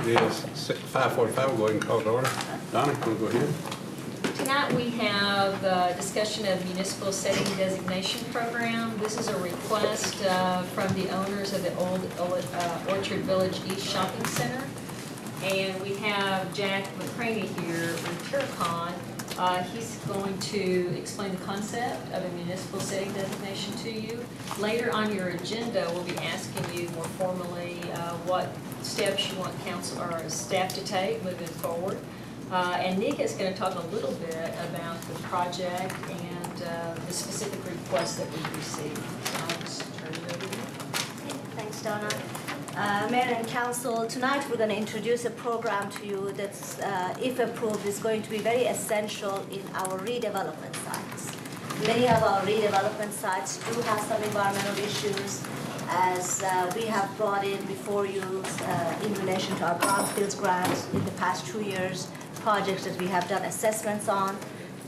It is 5:45. We'll go ahead and call to order. Donna, can we go ahead? Tonight we have a discussion of municipal setting designation program. This is a request from the owners of the old Orchard Village East Shopping Center. And we have Jack McCraney here from Terracon. He's going to explain the concept of a municipal setting designation to you. Later on your agenda, we'll be asking you more formally what steps you want council or staff to take moving forward. And Nick is going to talk a little bit about the project and the specific requests that we've received. So I'll just turn it over to you. Thanks, Donna. Mayor and Council, tonight we're going to introduce a program to you that's, if approved, is going to be very essential in our redevelopment sites. Many of our redevelopment sites do have some environmental issues, as we have brought in before you in relation to our brownfields grants in the past 2 years, projects that we have done assessments on.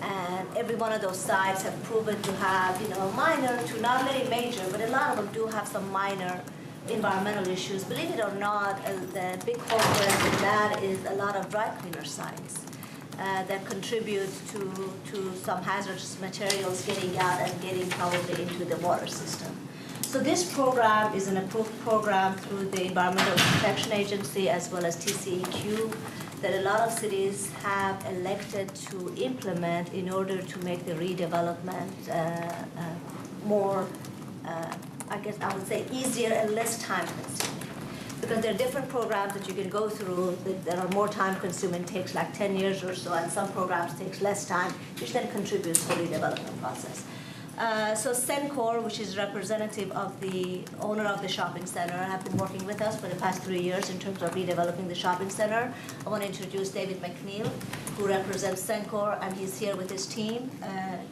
And every one of those sites have proven to have, minor to not very major, but a lot of them do have some minor environmental issues. Believe it or not, the big culprit in that is a lot of dry cleaner sites that contribute to some hazardous materials getting out and getting probably into the water system. So this program is an approved program through the Environmental Protection Agency as well as TCEQ that a lot of cities have elected to implement in order to make the redevelopment more I guess I would say easier and less time consuming. Because there are different programs that you can go through that are more time consuming, takes like 10 years or so, and some programs takes less time, which then contributes to the redevelopment process. So Cencor, which is representative of the owner of the shopping center, have been working with us for the past 3 years in terms of redeveloping the shopping center. I want to introduce David McNeil, who represents Cencor, and he's here with his team.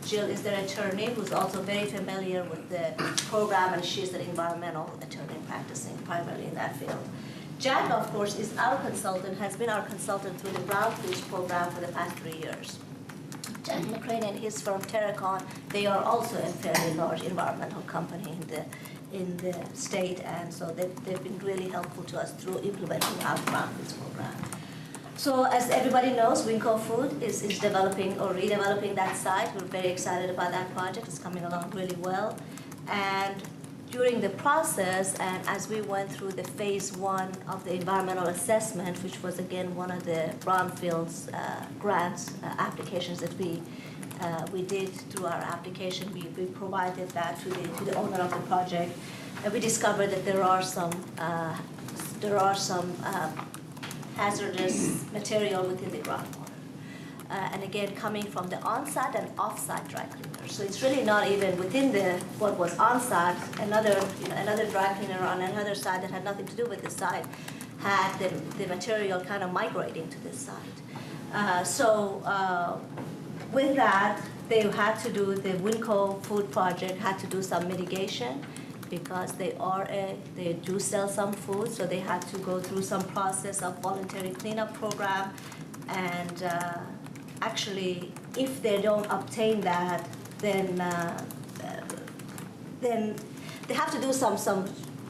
Jill is their attorney, who's also very familiar with the program, and she's an environmental attorney practicing primarily in that field. Jack, of course, is our consultant, has been our consultant through the brownfields program for the past 3 years. Jack McCraney and his firm Terracon, they are also a fairly large environmental company in the state, and so they've been really helpful to us through implementing our brownfields program. So as everybody knows, Winco Food is developing or redeveloping that site. We're very excited about that project. It's coming along really well. And during the process, and as we went through the phase 1 of the environmental assessment, which was again one of the brownfields grants applications that we did through our application, we provided that to the owner of the project, and we discovered that there are some hazardous material within the groundwater. And again, coming from the on-site and off-site dry cleaner. So it's really not even within what was on-site. Another dry cleaner on another side that had nothing to do with the site had the material kind of migrating to this site. With that, they had to do, the Winco Food Project had to do some mitigation because they do sell some food, so they had to go through some process of voluntary cleanup program. And actually, if they don't obtain that, then they have to do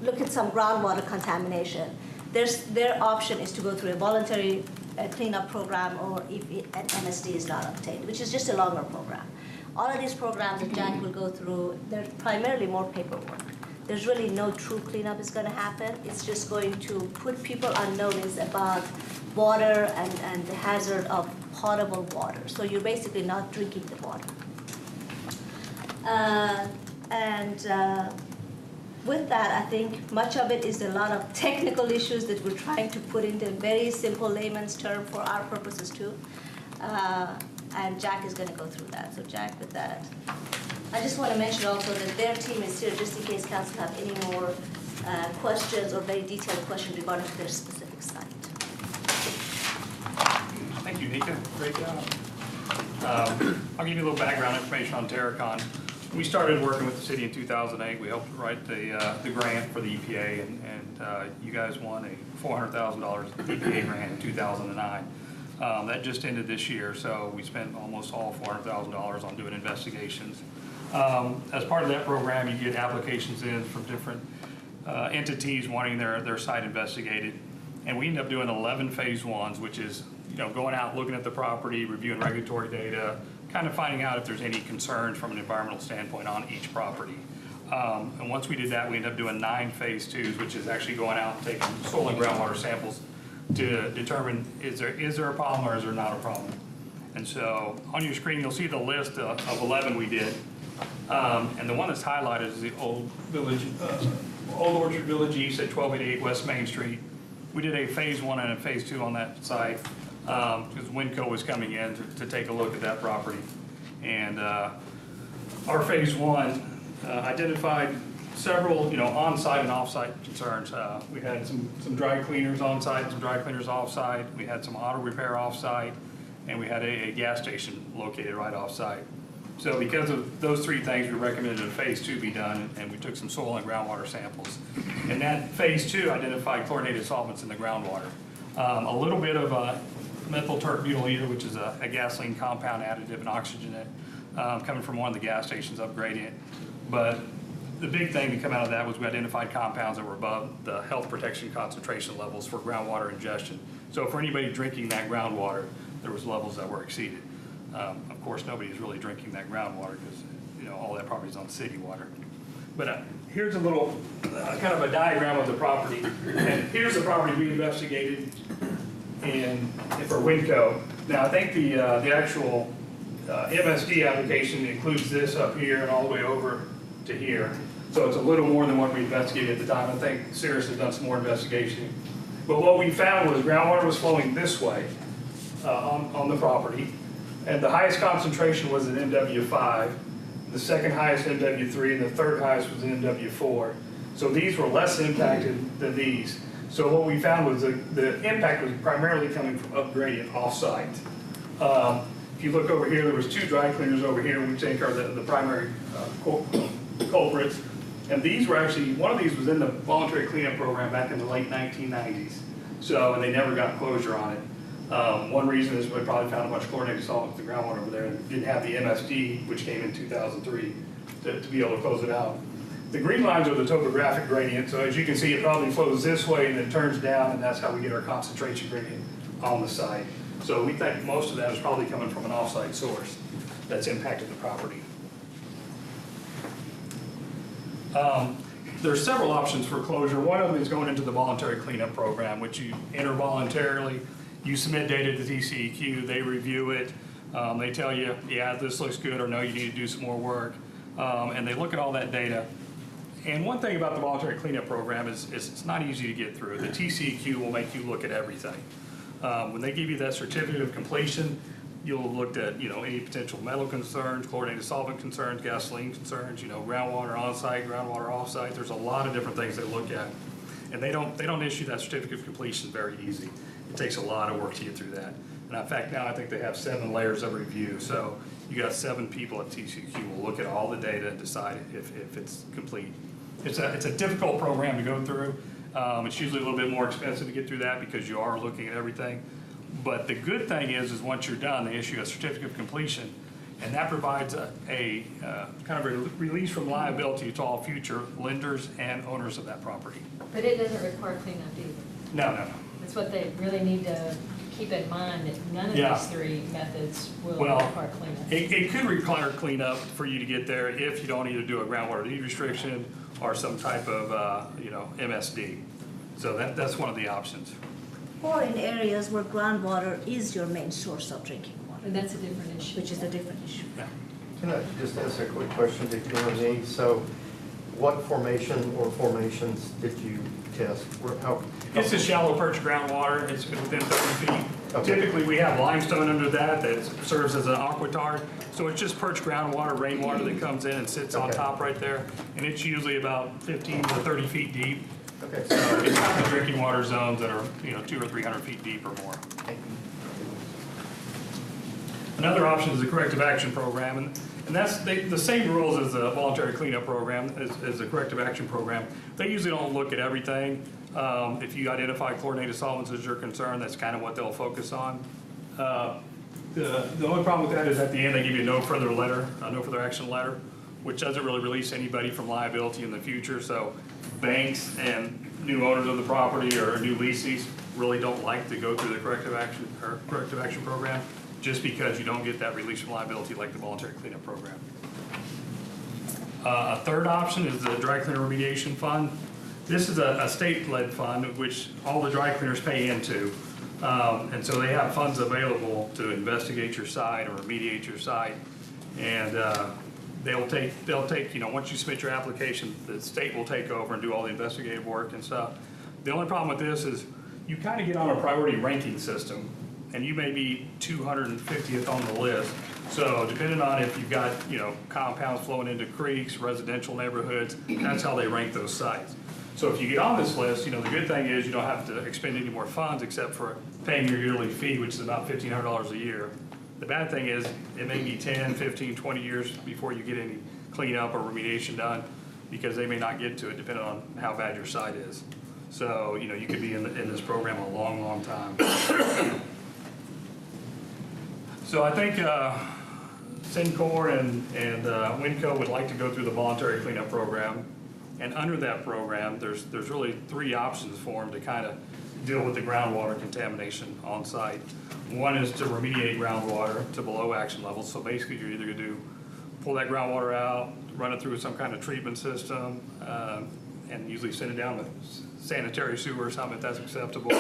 look at some groundwater contamination. Their option is to go through a voluntary cleanup program, or if an MSD is not obtained, which is just a longer program. All of these programs that Jack will go through, they're primarily more paperwork. There's really no true cleanup is going to happen. It's just going to put people on notice about water and the hazard of potable water. So you're basically not drinking the water. With that, I think much of it is a lot of technical issues that we're trying to put into very simple layman's term for our purposes too. And Jack is going to go through that. So Jack, with that, I just want to mention also that their team is here just in case council have any more questions or very detailed questions regarding to their specific site. Thank you, Nika. Great job. I'll give you a little background information on Terracon. We started working with the city in 2008. We helped write the grant for the EPA, and you guys won a $400,000 EPA grant in 2009. That just ended this year, so we spent almost all $400,000 on doing investigations. As part of that program, you get applications in from different entities wanting their site investigated. And we ended up doing 11 phase ones, which is, going out, looking at the property, reviewing regulatory data, kind of finding out if there's any concerns from an environmental standpoint on each property. And once we did that, we ended up doing 9 phase twos, which is actually going out and taking soil and groundwater samples to determine is there a problem or is there not a problem. And so on your screen, you'll see the list of 11 we did. And the one that's highlighted is the Old Orchard Village East at 1288 West Main Street. We did a phase 1 and a phase 2 on that site because Winco was coming in to take a look at that property. And our phase 1 identified several, on-site and off-site concerns. We had some dry cleaners on-site, some dry cleaners off-site. We had some auto repair off-site, and we had a gas station located right off-site. So because of those 3 things, we recommended a phase 2 be done, and we took some soil and groundwater samples. And that phase 2 identified chlorinated solvents in the groundwater. A little bit of methyl tert-butyl ether, which is a gasoline compound additive and oxygenate, coming from one of the gas stations upgrading it. But the big thing to come out of that was we identified compounds that were above the health protection concentration levels for groundwater ingestion. So for anybody drinking that groundwater, there was levels that were exceeded. Of course, nobody's really drinking that groundwater because all that property is on city water. But here's a little kind of a diagram of the property. And here's the property we investigated for Winco. Now I think the actual MSD application includes this up here and all the way over to here. So it's a little more than what we investigated at the time. I think Cirrus has done some more investigation. But what we found was groundwater was flowing this way on the property. And the highest concentration was in MW5, the second highest MW3, and the third highest was in MW4. So these were less impacted than these. So what we found was the impact was primarily coming from upgrading off-site. If you look over here, there was 2 dry cleaners over here we think are the primary culprits. And these were actually, one of these was in the voluntary cleanup program back in the late 1990s. So, and they never got closure on it. One reason is we probably found a bunch of chlorinated solvents in the groundwater over there and didn't have the MSD, which came in 2003, to be able to close it out. The green lines are the topographic gradient, so as you can see, it probably flows this way and then turns down, and that's how we get our concentration gradient on the site. So we think most of that is probably coming from an off-site source that's impacted the property. There's several options for closure. One of them is going into the voluntary cleanup program, which you enter voluntarily. You submit data to TCEQ, they review it, they tell you, yeah, this looks good, or no, you need to do some more work, and they look at all that data. And one thing about the voluntary cleanup program is it's not easy to get through. The TCEQ will make you look at everything. When they give you that certificate of completion, you'll look at any potential metal concerns, chlorinated solvent concerns, gasoline concerns, groundwater on-site, groundwater off-site. There's a lot of different things they look at, and they don't issue that certificate of completion very easy. It takes a lot of work to get through that. And in fact, now I think they have 7 layers of review. So you got 7 people at TCQ will look at all the data and decide if it's complete. It's a difficult program to go through. It's usually a little bit more expensive to get through that because you are looking at everything. But the good thing is once you're done, they issue a certificate of completion, and that provides a kind of a release from liability to all future lenders and owners of that property. But it doesn't require cleanup either. No. That's what they really need to keep in mind, that none of these 3 methods will require cleanup. It could require cleanup for you to get there if you don't either do a groundwater deed restriction or some type of MSD. So that's one of the options. Or in areas where groundwater is your main source of drinking water. And that's a different issue. Which is a different issue. Yeah. Can I just ask a quick question to you and me? So what formation or formations did you test? It's a shallow perch groundwater. It's within 30 feet. Okay. Typically, we have limestone under that serves as an aquitard. So it's just perched groundwater, rainwater that comes in and sits on top right there. And it's usually about 15 to 30 feet deep. Okay. So it's not the drinking water zones that are 200 or 300 feet deep or more. Another option is the corrective action program, and that's the same rules as the voluntary cleanup program, as the corrective action program. They usually don't look at everything. If you identify chlorinated solvents as your concern, that's kind of what they'll focus on. The only problem with that is at the end they give you no further action letter, which doesn't really release anybody from liability in the future. So banks and new owners of the property or new leases really don't like to go through the corrective action program, just because you don't get that release from liability like the voluntary cleanup program. A third option is the dry cleaner remediation fund. This is a state-led fund which all the dry cleaners pay into. And so they have funds available to investigate your site or remediate your site. And they'll take, once you submit your application, the state will take over and do all the investigative work and stuff. The only problem with this is you kind of get on a priority ranking system, and you may be 250th on the list. So depending on if you've got, compounds flowing into creeks, residential neighborhoods, that's how they rank those sites. So if you get on this list, the good thing is you don't have to expend any more funds except for paying your yearly fee, which is about $1,500 a year. The bad thing is it may be 10, 15, 20 years before you get any cleanup or remediation done, because they may not get to it depending on how bad your site is. So, you could be in this program a long, long time. So I think Syncor and Winco would like to go through the voluntary cleanup program. And under that program, there's really 3 options for them to kind of deal with the groundwater contamination on site. One is to remediate groundwater to below action levels. So basically, you're either going to pull that groundwater out, run it through some kind of treatment system, and usually send it down with sanitary sewer or something if that's acceptable.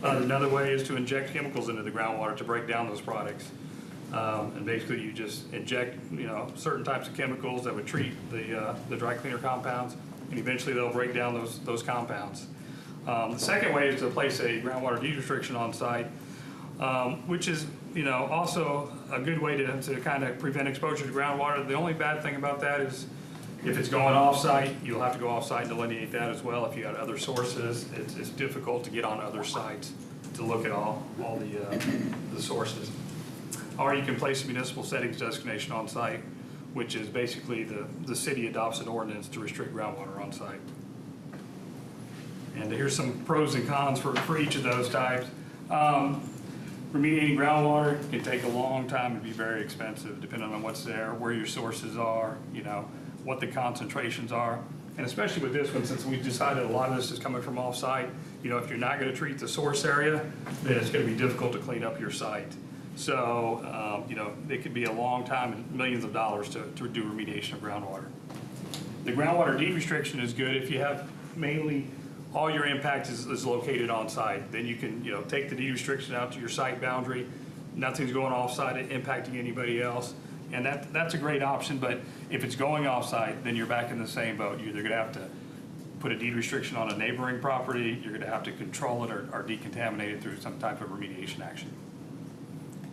Another way is to inject chemicals into the groundwater to break down those products. And basically, you just inject, certain types of chemicals that would treat the dry cleaner compounds, and eventually they'll break down those compounds. The second way is to place a groundwater deed restriction on site, which is, also a good way to kind of prevent exposure to groundwater. The only bad thing about that is if it's going off-site, you'll have to go off-site and delineate that as well. If you got other sources, it's difficult to get on other sites to look at all the sources. Or you can place a municipal settings designation on site, which is basically the city adopts an ordinance to restrict groundwater on site. And here's some pros and cons for each of those types. Remediating groundwater can take a long time and be very expensive, depending on what's there, where your sources are, what the concentrations are. And especially with this one, since we decided a lot of this is coming from off-site, if you're not going to treat the source area, then it's going to be difficult to clean up your site. So, it could be a long time and millions of dollars to do remediation of groundwater. The groundwater deed restriction is good if you have mainly all your impact is located on site. Then you can, take the deed restriction out to your site boundary. Nothing's going off site impacting anybody else. And that's a great option, but if it's going off site, then you're back in the same boat. You're either gonna have to put a deed restriction on a neighboring property, you're gonna have to control it or decontaminate it through some type of remediation action.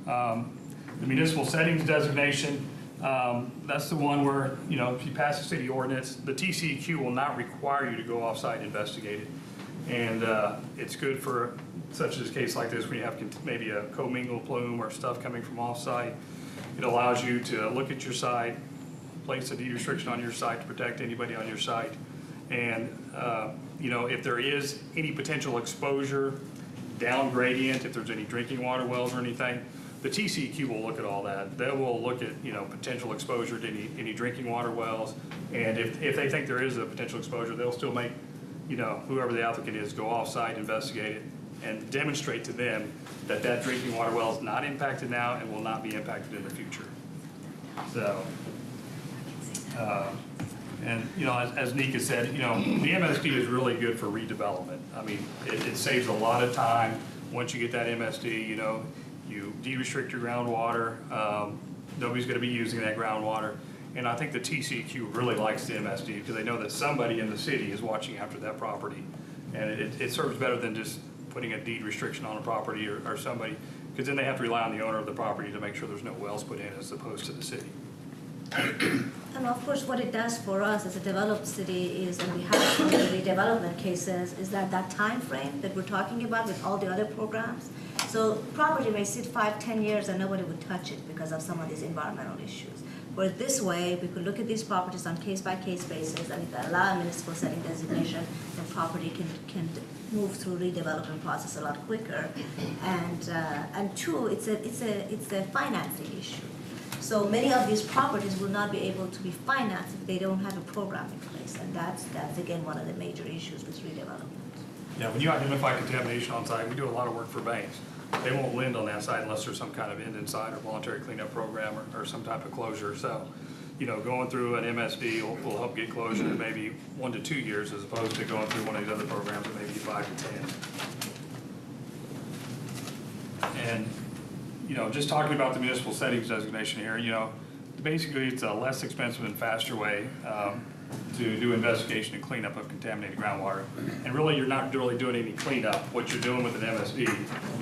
The municipal settings designation, that's the one where, if you pass a city ordinance, the TCEQ will not require you to go off-site and investigate it. And it's good for such as a case like this when you have maybe a commingled plume or stuff coming from off-site. It allows you to look at your site, place a deed restriction on your site to protect anybody on your site. And, if there is any potential exposure, down gradient, if there's any drinking water wells or anything, the TCEQ will look at all that. They will look at, potential exposure to any drinking water wells. And if they think there is a potential exposure, they'll still make, whoever the applicant is, go off-site, investigate it, and demonstrate to them that that drinking water well is not impacted now and will not be impacted in the future. So, as Nika said, the MSD is really good for redevelopment. I mean, it saves a lot of time once you get that MSD, you de-restrict your groundwater. Nobody's going to be using that groundwater. And I think the TCEQ really likes the MSD because they know that somebody in the city is watching after that property. And it serves better than just putting a deed restriction on a property or somebody, because then they have to rely on the owner of the property to make sure there's no wells put in as opposed to the city. And of course, what it does for us as a developed city is, and we have some of the redevelopment cases, is that time frame that we're talking about with all the other programs. So property may sit 5-10 years and nobody would touch it because of some of these environmental issues. Where this way, we could look at these properties on case-by-case basis, and if they allow a municipal setting designation, then property can move through redevelopment process a lot quicker. And two, it's a financing issue. So many of these properties will not be able to be financed if they don't have a program in place, and that's again one of the major issues with redevelopment. Yeah, when you identify contamination on site, we do a lot of work for banks. They won't lend on that site unless there's some kind of end inside or voluntary cleanup program or some type of closure. So, going through an MSD will help get closure in maybe 1 to 2 years as opposed to going through one of these other programs that maybe 5 to 10. And, just talking about the municipal settings designation here, basically it's a less expensive and faster way to do investigation and cleanup of contaminated groundwater. And really, you're not really doing any cleanup. What you're doing with an MSD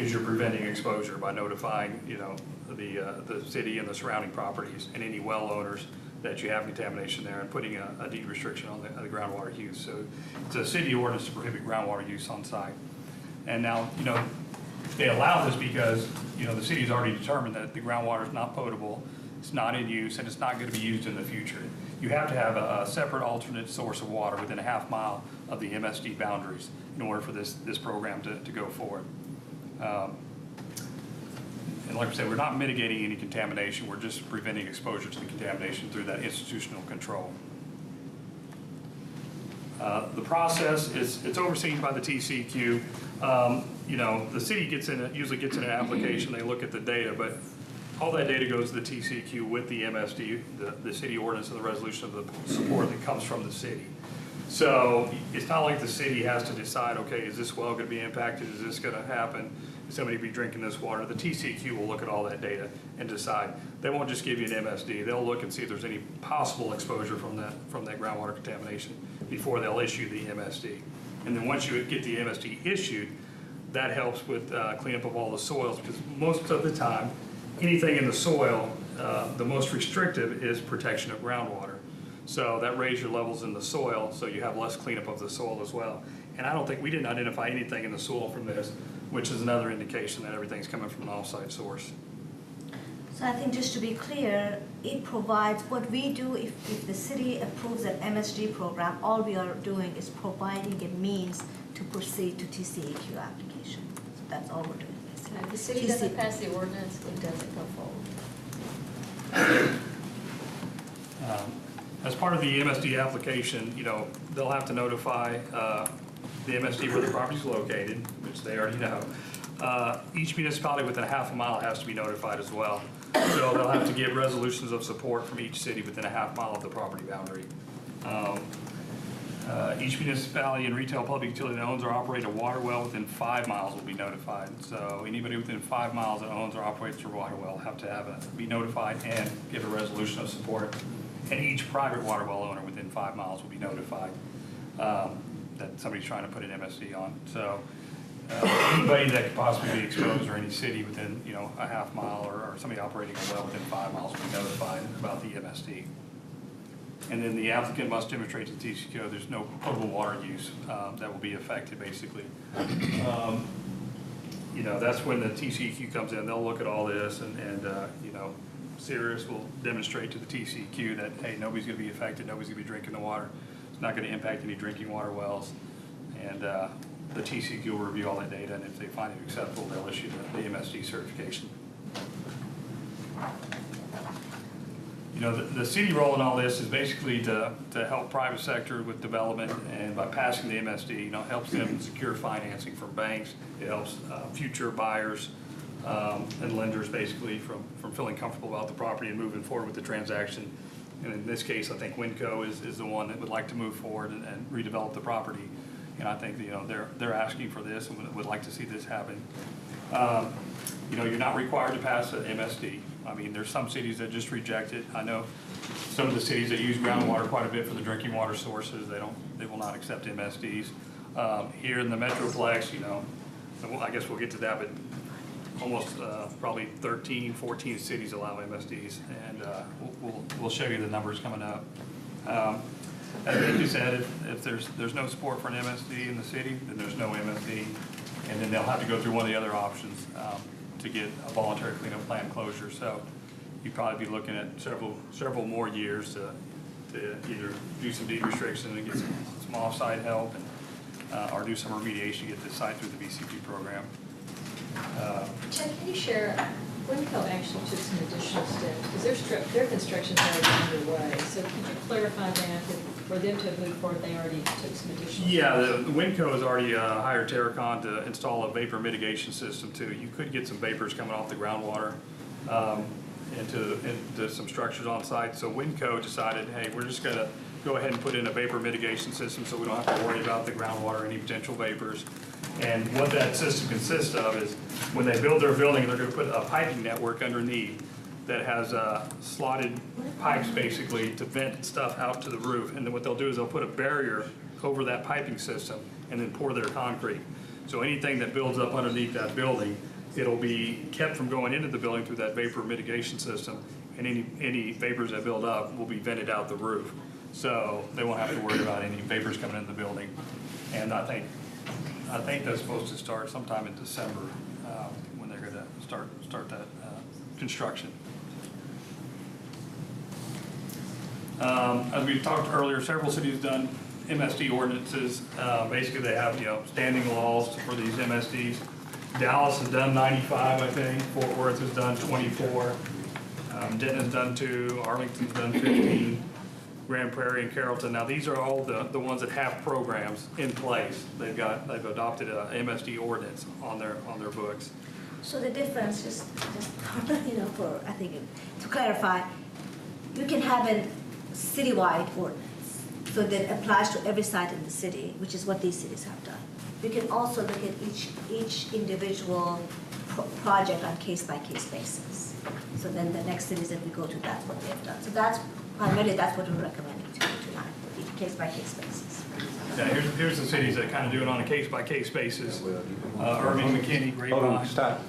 is you're preventing exposure by notifying, the city and the surrounding properties and any well owners that you have contamination there and putting a deed restriction on the groundwater use. So it's a city ordinance to prohibit groundwater use on site. And now, they allow this because, the city's already determined that the groundwater is not potable, it's not in use, and it's not going to be used in the future. You have to have a separate alternate source of water within a half mile of the MSD boundaries in order for this program to go forward. And like I said, we're not mitigating any contamination, we're just preventing exposure to the contamination through that institutional control. The process it's overseen by the TCEQ. The city usually gets in an application, they look at the data, but all that data goes to the TCEQ with the MSD, the city ordinance and the resolution of the support that comes from the city. So it's not like the city has to decide, okay, is this well going to be impacted? Is this going to happen? Is somebody be drinking this water? The TCEQ will look at all that data and decide. They won't just give you an MSD. They'll look and see if there's any possible exposure from that groundwater contamination before they'll issue the MSD. And then once you get the MSD issued, that helps with cleanup of all the soils, because most of the time, anything in the soil, the most restrictive is protection of groundwater. So that raises your levels in the soil, so you have less cleanup of the soil as well. And we didn't identify anything in the soil from this, which is another indication that everything's coming from an off-site source. So I think just to be clear, it provides what we do if the city approves an MSD program, all we are doing is providing a means to proceed to TCEQ application. So that's all we're doing. If the city doesn't pass the ordinance, it doesn't go forward. As part of the MSD application, they'll have to notify the MSD where the property is located, which they already know. Each municipality within a half a mile has to be notified as well. So they'll have to give resolutions of support from each city within a half mile of the property boundary. Each municipality and retail public utility that owns or operates a water well within 5 miles will be notified. So anybody within 5 miles that owns or operates a water well have to be notified and give a resolution of support. And each private water well owner within 5 miles will be notified that somebody's trying to put an MSD on. So anybody that could possibly be exposed, or any city within a half mile, or somebody operating a well within 5 miles will be notified about the MSD. And then the applicant must demonstrate to the TCEQ there's no potable water use that will be affected, basically. That's when the TCEQ comes in. They'll look at all this, and Sirius will demonstrate to the TCEQ that, hey, nobody's going to be affected, nobody's going to be drinking the water. It's not going to impact any drinking water wells. And the TCEQ will review all that data, and if they find it acceptable, they'll issue the MSD certification. The city role in all this is basically to help private sector with development, and by passing the MSD, it helps them secure financing from banks. It helps future buyers and lenders basically from feeling comfortable about the property and moving forward with the transaction. And in this case, I think Winco is the one that would like to move forward and redevelop the property. And I think they're asking for this and would like to see this happen. You're not required to pass an MSD. I mean, there's some cities that just reject it. I know some of the cities that use groundwater quite a bit for the drinking water sources, they will not accept MSDs. Here in the Metroplex, I guess we'll get to that, but almost probably 13, 14 cities allow MSDs, and we'll show you the numbers coming up. As you said, if there's no support for an MSD in the city, then there's no MSD, and then they'll have to go through one of the other options to get a voluntary cleanup plan closure. So you'd probably be looking at several more years to either do some deed restriction and get some off-site help, and, or do some remediation to get this site through the VCP program. Chad, can you share, Winco actually took some additional steps, because their construction's already underway, so could you clarify that, for them to have moved forward, they already took some additional? Yeah, the Winco has already hired Terracon to install a vapor mitigation system too. You could get some vapors coming off the groundwater into some structures on site. So Winco decided, hey, we're just gonna go ahead and put in a vapor mitigation system so we don't have to worry about the groundwater, any potential vapors. And what that system consists of is when they build their building, they're gonna put a piping network underneath that has slotted pipes basically to vent stuff out to the roof. And then what they'll do is they'll put a barrier over that piping system and then pour their concrete. So anything that builds up underneath that building, it'll be kept from going into the building through that vapor mitigation system, and any vapors that build up will be vented out the roof. So they won't have to worry about any vapors coming into the building. And I think that's supposed to start sometime in December when they're gonna start that construction. As we talked earlier, several cities have done MSD ordinances. Basically, they have, standing laws for these MSDs. Dallas has done 95, I think. Fort Worth has done 24. Denton has done 2. Arlington's done 15. Grand Prairie and Carrollton. Now, these are all the ones that have programs in place. They've adopted a MSD ordinance on their books. So the difference, just for, I think, to clarify, you can have a citywide ordinance, so that applies to every site in the city, which is what these cities have done. You can also look at each individual project on case-by-case basis. So then the next cities that we go to, that's what they've done. So that's primarily that's what we're recommending to you tonight, each case-by-case basis. Yeah, here's the cities that kind of do it on a case-by-case basis. Irving, McKinney, Hold Grapevine. on, stop.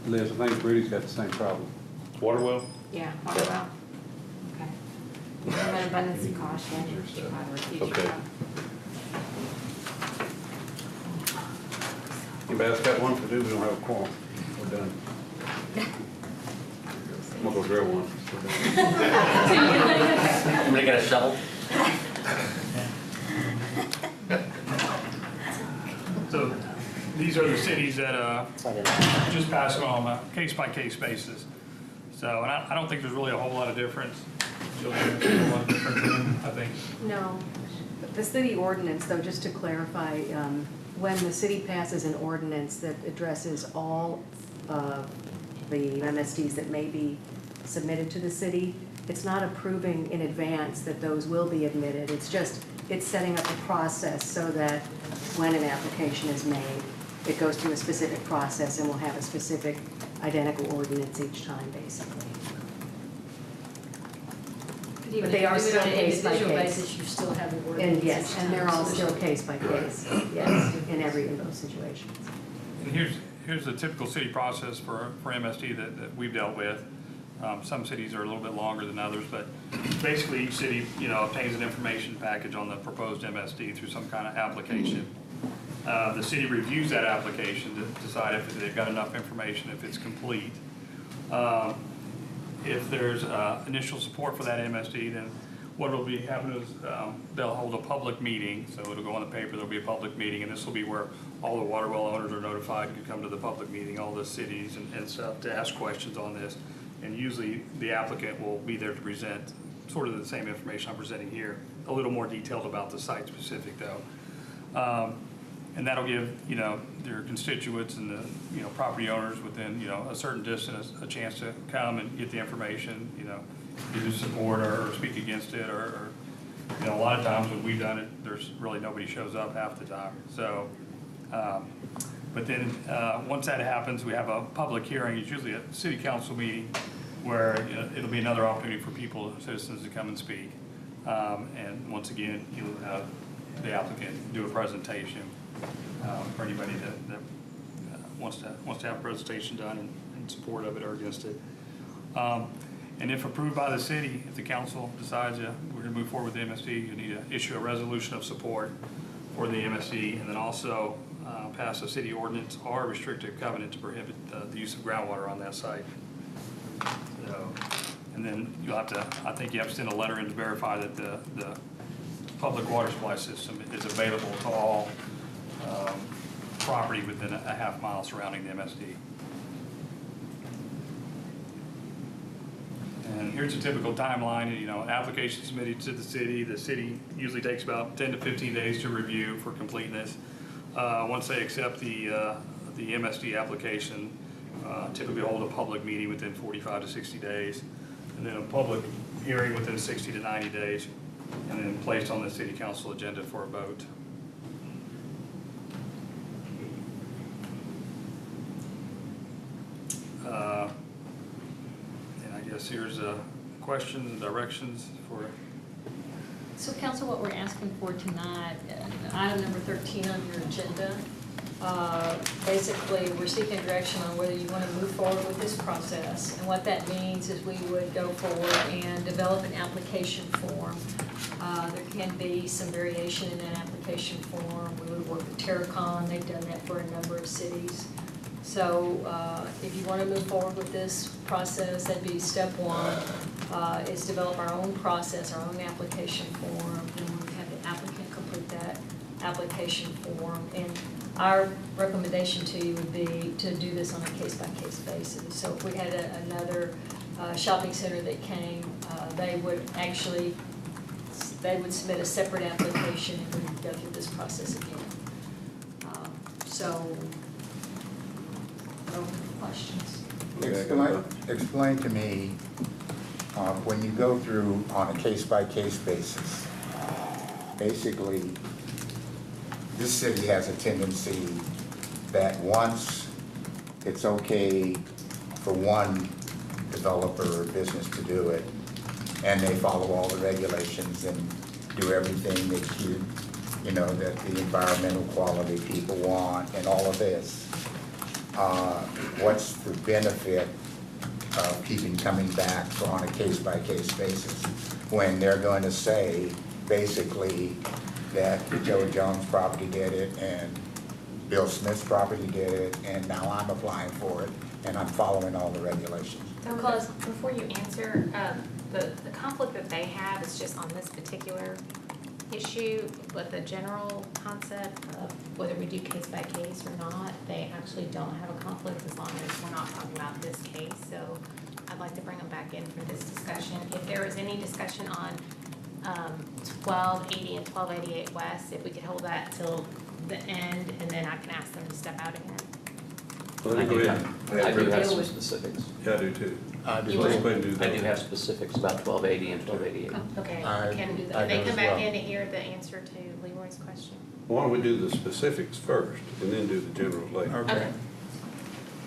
Liz, I think Rudy's got the same problem. Waterwell? Yeah, water well. Okay. What about abundance of caution? Okay. Anybody else got one to do? We don't have a quorum. We're done. I'm gonna go drill one. I'm gonna get a shovel. So these are the cities that just pass it on a case-by-case basis. So, and I don't think there's really a whole lot of difference. I think. No. The city ordinance, though, just to clarify, when the city passes an ordinance that addresses all of the MSDs that may be submitted to the city, it's not approving in advance that those will be admitted. It's setting up a process so that when an application is made, it goes through a specific process and will have a specific identical ordinance each time, basically. Even But they if are you do it still on an case by individual case. basis, you still have an ordinance. And yes, each and they're time, all so still there's- case by case, yes, in those situations. And here's the typical city process for MSD that we've dealt with. Some cities are a little bit longer than others, but basically each city, obtains an information package on the proposed MSD through some kind of application. The city reviews that application to decide if they've got enough information, if it's complete. If there's initial support for that MSD, then what will be happening is they'll hold a public meeting. So it'll go on the paper, there'll be a public meeting, and this will be where all the water well owners are notified and can come to the public meeting, all the cities and stuff, to ask questions on this. And usually the applicant will be there to present sort of the same information I'm presenting here, a little more detailed about the site specific though. And that'll give, their constituents and the, property owners within, a certain distance, a chance to come and get the information, either support or speak against it, or a lot of times when we've done it, there's really nobody shows up half the time. So, but then once that happens, we have a public hearing. It's usually a city council meeting where it'll be another opportunity for people, citizens, to come and speak. And once again, you'll have the applicant do a presentation for anybody that wants to have a presentation done in support of it or against it. And if approved by the city, if the council decides we're going to move forward with the MSD, you need to issue a resolution of support for the MSD, and then also pass a city ordinance or a restrictive covenant to prohibit the use of groundwater on that site. So, and then you'll have to, I think you have to send a letter in to verify that the public water supply system is available to all property within a half mile surrounding the MSD. here's a typical timeline, you know, an application submitted to the city usually takes about 10 to 15 days to review for completeness. Once they accept the MSD application, typically hold a public meeting within 45 to 60 days, and then a public hearing within 60 to 90 days, and then placed on the city council agenda for a vote. And I guess here's questions and directions for. So council, what we're asking for tonight, item number 13 on your agenda, basically we're seeking direction on whether you want to move forward with this process. And what that means is we would go forward and develop an application form. There can be some variation in that application form. We would work with Terracon, they've done that for a number of cities. So if you want to move forward with this process, that'd be step one, is develop our own process, our own application form, and we have the applicant complete that application form. And our recommendation to you would be to do this on a case-by-case basis. So if we had another shopping center that came, they would submit a separate application and we would go through this process again. So, open for questions. Explain to me, when you go through on a case-by-case basis, basically, this city has a tendency that once it's okay for one developer or business to do it, and they follow all the regulations and do everything that that the environmental quality people want and all of this, what's the benefit of keeping coming back on a case-by-case basis when they're going to say basically that Joe Jones' property did it and Bill Smith's property did it and now I'm applying for it and I'm following all the regulations? Because before you answer, the conflict that they have is just on this particular issue, but the general concept of whether we do case by case or not, they actually don't have a conflict as long as we're not talking about this case. So I'd like to bring them back in for this discussion. If there is any discussion on 1280 and 1288 West, if we could hold that till the end, and then I can ask them to step out again. Let me go ahead. I do have some specifics. Yeah, I do too. I Let's go ahead and do I that. do have specifics about 1280 and 1288. Okay, I can do they as come back well. in to hear the answer to Leroy's question? Why don't we do the specifics first and then do the generals later? Okay.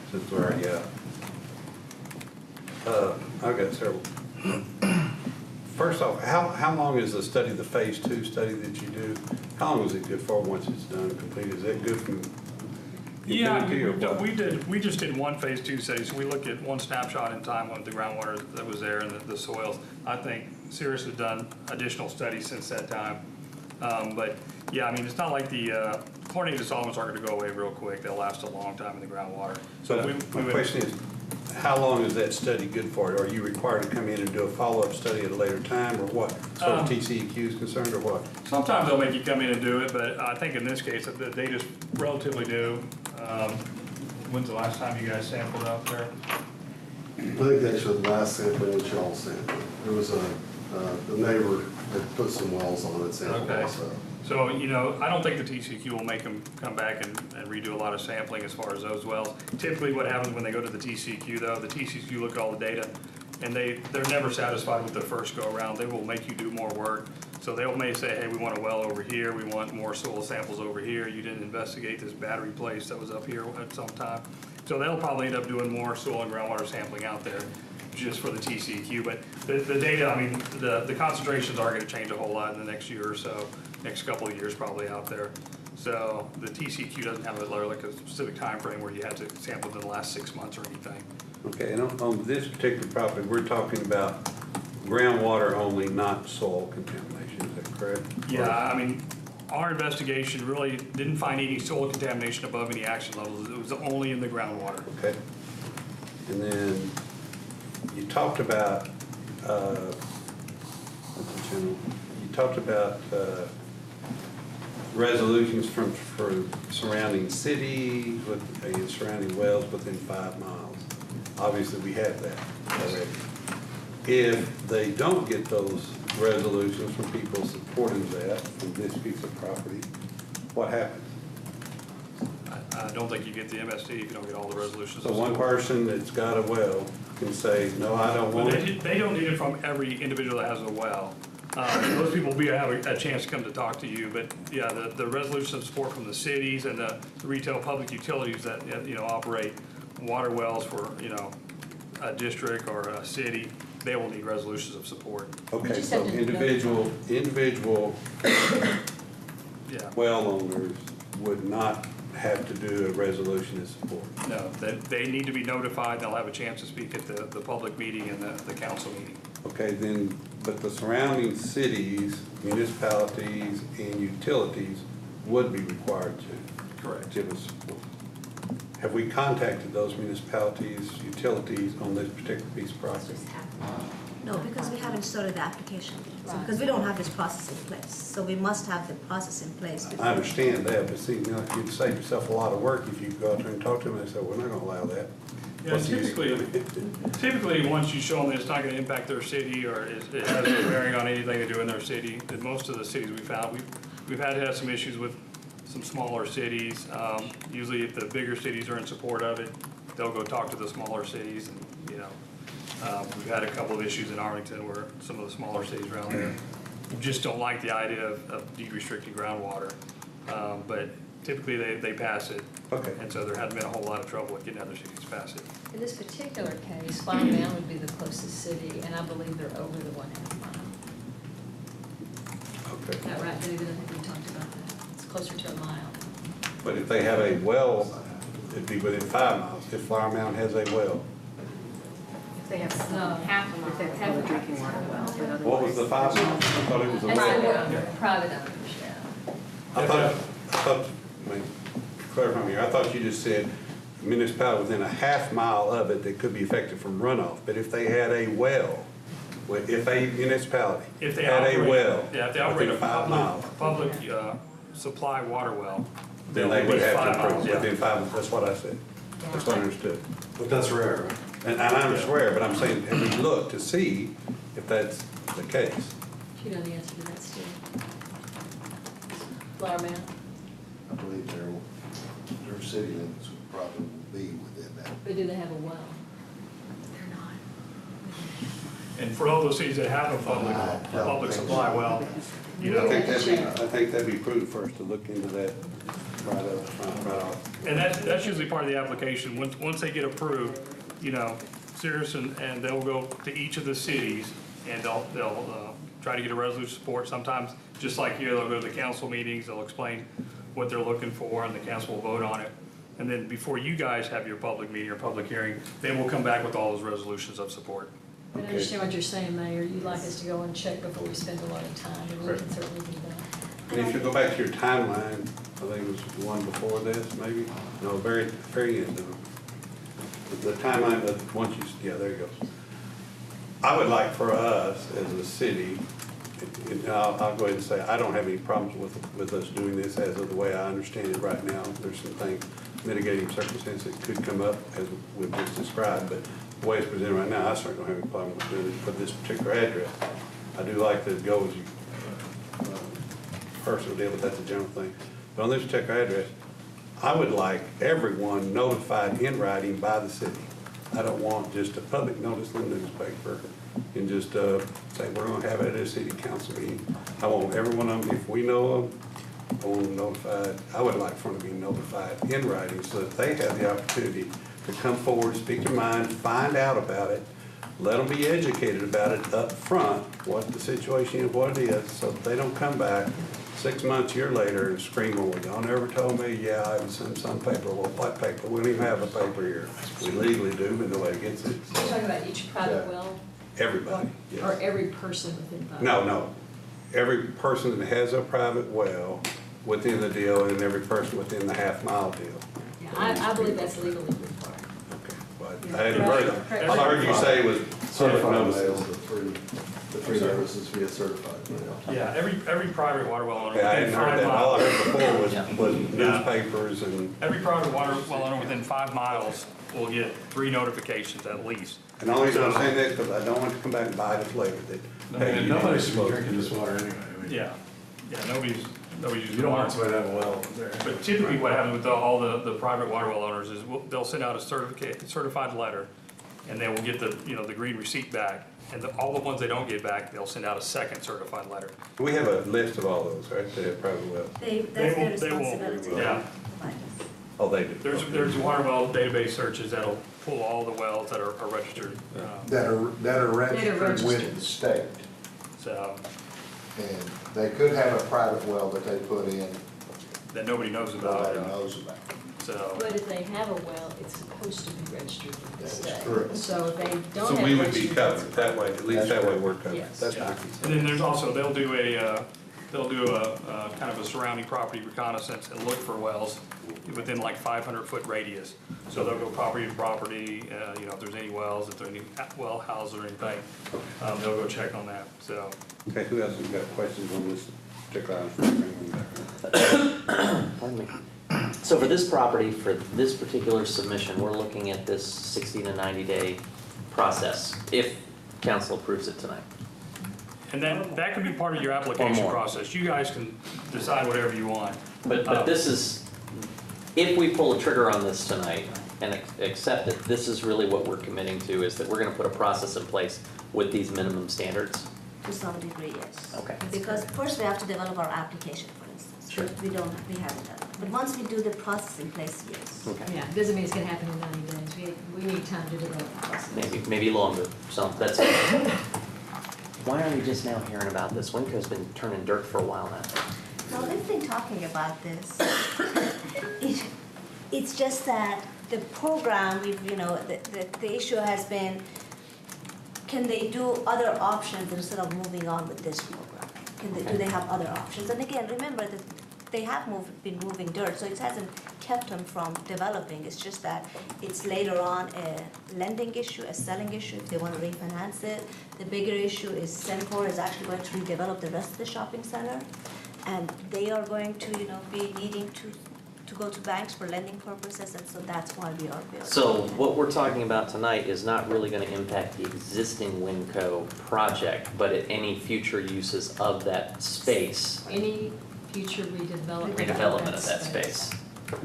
Since we're already out. I've got several. First off, how long is the study, the phase 2 study that you do? How long is it good for once it's done and completed? Is that good from Yeah, infinity or what? we just did one phase 2 study, so we looked at one snapshot in time of the groundwater that was there and the soils. I think Cirrus has done additional studies since that time. But yeah, I mean, it's not like the chlorinated solvents aren't gonna go away real quick. They'll last a long time in the groundwater. So we my would- question is, how long is that study good for? Are you required to come in and do a follow-up study at a later time or what? As far as TCEQ is concerned or what? Sometimes they'll make you come in and do it, but I think in this case, the data's relatively new. When's the last time you guys sampled out there? I think actually the last sample was y'all sample. There was the neighbor had put some wells on it sampled Okay. also. So, you know, I don't think the TCQ will make them come back and redo a lot of sampling as far as those wells. Typically what happens when they go to the TCQ though, the TCQ look at all the data and they're never satisfied with the first go around. They will make you do more work. So they may say, hey, we want a well over here, we want more soil samples over here, you didn't investigate this battery place that was up here at some time. So they'll probably end up doing more soil and groundwater sampling out there just for the TCQ. But the data, I mean, the concentrations aren't gonna change a whole lot in the next year or so, next couple of years probably out there. So the TCQ doesn't have like a specific time frame where you had to sample in the last 6 months or anything. Okay, and on this particular property, we're talking about groundwater only, not soil contamination, is that correct? Yeah, I mean, our investigation really didn't find any soil contamination above any action levels. It was only in the groundwater. Okay. And then you talked about, what's the general? You talked about resolutions for surrounding cities and surrounding wells within 5 miles. Obviously, we have that already. If they don't get those resolutions from people supporting that, from this piece of property, what happens? I don't think you get the MSD if you don't get all the resolutions. So one person that's got a well can say, no, I don't Well, want it. they don't need it from every individual that has a well. Those people will have a chance to come to talk to you, but yeah, the resolution of support from the cities and the retail public utilities that, you know, operate water wells for, you know, a district or a city, they will need resolutions of support. Okay, just so have to individual Yeah. well owners would not have to do a resolution of support. No, they need to be notified. They'll have a chance to speak at the public meeting and the council meeting. Okay, then, but the surrounding cities, municipalities, and utilities would be required to. Correct. Give us support. Have we contacted those municipalities, utilities on this particular piece of property? No, because we haven't started the application. So Right. because we don't have this process in place. So we must have the process in place before. I understand that, but see, you know, you'd save yourself a lot of work if you go out there and talk to them and say, we're not gonna allow that. Yeah, What's the use of doing it? typically, once you show them that it's not gonna impact their city or it has no bearing on anything they do in their city, in most of the cities we found, we've had to have some issues with some smaller cities. Usually if the bigger cities are in support of it, they'll go talk to the smaller cities and, you know. We've had a couple of issues in Arlington where some of the smaller cities around there just don't like the idea of de-restricting groundwater. But typically they pass it. Okay. And so there hasn't been a whole lot of trouble with getting other cities to pass it. In this particular case, Flower Mound would be the closest city, and I believe they're over the 1/2 mile. Okay. Is that right, David? I think we talked about that. It's closer to a mile. But if they have a well, it'd be within 5 miles, if Flower Mound has a well. If they have, No. Half a if they mile. have public drinking water wells, but otherwise. What was the 5 miles? I thought it was a That's well. private owners, yeah. I thought, I mean, clarify me here, I thought you just said municipality within a 1/2 mile of it that could be affected from runoff. But if they had a well, if a municipality If they had a operate- well Yeah, if they operate a within 5 miles, public supply water well, then they would have 5 to miles, approve yeah. within 5 miles. That's what I said. That's what I understood. But that's rare, right? And I'm swear, but I'm saying, have we looked to see if that's the case? You know the answer to that, Steve? Flower Mound? I believe their city limits would probably be within that. But do they have a well? They're not. and for all those cities that have a public supply well, you I know. think that'd be prudent for us to look into that right up front, right off. And that's usually part of the application. Once they get approved, you know, Cirrus and they'll go to each of the cities and they'll try to get a resolution support. Sometimes, just like here, they'll go to the council meetings, they'll explain what they're looking for and the council will vote on it. And then before you guys have your public meeting or public hearing, then we'll come back with all those resolutions of support. But I understand what you're saying, Mayor. You'd like us to go and check before we spend a lot of time, and we can certainly do that. And if you go back to your timeline, I think it was the one before this, maybe? No, very end of it. The timeline that once you, yeah, there you go. I would like for us as a city, and I'll go ahead and say, I don't have any problems with us doing this as of the way I understand it right now. There's some things, mitigating circumstances that could come up as we've just described, but the way it's presented right now, I certainly don't have any problem with doing it for this particular address. I do like the goals you, personal deal, but that's a general thing. But on this particular address, I would like everyone notified in writing by the city. I don't want just a public notice in the newspaper and just say, we're gonna have it at a city council meeting. I want everyone of them, if we know them, I want them notified. I would like for them to be notified in writing so that they have the opportunity to come forward, speak their mind, find out about it, let them be educated about it up front, what the situation is, what it is, so that they don't come back 6 months, year later, and scream, well, y'all never told me, yeah, I haven't sent some paper. Well, what paper? We don't even have a paper here. We legally do, but nobody gets it. So you're talking about each private Yeah. well? Everybody, Or yes. every person within 5 No. Every person that has a private well within the deal and every person within the 1/2 mile deal. Yeah, I believe that's legally required. Okay, well, I hadn't heard, all I heard you say was Certified notices. mail, the free services via certified mail. Yeah, every private water well owner Okay, I within hadn't heard 5 that. All I miles. heard before Yeah. was newspapers and, Every private water well owner within 5 miles will get 3 notifications at least. and the only reason I'm saying that because I don't want to come back and bite us later that. hey, you Nobody didn't should be supposed drinking to this do water anyway. I mean, Yeah, nobody's using You don't water. want somebody to have a well there. But typically what happens with all the private water well owners is they'll send out a certified letter, and they will get the green receipt back. And all the ones they don't get back, they'll send out a second certified letter. We have a list of all those, right? They have probably well. That's They their will- responsibility. Yeah, Oh, they do. there's water well database searches that'll pull all the wells that are registered. That are registered with registered. the state. So, And they could have a private well that they put in that nobody knows about. nobody knows about. So, But if they have a well, it's supposed to be registered with the That's state. correct. So if they don't So have we would be registered, covered that way, at least That's that way correct. we're covered. Yes. That's Yeah. my and concern. then there's also, they'll do a kind of a surrounding property reconnaissance and look for wells within like 500-foot radius. So they'll go property to property, if there's any wells, if there's any well houses or anything, they'll go check on that, so. Okay, who else has got questions on this particular item? Pardon me. So for this property, for this particular submission, we're looking at this 60 to 90-day process, if council approves it tonight. And that can be part of your application more. process. You guys can decide whatever you want. But this is, if we pull a trigger on this tonight and accept it, this is really what we're committing to, is that we're gonna put a process in place with these minimum standards. To some degree, yes. Okay. Because first we have to develop our application, for instance. Sure. But we haven't done it. But once we do the process in place, yes. Okay. yeah, it doesn't mean it's gonna happen in 90 days. We need time to develop the process. Maybe longer, so that's. Why are we just now hearing about this? Winco's been turning dirt for a while now. No, we've been talking about this. It's just that the program, the issue has been, can they do other options instead of moving on with this program? Do they have other options? And again, remember that they have been moving dirt, so it hasn't kept them from developing. It's just that it's later on a lending issue, a selling issue, if they want to refinance it. The bigger issue is Sencor is actually going to redevelop the rest of the shopping center. And they are going to, be needing to go to banks for lending purposes, and so that's why we are building. So what we're talking about tonight is not really gonna impact the existing Winco project, but at any future uses of that space, Any future redevelopment. redevelopment of that space.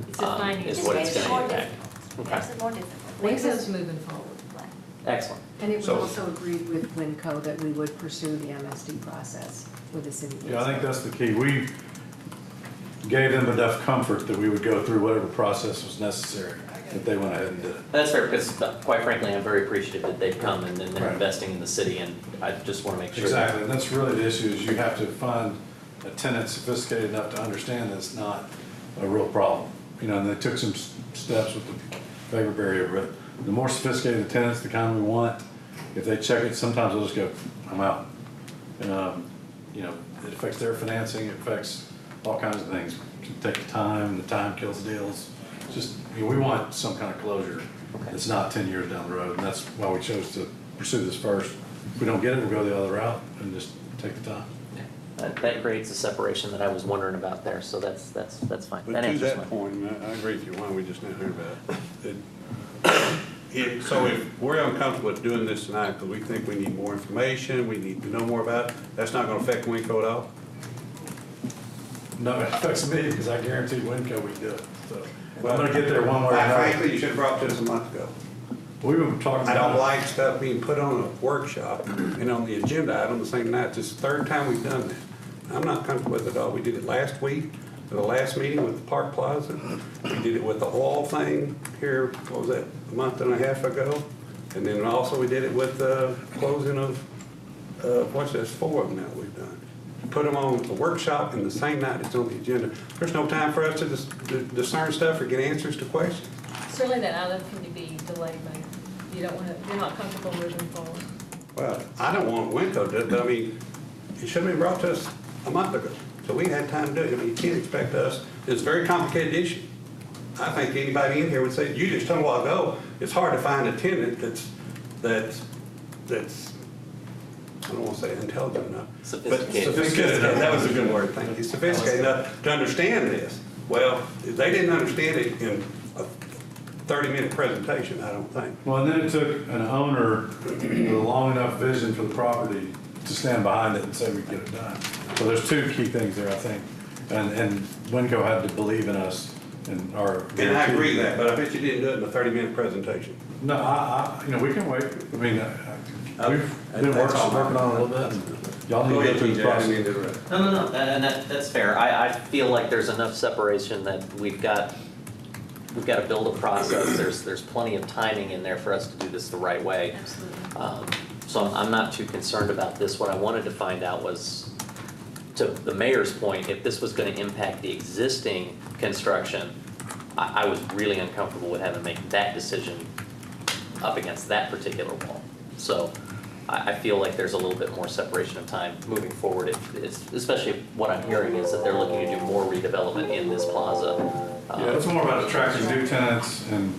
It's a finding. Is what it's Makes it gonna more impact. difficult. Okay, Makes it more difficult. Winco's moving forward. Right. excellent. And it was So- also agreed with Winco that we would pursue the MSD process with the city. Yeah, I think that's the key. We gave them enough comfort that we would go through whatever process was necessary, that they went ahead and did it. That's fair, because quite frankly, I'm very appreciative that they've come and they're Right. investing in the city, and I just wanna make sure. Exactly, and that's really the issue, is you have to find a tenant sophisticated enough to understand that it's not a real problem. And they took some steps with the favor barrier, but the more sophisticated the tenants, the kind we want, if they check it, sometimes they'll just go, I'm out. It affects their financing, it affects all kinds of things. It can take time, the time kills deals. It's just, we want some kind of closure. Okay. It's not 10 years down the road, and that's why we chose to pursue this first. If we don't get it, we'll go the other route and just take the time. That creates a separation that I was wondering about there, so that's fine. But That to answers my. that point, and I agree with you, why don't we just not hear about it? So if we're uncomfortable with doing this tonight, because we think we need more information, we need to know more about it, that's not gonna affect Winco at all? No, it affects me, because I guarantee Winco we do it, so. I'm gonna get there one way or Frankly, another. you should have brought this a month ago. We were talking I don't about, like stuff being put on a workshop and on the agenda item the same night. This is the third time we've done that. I'm not comfortable with it at all. We did it last week, at the last meeting with the Park Plaza. We did it with the oil thing here, what was that, a month and a half ago? And then also we did it with the closing of, what's this, 4 of them now we've done. Put them on the workshop and the same night it's on the agenda. There's no time for us to discern stuff or get answers to questions. Certainly that item can be delayed, Mayor. You're not comfortable moving forward. Well, I don't want Winco to, but I mean, it should have been brought to us a month ago, so we had time to do it. I mean, you can't expect us, it's a very complicated issue. I think anybody in here would say, you just told me a while ago, it's hard to find a tenant that's I don't want to say intelligent enough. But Sophisticated. sophisticated, that was a good word, thank you. Sophisticated enough to understand this. Well, they didn't understand it in a 30-minute presentation, I don't think. Well, and then it took an owner with a long enough vision for the property to stand behind it and say we can get it done. So there's two key things there, I think. And Winco had to believe in us and our. And I agree with that, but I bet you didn't do it in a 30-minute presentation. No, we can wait. I mean, we've been working on it a little bit. And y'all need to go through the process. No, and that's fair. I feel like there's enough separation that we've got to build a process. There's plenty of timing in there for us to do this the right way. Absolutely. So I'm not too concerned about this. What I wanted to find out was, to the mayor's point, if this was going to impact the existing construction, I was really uncomfortable with having to make that decision up against that particular wall. So I feel like there's a little bit more separation of time moving forward, especially what I'm hearing is that they're looking to do more redevelopment in this plaza. Yeah, it's more about attracting new tenants and,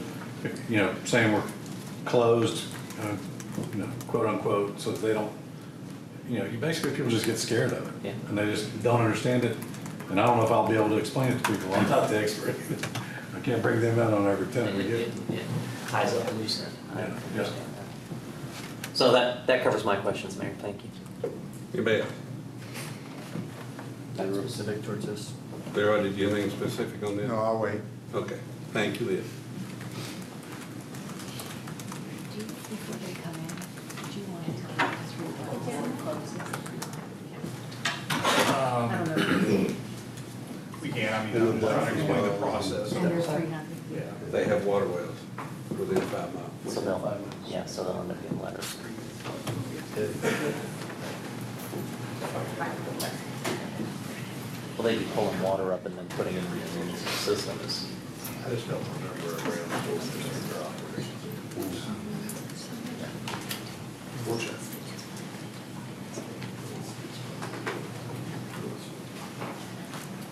saying we're closed, quote unquote, so that they don't, basically people just get scared of it. Yeah. And they just don't understand it. And I don't know if I'll be able to explain it to people. I'm not the expert. I can't bring them in on every tenant we get. Eyes up, loose end. I Yeah. understand that. So that covers my questions, Mayor. Thank you. Anybody else? Specific towards this? Leroy, did you have anything specific on this? No, I'll wait. Okay, thank you, Liz. Before they come in, do you want to talk us through I don't know. We can, I mean, I'm trying to explain the process. And there's 300. Yeah. They have water wells within 5 miles. So they'll end up being letters. Well, they'd be pulling water up and then putting it in the municipal system is. I just don't remember a ground source for their operations. We'll check.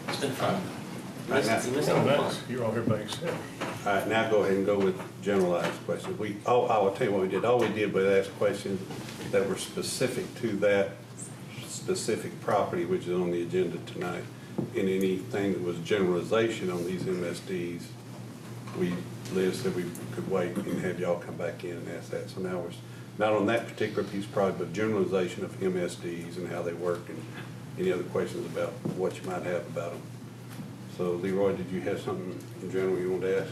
It's been fun. Right now- You missed a lot of fun. You're all here by yourself. All right, now go ahead and go with generalized questions. I will tell you what we did. All we did was ask questions that were specific to that specific property, which is on the agenda tonight. And anything that was generalization on these MSDs, Liz said we could wait and have y'all come back in and ask that. So now we're, not on that particular piece probably, but generalization of MSDs and how they work and any other questions about what you might have about them. So Leroy, did you have something in general you wanted to ask?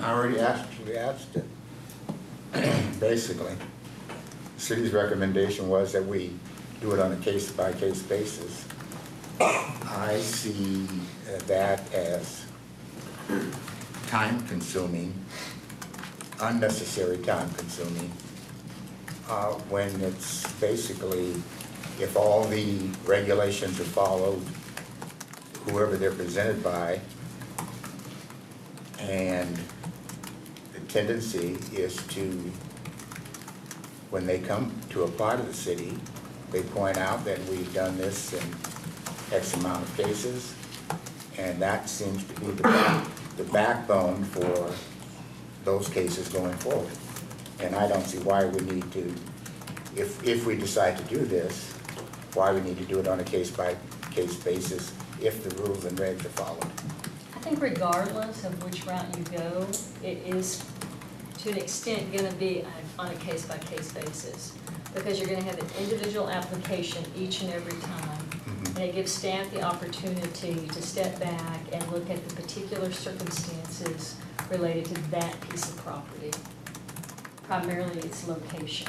I already actually asked it. Basically, the city's recommendation was that we do it on a case-by-case basis. I see that as time-consuming, unnecessary time-consuming, when it's basically, if all the regulations are followed, whoever they're presented by, and the tendency is to, when they come to apply to the city, they point out that we've done this in X amount of cases, and that seems to be the backbone for those cases going forward. And I don't see why we need to, if we decide to do this, why we need to do it on a case-by-case basis if the rules and regs are followed. I think regardless of which route you go, it is to an extent going to be on a case-by-case basis, because you're going to have an individual application each and every time. And it gives staff the opportunity to step back and look at the particular circumstances related to that piece of property, primarily its location.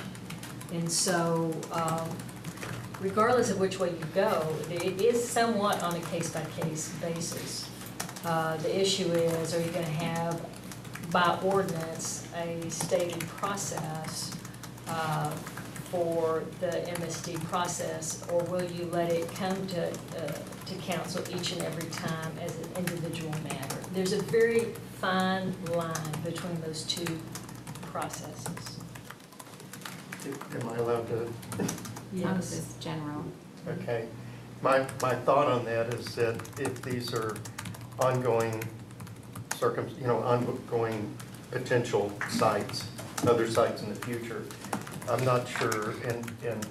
And so, regardless of which way you go, it is somewhat on a case-by-case basis. The issue is, are you going to have, by ordinance, a stated process for the MSD process, or will you let it come to council each and every time as an individual matter? There's a very fine line between those two processes. Am I allowed to? This is general. Okay. My thought on that is that if these are ongoing ongoing potential sites, other sites in the future, I'm not sure, and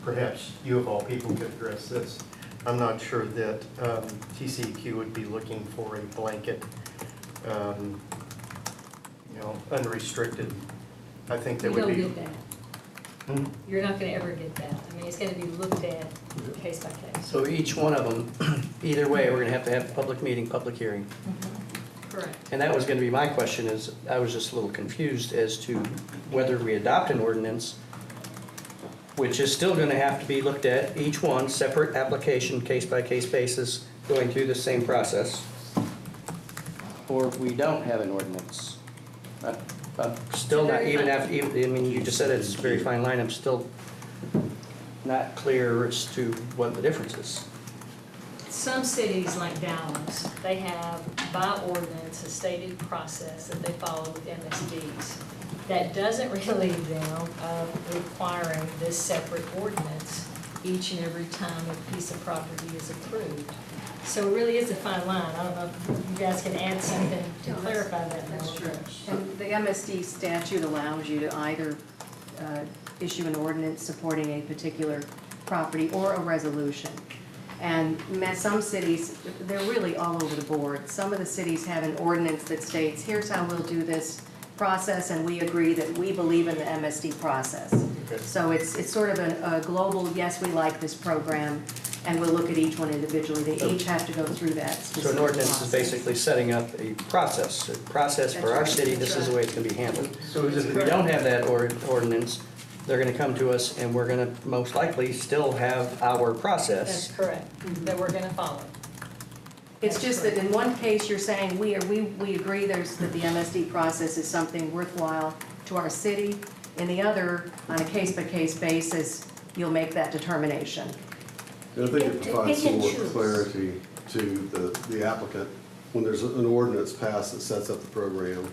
perhaps you of all people could address this. I'm not sure that TCEQ would be looking for a blanket, unrestricted. I think that You would don't be. get that. You're not gonna ever get that. I mean, it's gonna be looked at case by case. So each one of them, either way, we're gonna have a public meeting, public hearing. Correct. And that was gonna be my question, is I was just a little confused as to whether we adopt an ordinance, which is still gonna have to be looked at, each one, separate application, case-by-case basis, going through the same process, or if we don't have an ordinance. I'm still not, even after, I mean, you just said it's a very fine line, I'm still not clear as to what the difference is. Some cities like Dallas, they have by ordinance a stated process that they follow with MSDs. That doesn't relieve them of requiring this separate ordinance each and every time a piece of property is approved. So it really is a fine line. I don't know if you guys can add something to clarify that more. That's true. And the MSD statute allows you to either issue an ordinance supporting a particular property or a resolution. And some cities, they're really all over the board. Some of the cities have an ordinance that states, here's how we'll do this process, and we agree that we believe in the MSD process. Okay. So it's sort of a global, yes, we like this program, and we'll look at each one individually. They each have to go through that specific So an ordinance is process. basically setting up a process for our city, this is the way it's gonna be handled. So if we don't have that ordinance, they're gonna come to us and we're gonna most likely still have our That's process. correct, that we're gonna follow. It's just that in one case, you're saying, we agree that the MSD process is something worthwhile to our city. In the other, on a case-by-case basis, you'll make that determination. And I think it provides some more Pick and choose. clarity to the applicant. When there's an ordinance passed that sets up the program,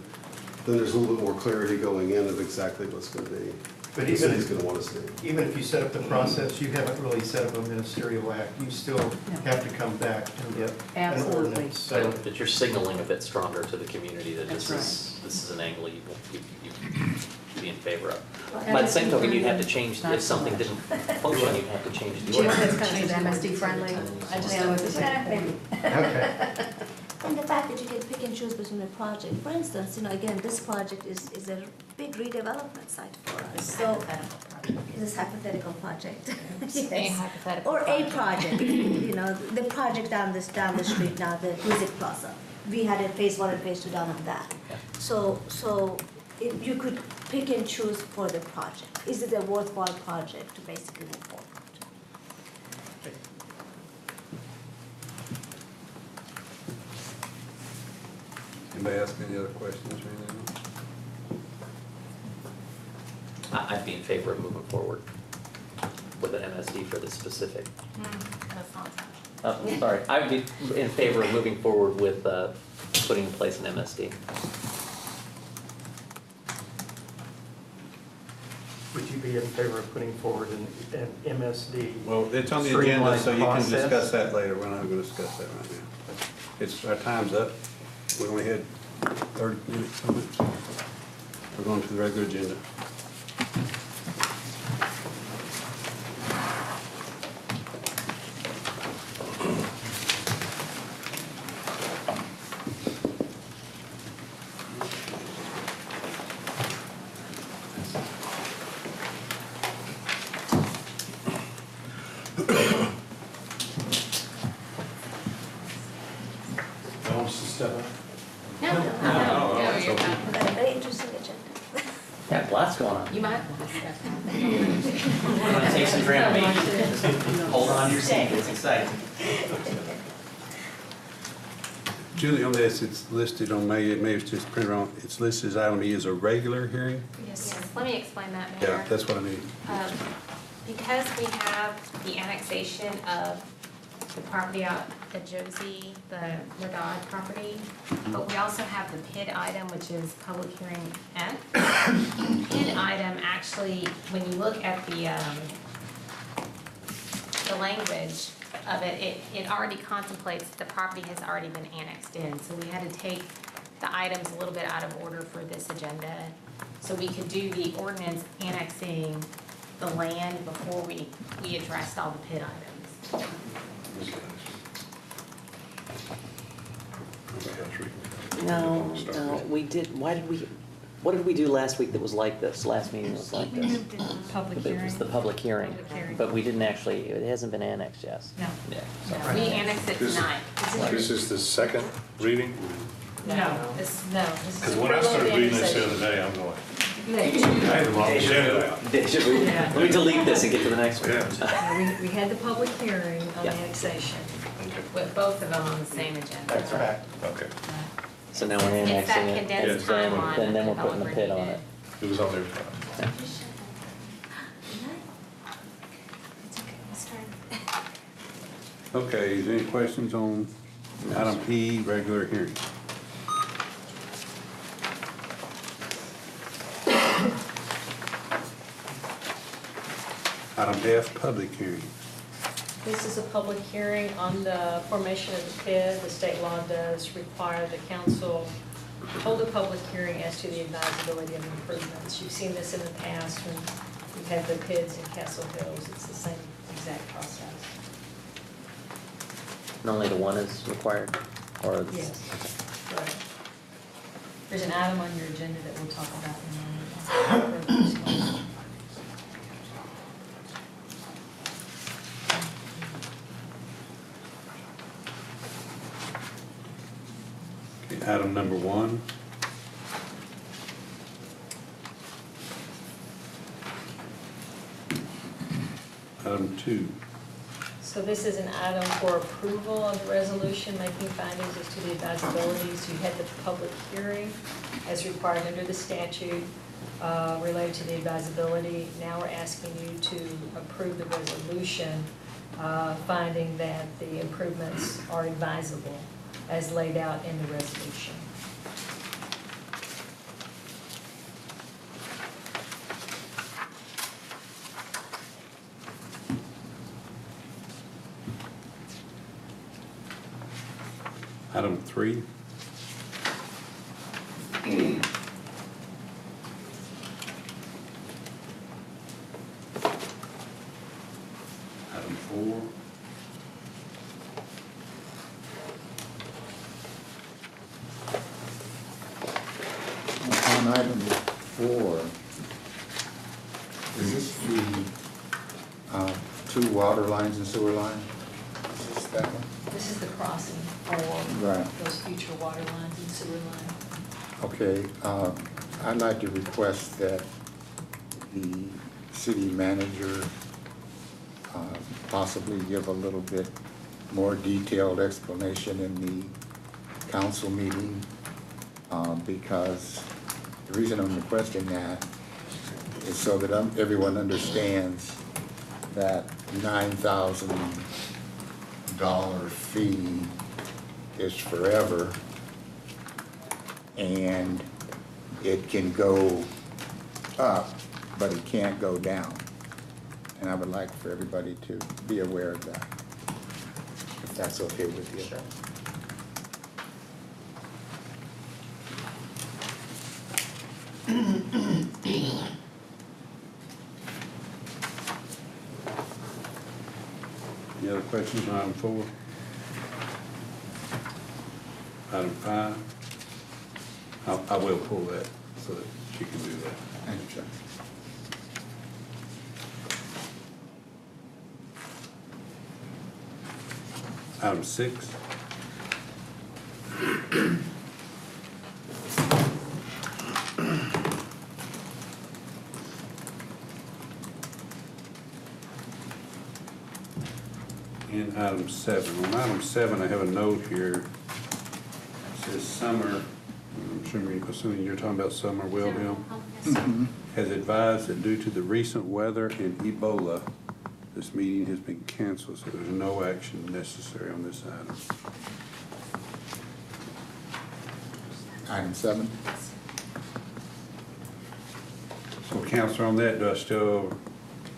then there's a little bit more clarity going in of exactly what's going to be. But the even city's if- going to want to see. Even if you set up the process, you haven't really set up a ministerial act. You still have to come back and get an Absolutely. ordinance. So But you're signaling a bit stronger to the community that That's this is an angle you be in favor of. And By the it's same token, you'd have to important, change, not if so something much. didn't function, you'd have to change the Do you want ordinance. this kind of MSD friendly? I just Yeah, don't with the- think- maybe. Okay. And the fact that you can pick and choose between a project, for instance, again, this project is a big redevelopment site for us, so. This hypothetical project. A Yes. hypothetical Or a project. project, the project down the street now, the Music Plaza. We had a phase 1 and phase 2 done on that. So you could pick and choose for the project. Is it a worthwhile project to basically move forward? Anybody ask any other questions or anything? I'd be in favor of moving forward with an MSD for this specific. That's not. Sorry, I'd be in favor of moving forward with putting in place an MSD. Would you be in favor of putting forward an MSD? Well, it's on the agenda, Streamlined so you can process? discuss that later. We're not going to discuss that right now. Our time's up. We only had 30 minutes on it. We're going to the regular agenda. Wants to step up? No, no, you're We've fine. got a very interesting agenda. Yeah, lots going on. You might. You want to take some Dramamine? Hold on to your seat, it's exciting. Julie, on this, it's listed on May, maybe it's just printed on, it's listed as item E as a regular hearing? Yes, let me explain that, Yeah, Mayor. that's what I need. Because we have the annexation of the property out at Josie, the Redod property, but we also have the PID item, which is public hearing F. PID item, actually, when you look at the language of it, it already contemplates that the property has already been annexed in. So we had to take the items a little bit out of order for this agenda. So we could do the ordinance annexing the land before we addressed all the pit items. No, we did, what did we do last week that was like this? Last meeting was like this? Public It hearing. was the public hearing, Public hearing. but we didn't actually, it hasn't been annexed yet. No. Yeah. No, we annexed it tonight. This is the second reading? No, this is. Because when I started reading this the other day, I'm going, I had the wrong agenda. Let me delete this and get to the next one. Yeah. We had the public hearing on Yeah. annexation. Okay. With both of them on the same agenda. That's right. Okay. So now we're It's that annexing it, condensed then timeline then that we're putting the developer pit on needed. it. It was on there. Okay, is there any questions on item E, regular hearing? Item F, public hearing. This is a public hearing on the formation of the PID. The state law does require the council hold a public hearing as to the advisability of improvements. You've seen this in the past when we've had the PIDs in Castle Hills. It's the same exact process. And only the one is required, or? Yes. Right. There's an item on your agenda that we'll talk about in a moment. Okay, item number 1. Item 2. So this is an item for approval of the resolution making findings as to the advisabilities. You had the public hearing as required under the statute related to the advisability. Now we're asking you to approve the resolution finding that the improvements are advisable as laid out in the resolution. Item 3. Item 4. On item 4, is this the 2 water lines and sewer lines? Is this that one? This is the crossing for Right. those future water lines and sewer lines. Okay, I'd like to request that the city manager possibly give a little bit more detailed explanation in the council meeting, because the reason I'm requesting that is so that everyone understands that $9,000 fee is forever, and it can go up, but it can't go down. And I would like for everybody to be aware of that, if that's okay with you. Sure. Any other questions on item 4? Item 5. I will pull that so that she can do that. Thank you, Chuck. Item 6. And item 7. On item 7, I have a note here. It says Summer, assuming you're talking about Summer Wilhelm, has advised that due to the recent weather and Ebola, this meeting has been canceled, so there's no action necessary on this item. Item 7. So, Counselor, on that, do I still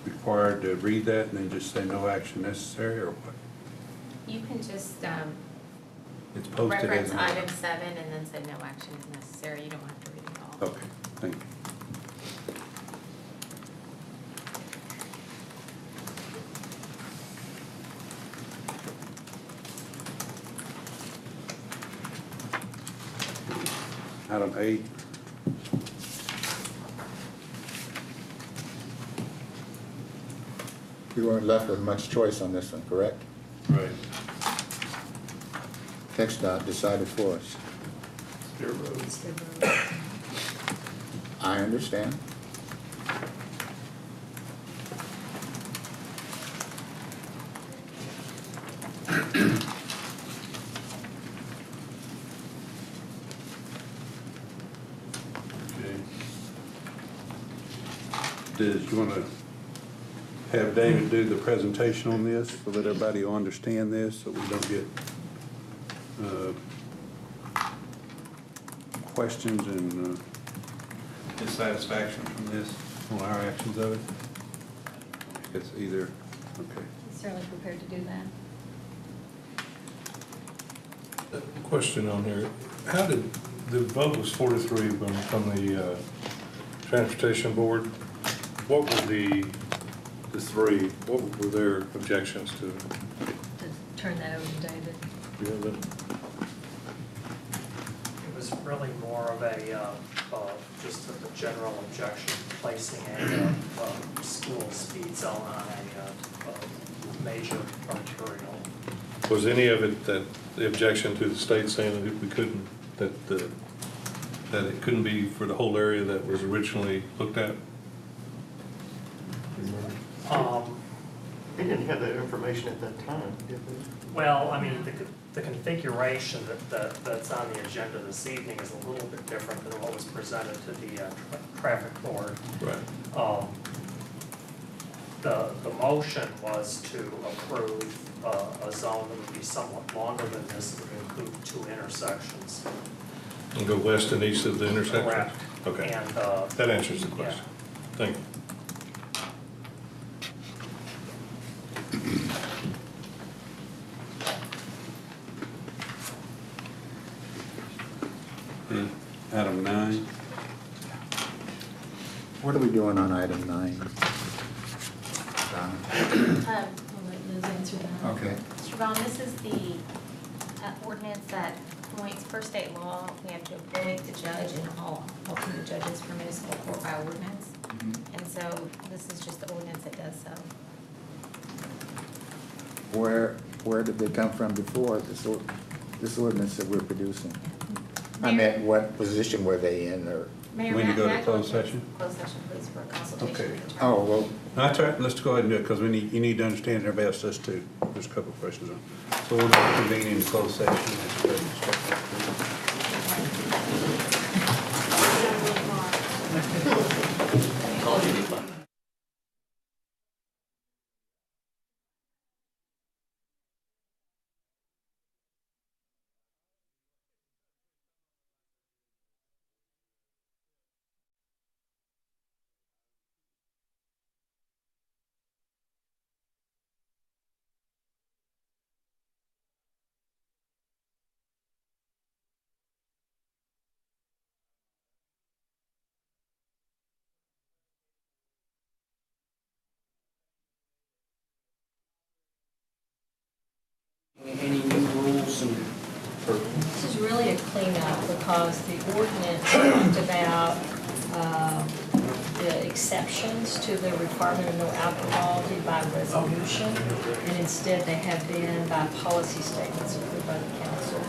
required to read that and then just say no action necessary, or what? You can just It's posted as reference an item 7 and then say no action is necessary. You don't have to read it all. Okay, thank you. Item 8. We weren't left with much choice on this one, correct? Right. TxDOT decided for us. Spear Road. I understand. Okay. Did you want to have David do the presentation on this so that everybody will understand this, so we don't get questions and dissatisfaction from this on our actions of it? It's either, okay. Certainly prepared to do that. Question on here, how did, the vote was 4-3 from the Transportation Board. What were the three, what were their objections to it? To turn that over to David. You know, It was really more of a, just a general objection, placing a school speed zone on a major arterial. Was any of it that the objection to the state saying that we couldn't, that it couldn't be for the whole area that was originally looked at? They didn't have that information at that time, did they? Well, I mean, the configuration that's on the agenda this evening is a little bit different than what was presented to the traffic board. Right. The motion was to approve a zone that would be somewhat longer than this, that would include 2 intersections. And go west and east of the intersection? Correct. Okay. And, that answers the question. Yeah. Thank you. Item 9. What are we doing on item 9? I'll let Liz answer that. Okay. Mr. Vaughn, this is the ordinance that appoints, per state law, we have to appoint the judge and all alternate judges for municipal court by ordinance. And so this is just the ordinance that does so. Where did they come from before, this ordinance that we're producing? I Mayor- meant, what position were they in, or? Mayor, We need to go to may I closed into session? Closed session, please, for a consultation Okay. with the attorney. Oh, well, No, that's all right, let's go ahead and do it, because you need to understand, everybody else does too. There's a couple of questions on. So we'll convene in closed session. Call you fun. Any new rules and, This is really a cleanup because the ordinance talked about the exceptions to the requirement of no alcohol be by resolution, and instead they have been by policy statements approved by the council.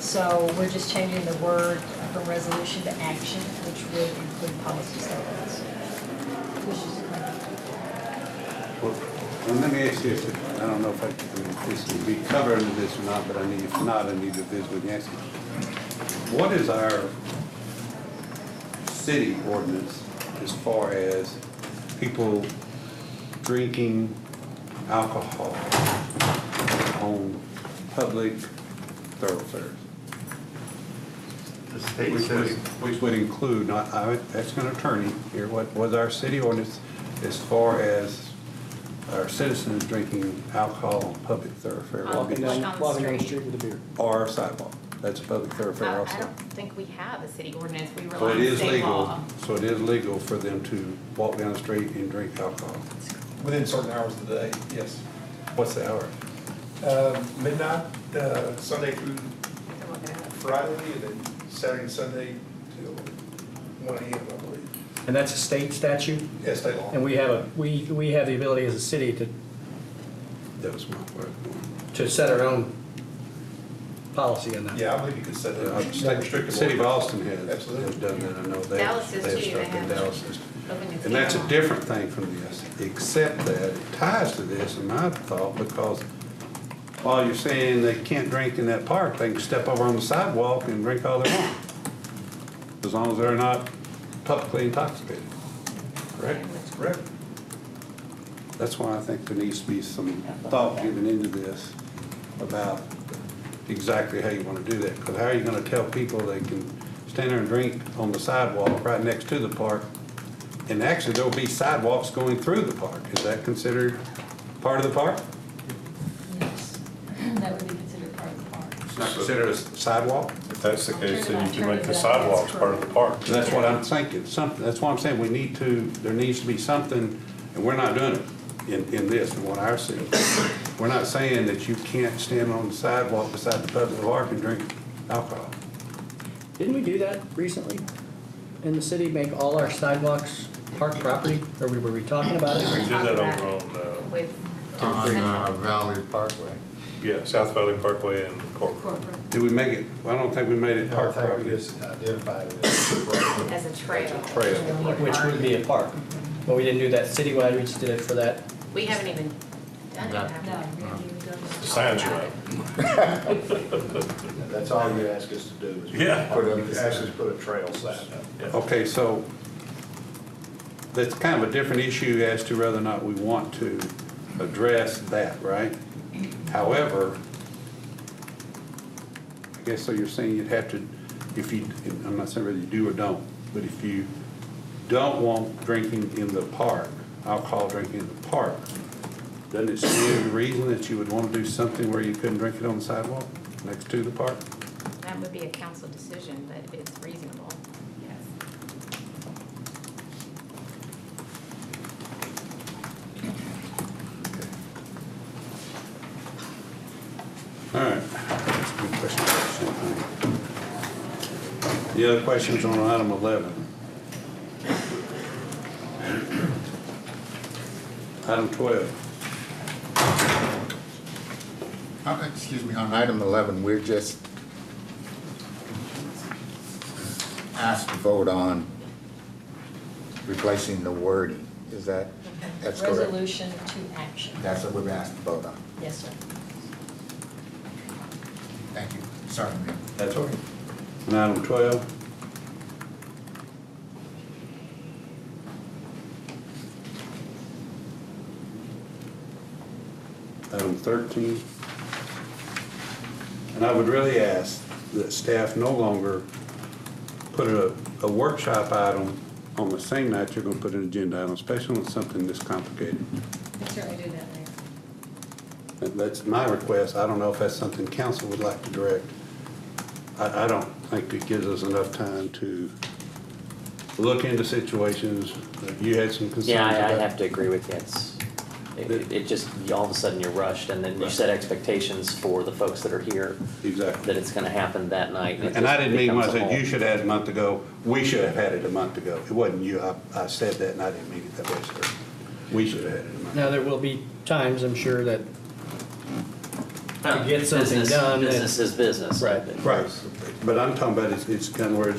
So we're just changing the word from resolution to action, which would include policy statements. Which is Well, let me ask you, I don't know if this will be covered under this or not, but if not, I need to visit with Nancy. What is our city ordinance as far as people drinking alcohol on public thoroughfares? The state says, Which would include, that's an attorney here, what was our city ordinance as far as our citizens drinking alcohol on public thoroughfare? walking Like down on the the street. street with a beer. Or sidewalk, that's a public thoroughfare I also. don't think we have a city ordinance, we So rely it on is state legal, law. so it is legal for them to walk down the street and drink alcohol. Within certain hours of the day, yes. What's the hour? Midnight, Sunday through Friday, and then Saturday and Sunday, 1 AM, I believe. And that's a state statute? Yeah, state law. And we have the ability as a city That was my word. to set our own policy on that. Yeah, I believe you could set The it. State restricted. City of Austin has Absolutely. done that, I know they Dallas is they have too. struck They in have Dallas. open And that's a casino. different thing from this, except that it ties to this in my thought, because while you're saying they can't drink in that park, they can step over on the sidewalk and drink all they want, as long as they're not publicly intoxicated. Correct? Correct. That's why I think there needs to be some thought given into this about exactly how you want to do that. Because how are you going to tell people they can stand there and drink on the sidewalk right next to the park? And actually, there'll be sidewalks going through the park. Is that considered part of the park? Yes, that would be considered part of the park. It's not considered a sidewalk? If that's the case, then you can make the sidewalks part of the park. That's what I'm thinking. That's why I'm saying there needs to be something, and we're not doing it in this, in what I see. We're not saying that you can't stand on the sidewalk beside the public park and drink alcohol. Didn't we do that recently? In the city, make all our sidewalks park property? Or were we talking about We it? did that over on, With Valley Parkway. yeah, South Valley Parkway and Corporate. Corporate. Did we make it, I don't think we made it park I think we property. just identified it as. as a trail. Trail. Which would be a park. But we didn't do that citywide, we just did it for that. We haven't even done it. No, have we we? haven't even done that. Signs are up. That's all you ask us to do is. Yeah. Ask us to put a trail sign up. Okay, so that's kind of a different issue as to whether or not we want to address that, right? However, I guess so you're saying you'd have to, if you, I'm not saying whether you do or don't, but if you don't want drinking in the park, alcohol drinking in the park, doesn't it stand to reason that you would want to do something where you couldn't drink it on the sidewalk next to the park? That would be a council decision, but if it's reasonable, yes. All right, that's a good question. The other questions on item 11. Item 12. Excuse me, on item 11, we're just asked to vote on replacing the wording. Is that's correct? Resolution to action. That's what we're asked to vote on. Yes, sir. Thank you. Sorry, ma'am. That's all right. And item 12. Item 13. And I would really ask that staff no longer put a workshop item on the same night you're going to put an agenda item, especially when it's something this complicated. We certainly do that there. That's my request. I don't know if that's something council would like to direct. I don't think it gives us enough time to look into situations that you had some concerns Yeah, about. I have to agree with you. It just, all of a sudden you're rushed, and then you set expectations for the folks that are here. Exactly. That it's gonna happen that night. And I didn't mean when I becomes a said whole- you should have had it a month ago, we should have had it a month ago. It wasn't you. I said that and I didn't mean it that way, sir. We should have had it a month ago. Now, there will be times, I'm sure, that to get something Business- done. Business is business. Right. Right, but I'm talking about it's kind of where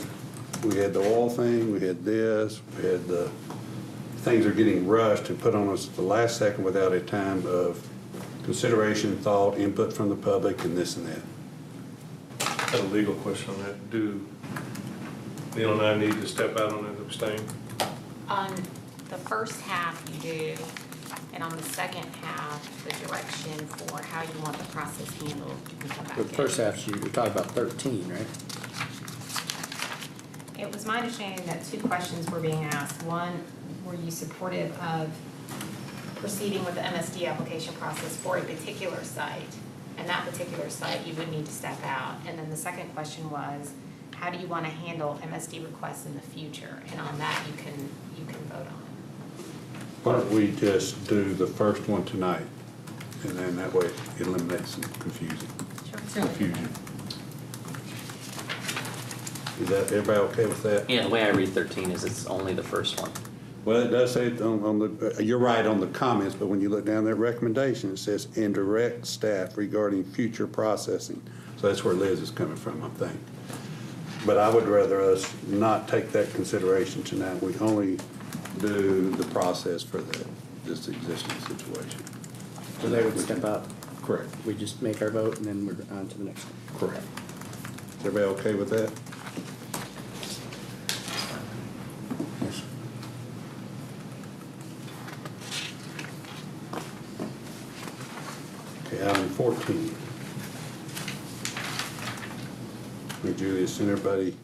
we had the oil thing, we had this, we had the, things are getting rushed and put on us at the last second without a time of consideration, thought, input from the public, and this and that. I have a legal question on that. Do Neil and I need to step out on it and abstain? On the first half you do, and on the second half, the direction for how you want the process handled, you can come back The in. first half, you're talking about 13, right? It was my understanding that two questions were being asked. One, were you supportive of proceeding with the MSD application process for a particular site? And that particular site, you would need to step out. And then the second question was, how do you want to handle MSD requests in the future? And on that, you can vote on it. Why don't we just do the first one tonight, and then that way it eliminates some confusion. Sure. Confusion. Is that, everybody okay with that? Yeah, the way I read 13 is it's only the first one. Well, it does say on the, you're right on the comments, but when you look down that recommendation, it says, and direct staff regarding future processing. So that's where Liz is coming from, I think. But I would rather us not take that consideration tonight. We only do the process for this existing situation. So they would step up. Correct. We just make our vote and then we're on to the next one. Correct. Is everybody okay with that? Okay, item 14. Julia sent everybody,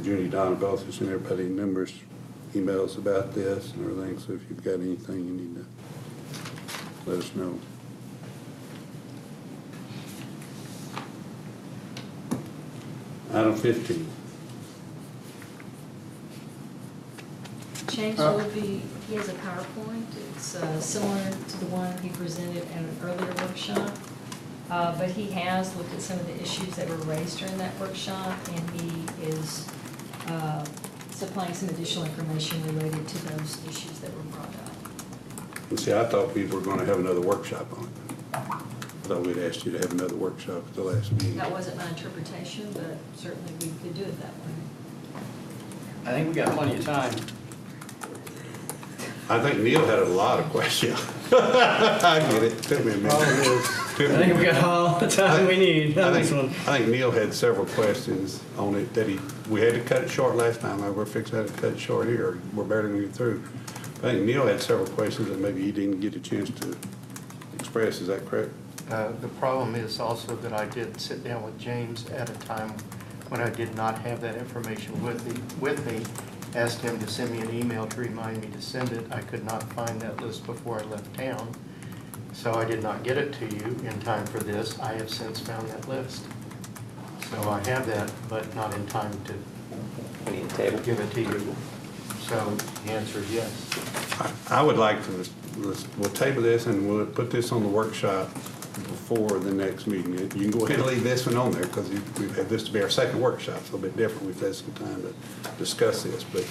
Judy, Donna both have sent everybody numbers, emails about this and everything, so if you've got anything you need to let us know. Item 15. James will be, he has a PowerPoint. It's similar to the one he presented at an earlier workshop. But he has looked at some of the issues that were raised during that workshop, and he is supplying some additional information related to those issues that were brought up. And see, I thought we were going to have another workshop on it. I thought we'd asked you to have another workshop at the last meeting. That wasn't my interpretation, but certainly we could do it that way. I think we got plenty of time. I think Neil had a lot of questions. I get it. Took me a minute. I think we got all the time we need on this one. I think Neil had several questions on it that we had to cut it short last time. We're fixing to cut it short here. We're barely going to get through. I think Neil had several questions that maybe he didn't get a chance to express. Is that correct? The problem is also that I did sit down with James at a time when I did not have that information with me. Asked him to send me an email to remind me to send it. I could not find that list before I left town. So I did not get it to you in time for this. I have since found that list. So I have that, but not in time to give it to you. So the answer is yes. I would like to, we'll table this and we'll put this on the workshop before the next meeting. You can go ahead and leave this one on there because we've had this to be our second workshop. It's a little bit different. We've had some time to discuss this, but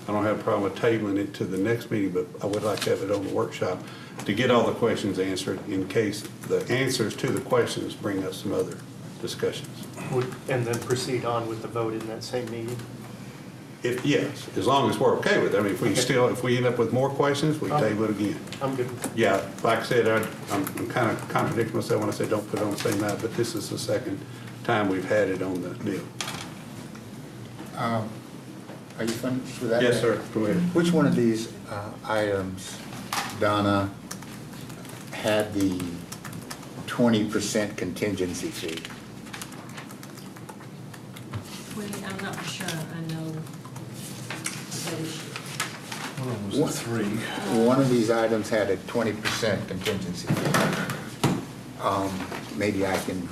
I don't have a problem with tabling it to the next meeting, but I would like to have it on the workshop to get all the questions answered in case the answers to the questions bring up some other discussions. And then proceed on with the vote in that same meeting? Yes, as long as we're okay with it. I mean, if we end up with more questions, we table it again. I'm good. Yeah, like I said, I'm kind of contradicting myself when I say don't put it on the same night, but this is the second time we've had it on the deal. Are you finished with that? Yes, sir. Go ahead. Which one of these items, Donna, had the 20% contingency fee? I'm not for sure I know that issue. One was three. One of these items had a 20% contingency fee. Maybe I can,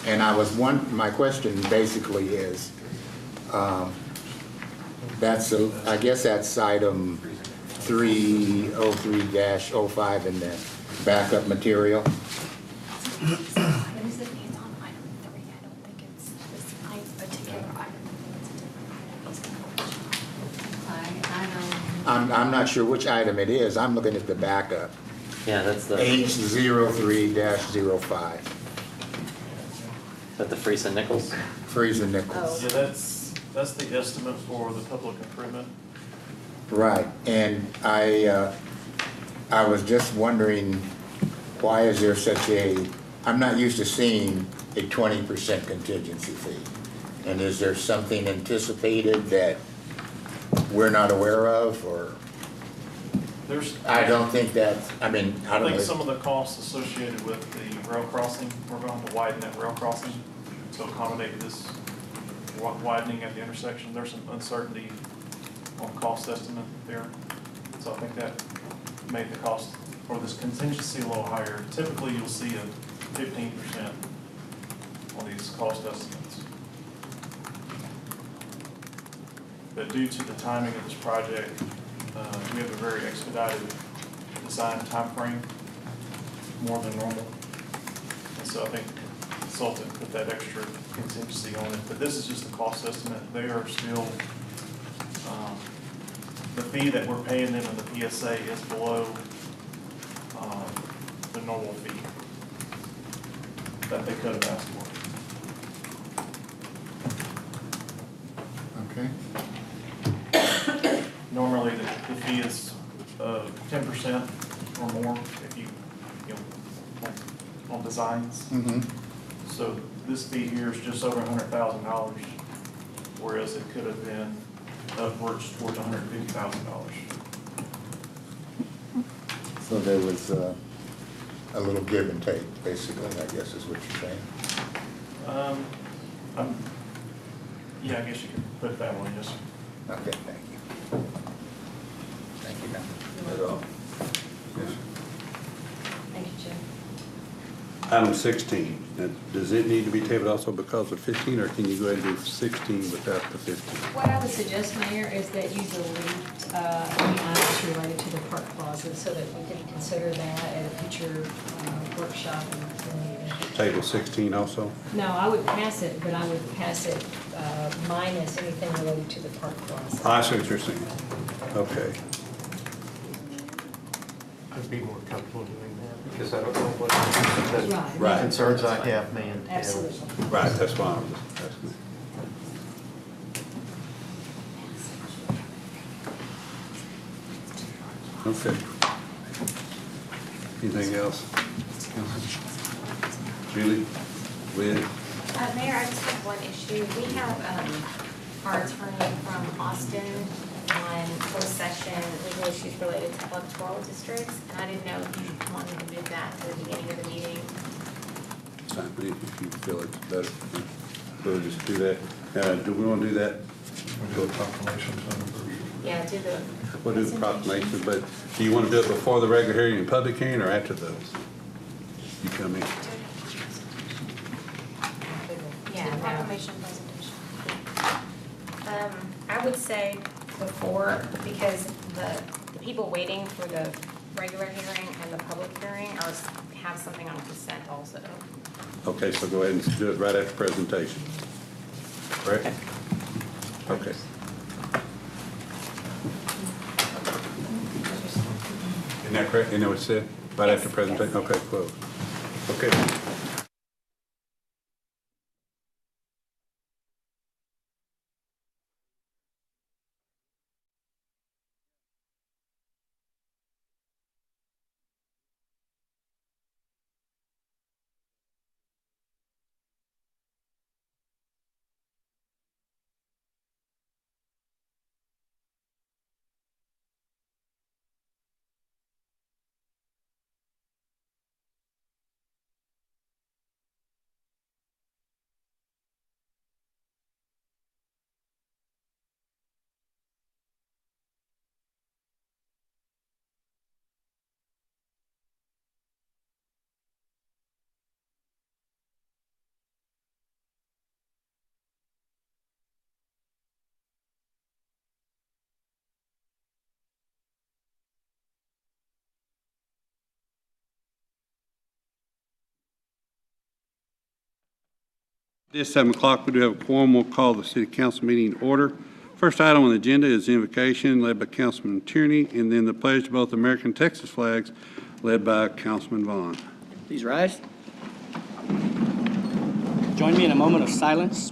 and my question basically is, I guess that's item 303-05 in the backup material. It's on item 3. I don't think it's this particular item. It's a different item. I'm not sure which item it is. I'm looking at the backup. Yeah, that's the. H03-05. Is that the Freese and Nichols? Freeze and Nichols. Yeah, that's the estimate for the public improvement. Right, and I was just wondering, why is there such I'm not used to seeing a 20% contingency fee. And is there something anticipated that we're not aware of, or? I don't think that, I don't know. I think some of the costs associated with the rail crossing, we're going to widen that rail crossing to accommodate this widening at the intersection. There's some uncertainty on cost estimate there. So I think that made the cost for this contingency a little higher. Typically, you'll see a 15% on these cost estimates. But due to the timing of this project, we have a very expedited design timeframe, more than normal. And so I think consultant put that extra contingency on it, but this is just the cost estimate. They are still, the fee that we're paying them in the PSA is below the normal fee that they could have asked for. Okay. Normally, the fee is 10% or more if you know, on designs. Mm-hmm. So this fee here is just over $100,000, whereas it could have been upwards towards $150,000. So there was a little give and take, basically, I guess is what you're saying. Yeah, I guess you could put it that way, yes, sir. Okay, thank you. Thank you, ma'am. Thank you, Jim. Item 16, now, does it need to be tabled also because of 15, or can you go ahead and do 16 without the 15? What I would suggest, Mayor, is that you delete any items related to the park closet so that we can consider that at a future workshop and meeting. Table 16 also? No, I would pass it, but I would pass it minus anything related to the park closet. I see what you're saying. Okay. I'd be more comfortable doing that because I don't know what Right. concerns I have may entail. Absolutely. Right, that's why I'm just asking. Okay. Anything else? Julie? Liz? Mayor, I just have one issue. We have our attorney from Austin on closed session legal issues related to electoral districts, and I didn't know if you wanted to move that to the beginning of the meeting. Fine, if you feel it's better, we'll just do that. Do we want to do that? We'll do a proclamation. Yeah, do the. We'll do the proclamation, but do you want to do it before the regular hearing and public hearing or after those? You tell me. Yeah, proclamation presentation. I would say before, because the people waiting for the regular hearing and the public hearing have something on consent also. Okay, so go ahead and do it right after presentation. Correct? Okay. Isn't that correct? You know what it said? Right after presentation? Yes. Okay, close. Okay. It's 7 o'clock. We do have a quorum. We'll call the city council meeting in order. First item on the agenda is the invocation led by Councilman Tierney, and then the pledge to both American and Texas flags led by Councilman Vaughn. Please rise. Join me in a moment of silence.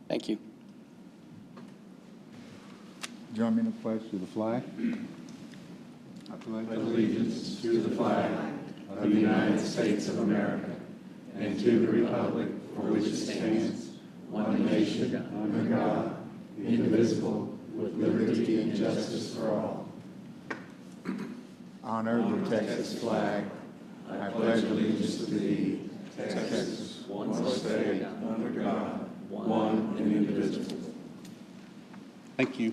Thank you. Join me in a pledge to the flag. I pledge allegiance to the flag of the United States of America and to the republic for which it stands, one nation, under God, indivisible, with liberty and justice for all. honor the Texas flag. I pledge allegiance to thee, Texas, one state, under God, one and indivisible. Thank you.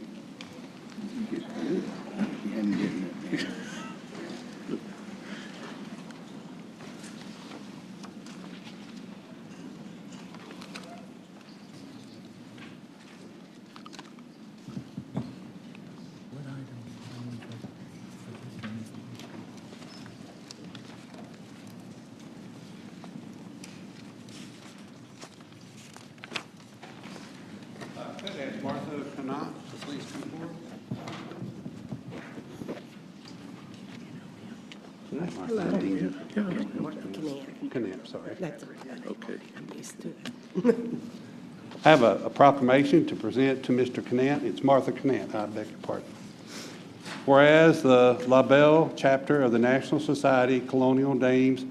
Could ask Martha Canat to please come forward. Canat, sorry. Okay. I have a proclamation to present to Mr. Canat. It's Martha Canat, I beg your pardon. Whereas the La Belle chapter of the National Society Colonial Dames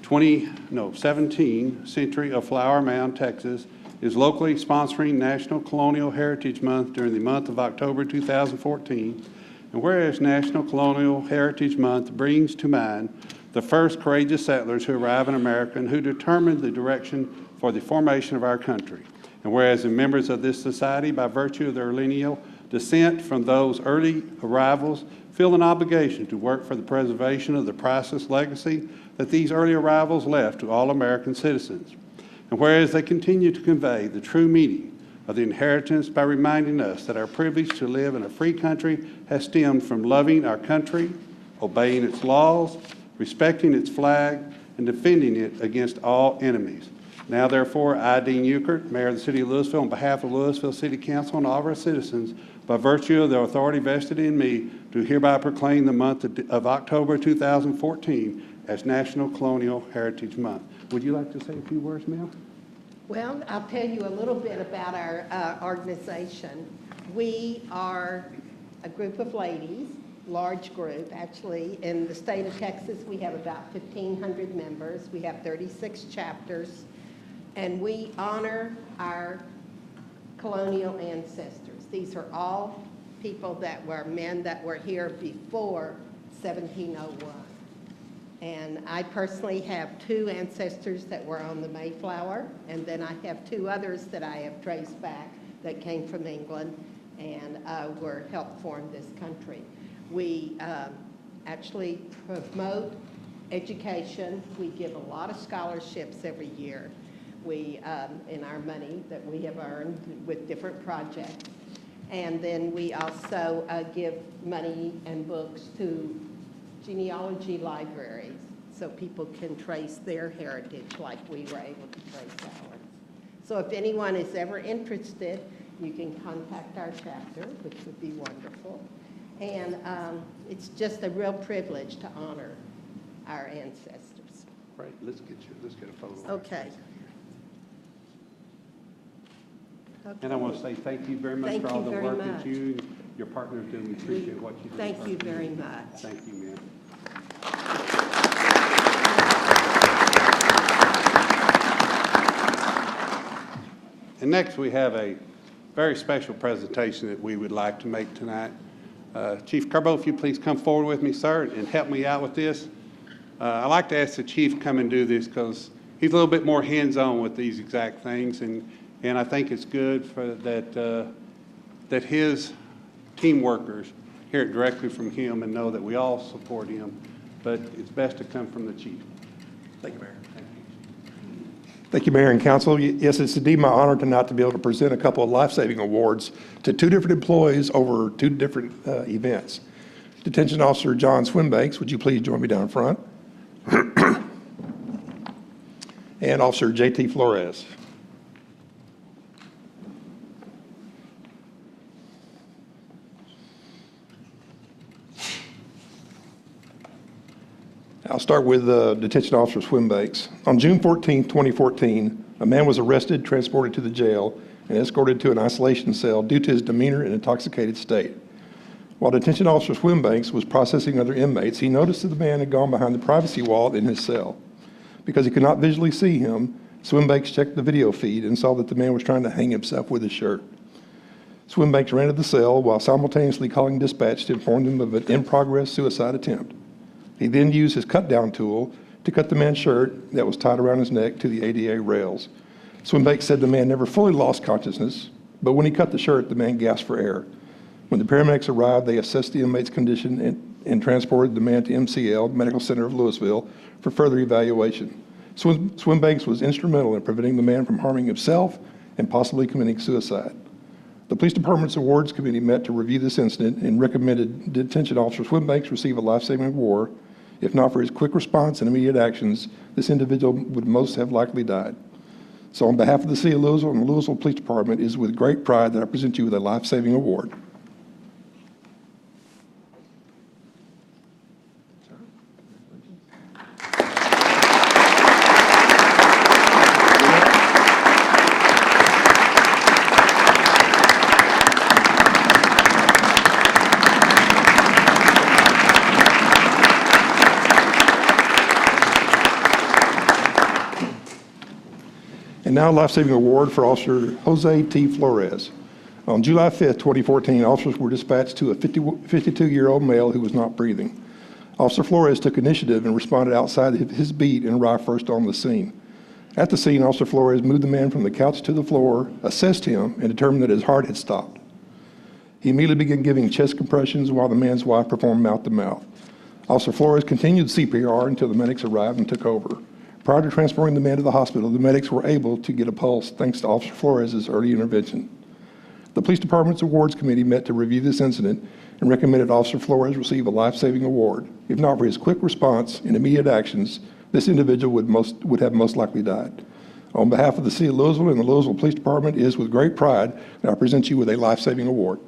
17th Century of Flower Mound, Texas, is locally sponsoring National Colonial Heritage Month during the month of October 2014. And whereas National Colonial Heritage Month brings to mind the first courageous settlers who arrived in America and who determined the direction for the formation of our country. And whereas the members of this society, by virtue of their lineal descent from those early arrivals, feel an obligation to work for the preservation of the priceless legacy that these early arrivals left to all American citizens. And whereas they continue to convey the true meaning of the inheritance by reminding us that our privilege to live in a free country has stemmed from loving our country, obeying its laws, respecting its flag, and defending it against all enemies. Now, therefore, I, Dean Euchert, Mayor of the City of Lewisville, on behalf of Lewisville City Council and all of our citizens, by virtue of the authority vested in me, do hereby proclaim the month of October 2014 as National Colonial Heritage Month. Would you like to say a few words, ma'am? Well, I'll tell you a little bit about our organization. We are a group of ladies, large group, actually. In the state of Texas, we have about 1,500 members. We have 36 chapters, and we honor our colonial ancestors. These are all people that were men that were here before 1701. And I personally have 2 ancestors that were on the Mayflower, and then I have 2 others that I have traced back that came from England and helped form this country. We actually promote education. We give a lot of scholarships every year. We, in our money that we have earned with different projects. And then we also give money and books to genealogy libraries so people can trace their heritage like we were able to trace ours. So if anyone is ever interested, you can contact our chapter, which would be wonderful. And it's just a real privilege to honor our ancestors. Right, let's get a photo. Okay. And I want to say thank you very much Thank for all you the very work much. that you and your partners do. We appreciate what you do. Thank you very much. Thank you, ma'am. And next, we have a very special presentation that we would like to make tonight. Chief Kerbo, if you please come forward with me, sir, and help me out with this. I'd like to ask the chief to come and do this because he's a little bit more hands-on with these exact things, and I think it's good for that his team workers hear it directly from him and know that we all support him, but it's best to come from the chief. Thank you, Mayor. Thank you. Thank you, Mayor and Council. Yes, it's indeed my honor tonight to be able to present a couple of life-saving awards to 2 different employees over 2 different events. Detention Officer John Swinbanks, would you please join me down front? And Officer J.T. Flores. I'll start with Detention Officer Swinbanks. On June 14, 2014, a man was arrested, transported to the jail, and escorted to an isolation cell due to his demeanor and intoxicated state. While Detention Officer Swinbanks was processing other inmates, he noticed that the man had gone behind the privacy wall in his cell. Because he could not visually see him, Swinbanks checked the video feed and saw that the man was trying to hang himself with his shirt. Swinbanks ran to the cell while simultaneously calling dispatch to inform them of an in-progress suicide attempt. He then used his cut-down tool to cut the man's shirt that was tied around his neck to the ADA rails. Swinbank said the man never fully lost consciousness, but when he cut the shirt, the man gasped for air. When the paramedics arrived, they assessed the inmate's condition and transported the man to MCL, Medical Center of Louisville, for further evaluation. Swinbanks was instrumental in preventing the man from harming himself and possibly committing suicide. The Police Department's Awards Committee met to review this incident and recommended Detention Officer Swinbanks receive a life-saving award. If not for his quick response and immediate actions, this individual would most have likely died. So on behalf of the City of Louisville and the Louisville Police Department, it is with great pride that I present you with a life-saving award. And now, a life-saving award for Officer Jose T. Flores. On July 5th, 2014, officers were dispatched to a 52-year-old male who was not breathing. Officer Flores took initiative and responded outside his beat and arrived first on the scene. At the scene, Officer Flores moved the man from the couch to the floor, assessed him, and determined that his heart had stopped. He immediately began giving chest compressions while the man's wife performed mouth-to-mouth. Officer Flores continued CPR until the medics arrived and took over. Prior to transporting the man to the hospital, the medics were able to get a pulse thanks to Officer Flores' early intervention. The Police Department's Awards Committee met to review this incident and recommended Officer Flores receive a life-saving award. If not for his quick response and immediate actions, this individual would have most likely died. On behalf of the City of Louisville and the Louisville Police Department, it is with great pride that I present you with a life-saving award.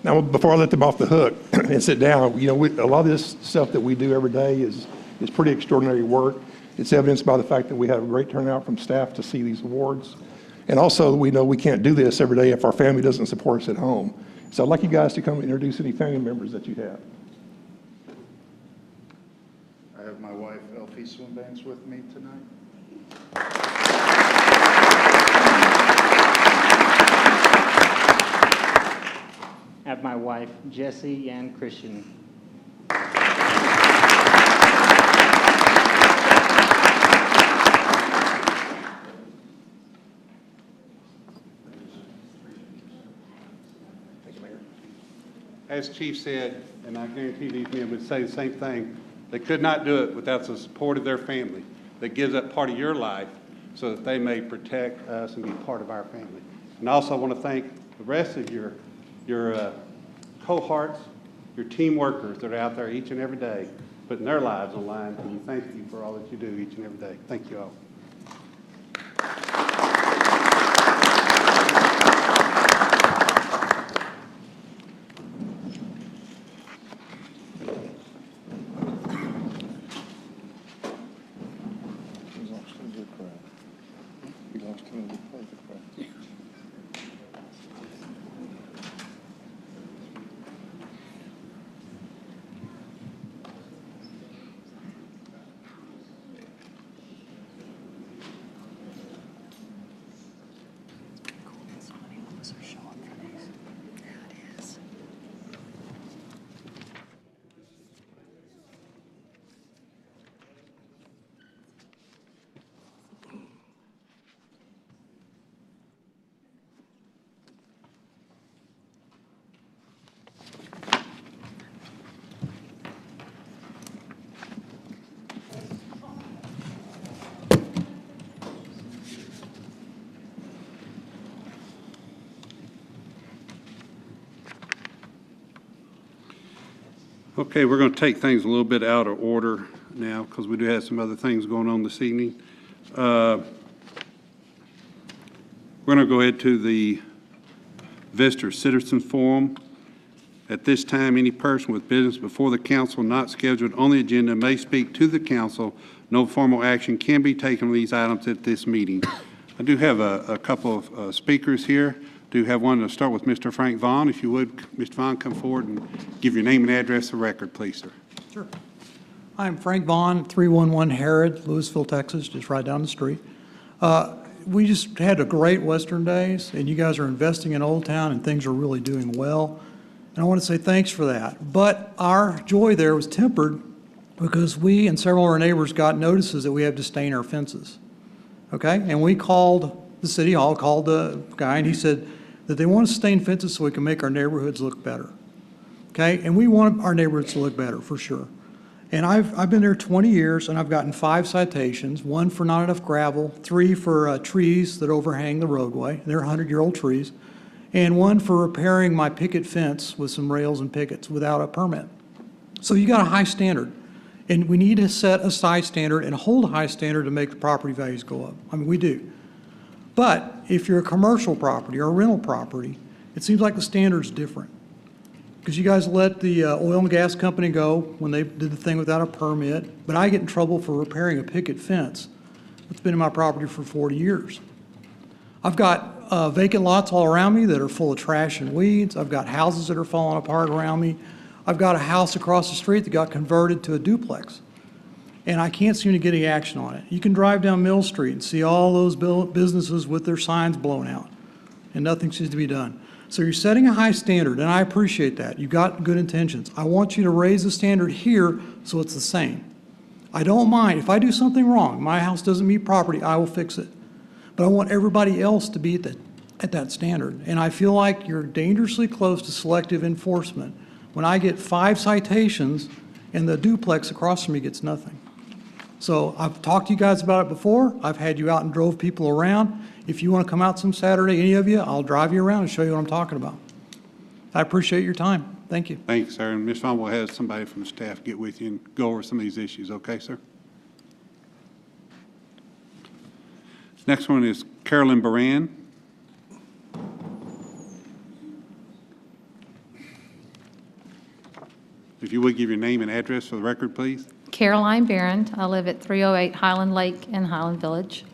Now, before I let them off the hook and sit down, a lot of this stuff that we do every day is pretty extraordinary work. It's evidenced by the fact that we have a great turnout from staff to see these awards. And also, we know we can't do this every day if our family doesn't support us at home. So I'd like you guys to come and introduce any family members that you have. I have my wife, LP Swinbanks, with me tonight. I have my wife, Jessie and Christian. As Chief said, and I guarantee these men would say the same thing, they could not do it without the support of their family that gives up part of your life so that they may protect us and be part of our family. And I also want to thank the rest of your cohorts, your team workers that are out there each and every day putting their lives on the line, and we thank you for all that you do each and every day. Thank you all. Okay, we're going to take things a little bit out of order now because we do have some other things going on this evening. We're going to go ahead to the Visitor Citizen Forum. At this time, any person with business before the council not scheduled on the agenda may speak to the council. No formal action can be taken on these items at this meeting. I do have a couple of speakers here. Do have one to start with Mr. Frank Vaughn. If you would, Mr. Vaughn, come forward and give your name and address for record, please, sir. Sure. I'm Frank Vaughn, 311 Herod, Lewisville, Texas, just right down the street. We just had a great Western Days, and you guys are investing in Old Town, and things are really doing well. And I want to say thanks for that. But our joy there was tempered because we and several of our neighbors got notices that we have to stain our fences. Okay? And we called the city hall, called the guy, and he said that they want to stain fences so we can make our neighborhoods look better. Okay? And we want our neighborhoods to look better, for sure. And I've been there 20 years, and I've gotten 5 citations, 1 for not enough gravel, 3 for trees that overhang the roadway, they're 100-year-old trees, and 1 for repairing my picket fence with some rails and pickets without a permit. So you got a high standard, and we need to set a high standard and hold a high standard to make the property values go up. I mean, we do. But if you're a commercial property or a rental property, it seems like the standard's different. Because you guys let the oil and gas company go when they did the thing without a permit, but I get in trouble for repairing a picket fence that's been in my property for 40 years. I've got vacant lots all around me that are full of trash and weeds. I've got houses that are falling apart around me. I've got a house across the street that got converted to a duplex, and I can't seem to get any action on it. You can drive down Mill Street and see all those businesses with their signs blown out, and nothing seems to be done. So you're setting a high standard, and I appreciate that. You've got good intentions. I want you to raise the standard here so it's the same. I don't mind. If I do something wrong, my house doesn't meet property, I will fix it. But I want everybody else to be at that standard. And I feel like you're dangerously close to selective enforcement when I get 5 citations and the duplex across from me gets nothing. So I've talked to you guys about it before. I've had you out and drove people around. If you want to come out some Saturday, any of you, I'll drive you around and show you what I'm talking about. I appreciate your time. Thank you. Thanks, sir. And Ms. Vaughn will have somebody from the staff get with you and go over some of these issues. Okay, sir? Next one is Carolyn Baran. If you would give your name and address for the record, please. Caroline Barron. I live at 308 Highland Lake in Highland Village.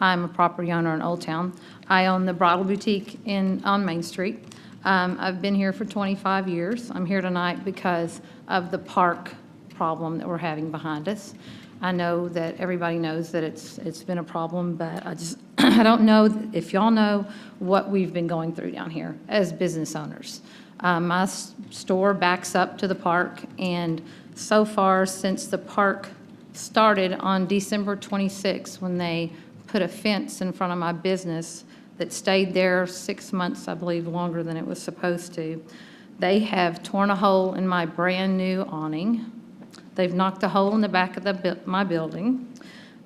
I'm a property owner in Old Town. I own the bridal boutique on Main Street. I've been here for 25 years. I'm here tonight because of the park problem that we're having behind us. I know that everybody knows that it's been a problem, but I don't know if y'all know what we've been going through down here as business owners. My store backs up to the park, and so far since the park started on December 26th, when they put a fence in front of my business that stayed there 6 months, I believe, longer than it was supposed to. They have torn a hole in my brand-new awning. They've knocked a hole in the back of my building.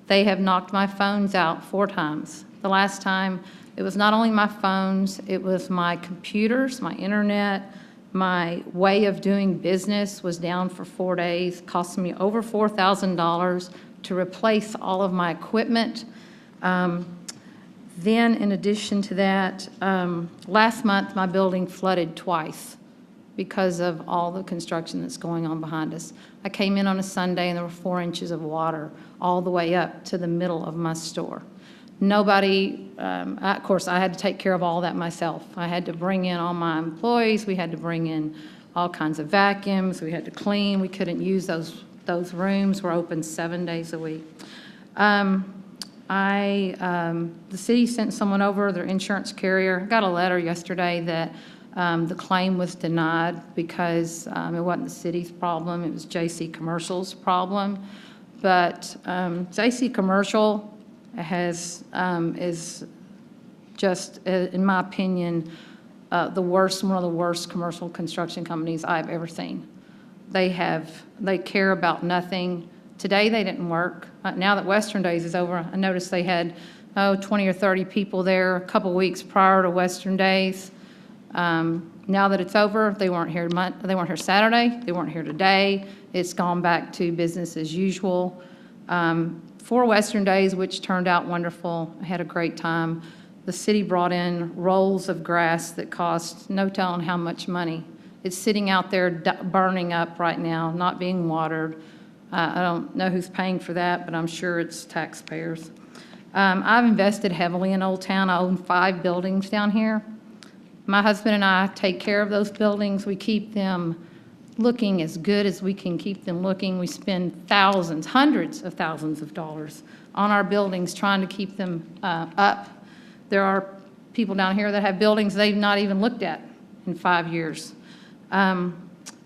They have knocked my phones out 4 times. The last time, it was not only my phones, it was my computers, my internet, my way of doing business was down for 4 days, costing me over $4,000 to replace all of my equipment. Then, in addition to that, last month my building flooded twice because of all the construction that's going on behind us. I came in on a Sunday and there were 4 inches of water all the way up to the middle of my store. Nobody, of course, I had to take care of all that myself. I had to bring in all my employees. We had to bring in all kinds of vacuums. We had to clean. We couldn't use those rooms. We're open 7 days a week. The city sent someone over, their insurance carrier. Got a letter yesterday that the claim was denied because it wasn't the city's problem, it was JC Commercial's problem. But JC Commercial is just, in my opinion, one of the worst commercial construction companies I've ever seen. They care about nothing. Today they didn't work. Now that Western Days is over, I noticed they had 20 or 30 people there a couple weeks prior to Western Days. Now that it's over, they weren't here Saturday, they weren't here today. It's gone back to business as usual. 4 Western Days, which turned out wonderful. I had a great time. The city brought in rolls of grass that cost no telling how much money. It's sitting out there burning up right now, not being watered. I don't know who's paying for that, but I'm sure it's taxpayers. I've invested heavily in Old Town. I own 5 buildings down here. My husband and I take care of those buildings. We keep them looking as good as we can keep them looking. We spend thousands, hundreds of thousands of dollars on our buildings trying to keep them up. There are people down here that have buildings they've not even looked at in 5 years. I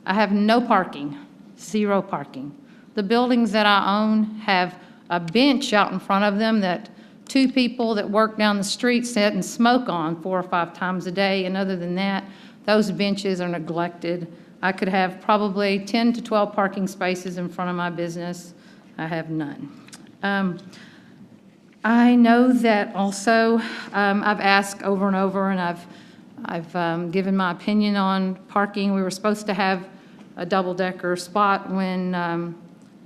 have no parking, 0 parking. The buildings that I own have a bench out in front of them that 2 people that work down the street sit and smoke on 4 or 5 times a day, and other than that, those benches are neglected. I could have probably 10 to 12 parking spaces in front of my business. I have none. I know that also, I've asked over and over, and I've given my opinion on parking. We were supposed to have a double-decker spot when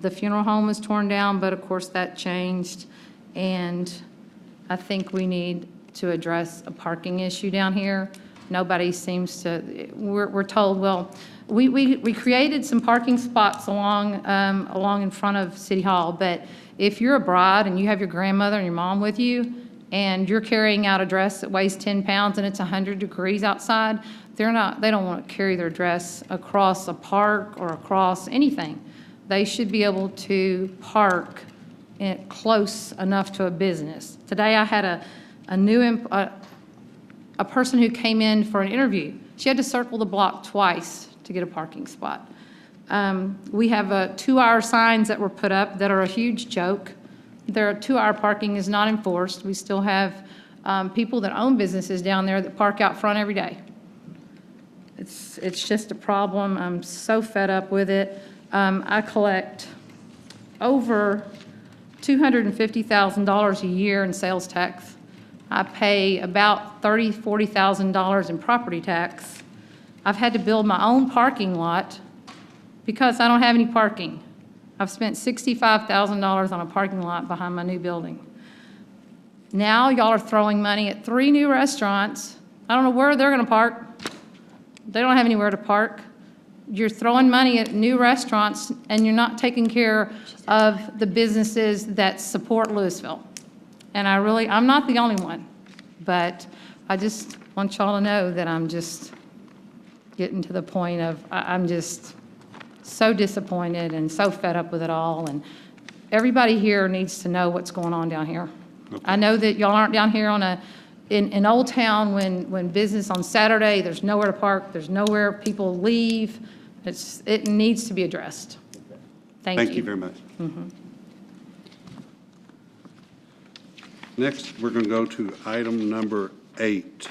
the funeral home was torn down, but of course that changed. And I think we need to address a parking issue down here. Nobody seems to, we're told, well, we created some parking spots along in front of City Hall, but if you're a bride and you have your grandmother and your mom with you, and you're carrying out a dress that weighs 10 pounds and it's 100 degrees outside, they don't want to carry their dress across a park or across anything. They should be able to park close enough to a business. Today I had a person who came in for an interview. She had to circle the block twice to get a parking spot. We have 2-hour signs that were put up that are a huge joke. Their 2-hour parking is not enforced. We still have people that own businesses down there that park out front every day. It's just a problem. I'm so fed up with it. I collect over $250,000 a year in sales tax. I pay about $30,000, $40,000 in property tax. I've had to build my own parking lot because I don't have any parking. I've spent $65,000 on a parking lot behind my new building. Now y'all are throwing money at 3 new restaurants. I don't know where they're gonna park. They don't have anywhere to park. You're throwing money at new restaurants and you're not taking care of the businesses that support Lewisville. And I'm not the only one, but I just want y'all to know that I'm just getting to the point of, I'm just so disappointed and so fed up with it all. And everybody here needs to know what's going on down here. Okay. I know that y'all aren't down here in Old Town when business on Saturday, there's nowhere to park, there's nowhere people leave. It needs to be addressed. Thank you very much. Mm-hmm. Next, we're going to go to item number 8.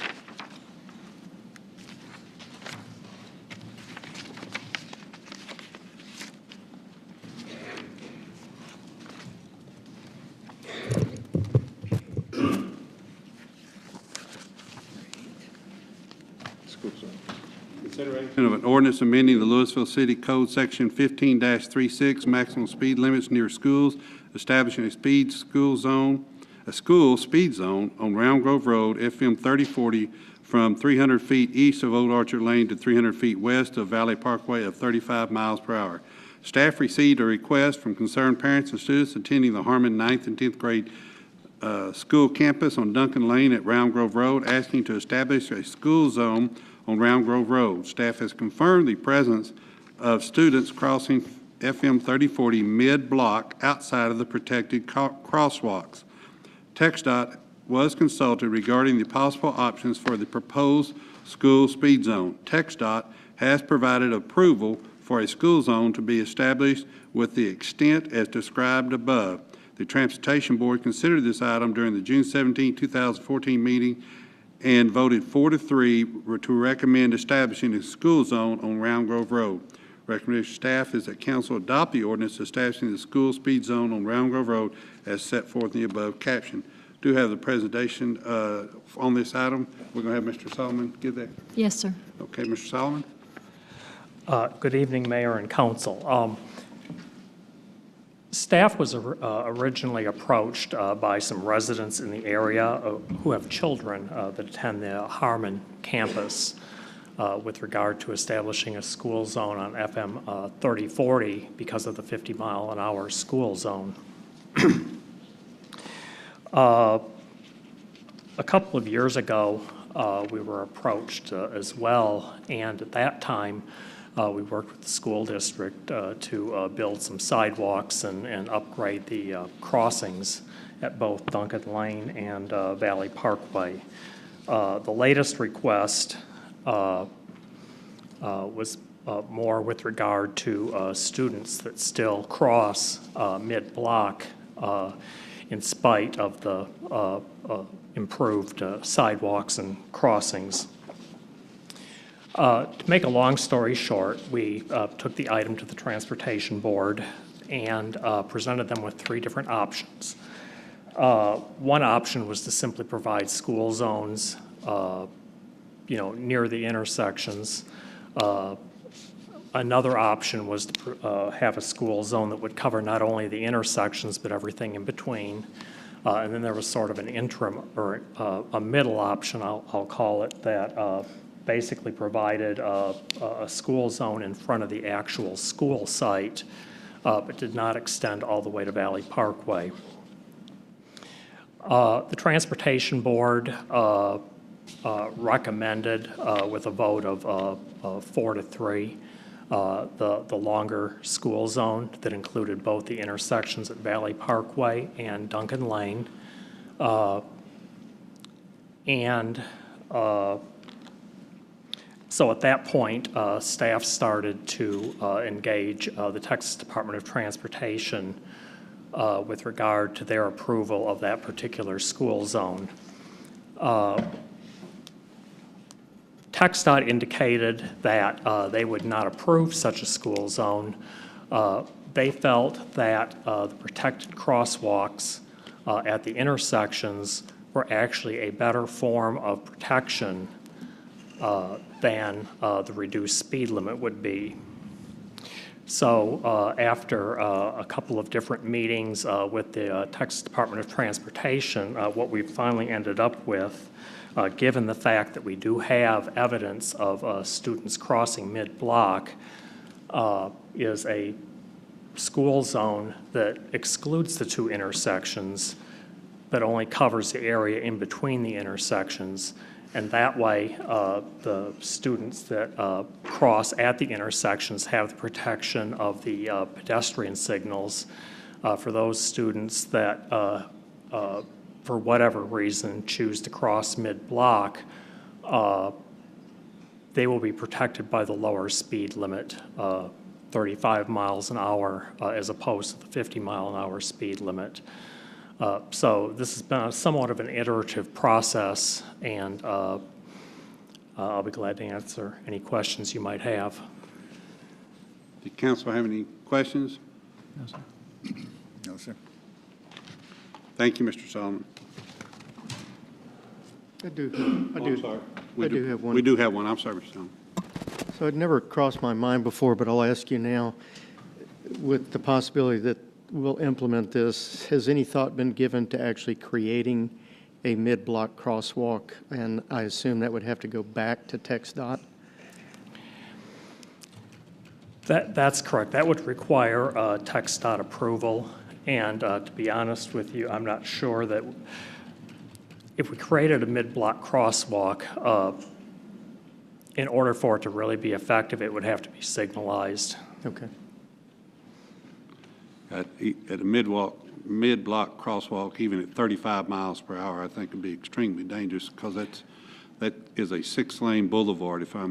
Consideration of an ordinance amending the Lewisville City Code Section 15-36, maximum speed limits near schools, establishing a school speed zone on Round Grove Road, FM 3040, from 300 feet east of Old Orchard Lane to 300 feet west of Valley Parkway of 35 miles per hour. Staff received a request from concerned parents and students attending the Harmon 9th and 10th grade school campus on Duncan Lane at Round Grove Road, asking to establish a school zone on Round Grove Road. Staff has confirmed the presence of students crossing FM 3040 mid-block outside of the protected crosswalks. TxDOT was consulted regarding the possible options for the proposed school speed zone. TxDOT has provided approval for a school zone to be established with the extent as described above. The Transportation Board considered this item during the June 17, 2014 meeting and voted 4-3 to recommend establishing a school zone on Round Grove Road. Recommendation staff is that council adopt the ordinance establishing the school speed zone on Round Grove Road as set forth in the above caption. Do have the presentation on this item. We're going to have Mr. Solomon give that. Yes, sir. Okay, Mr. Solomon. Good evening, Mayor and Council. Staff was originally approached by some residents in the area who have children that attend the Harmon campus with regard to establishing a school zone on FM 3040 because of the 50-mile-an-hour school zone. A couple of years ago, we were approached as well, and at that time, We worked with the school district to build some sidewalks and upgrade the crossings at both Duncan Lane and Valley Parkway. The latest request was more with regard to students that still cross mid-block in spite of the improved sidewalks and crossings. To make a long story short, we took the item to the Transportation Board and presented them with 3 different options. One option was to simply provide school zones, near the intersections. Another option was to have a school zone that would cover not only the intersections but everything in between. And then there was sort of an interim or a middle option, I'll call it, that basically provided a school zone in front of the actual school site, but did not extend all the way to Valley Parkway. The Transportation Board recommended, with a vote of 4-3, the longer school zone that included both the intersections at Valley Parkway and Duncan Lane. So at that point, staff started to engage the Texas Department of Transportation with regard to their approval of that particular school zone. TxDOT indicated that they would not approve such a school zone. They felt that the protected crosswalks at the intersections were actually a better form of protection than the reduced speed limit would be. So after a couple of different meetings with the Texas Department of Transportation, what we finally ended up with, given the fact that we do have evidence of students crossing mid-block, is a school zone that excludes the 2 intersections, but only covers the area in between the intersections. And that way, the students that cross at the intersections have the protection of the pedestrian signals. For those students that, for whatever reason, choose to cross mid-block, they will be protected by the lower speed limit, 35 miles an hour, as opposed to the 50-mile-an-hour speed limit. So this has been somewhat of an iterative process, and I'll be glad to answer any questions you might have. Did council have any questions? No, sir. No, sir. Thank you, Mr. Solomon. I do have one. We do have one. I'm sorry, Mr. Solomon. So it never crossed my mind before, but I'll ask you now, with the possibility that we'll implement this, has any thought been given to actually creating a mid-block crosswalk? And I assume that would have to go back to TxDOT? That's correct. That would require TxDOT approval. And to be honest with you, I'm not sure that if we created a mid-block crosswalk, in order for it to really be effective, it would have to be signalized. Okay. At a mid-block crosswalk, even at 35 miles per hour, I think would be extremely dangerous, because that is a 6-lane boulevard, if I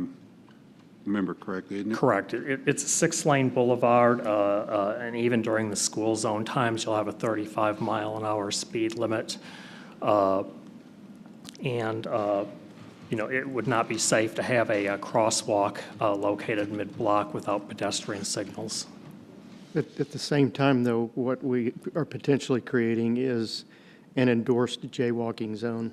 remember correctly, isn't it? Correct. It's a 6-lane boulevard, and even during the school zone times, you'll have a 35-mile-an-hour speed limit. It would not be safe to have a crosswalk located mid-block without pedestrian signals. At the same time, though, what we are potentially creating is an endorsed jaywalking zone.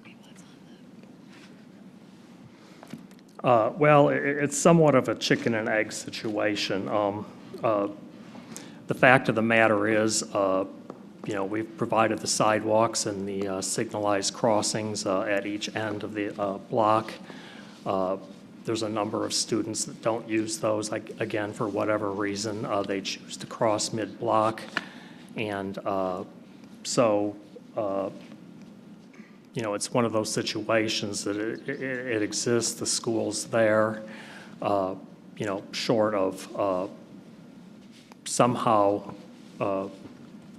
Well, it's somewhat of a chicken and egg situation. The fact of the matter is, we've provided the sidewalks and the signalized crossings at each end of the block. There's a number of students that don't use those, again, for whatever reason. They choose to cross mid-block. And it's one of those situations that it exists, the school's there. short of somehow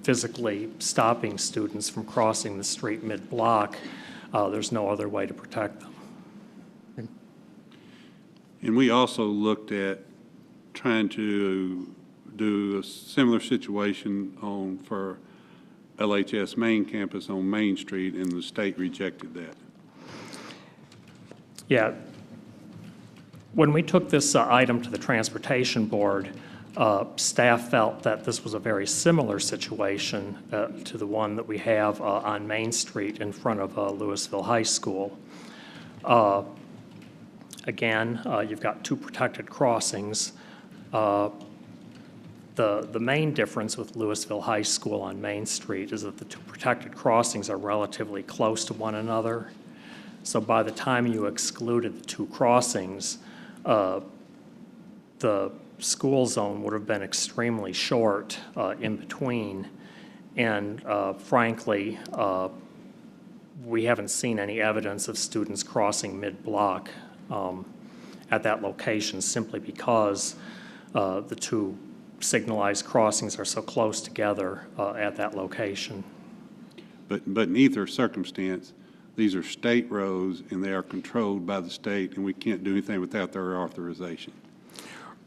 physically stopping students from crossing the street mid-block, there's no other way to protect them. And we also looked at trying to do a similar situation for LHS main campus on Main Street, and the state rejected that. Yeah. When we took this item to the Transportation Board, staff felt that this was a very similar situation to the one that we have on Main Street in front of Lewisville High School. Again, you've got two protected crossings. The main difference with Lewisville High School on Main Street is that the two protected crossings are relatively close to one another. So by the time you excluded the two crossings, the school zone would have been extremely short in between. And frankly, we haven't seen any evidence of students crossing mid-block at that location simply because the two signalized crossings are so close together at that location. But in either circumstance, these are state roads and they are controlled by the state, and we can't do anything without their authorization.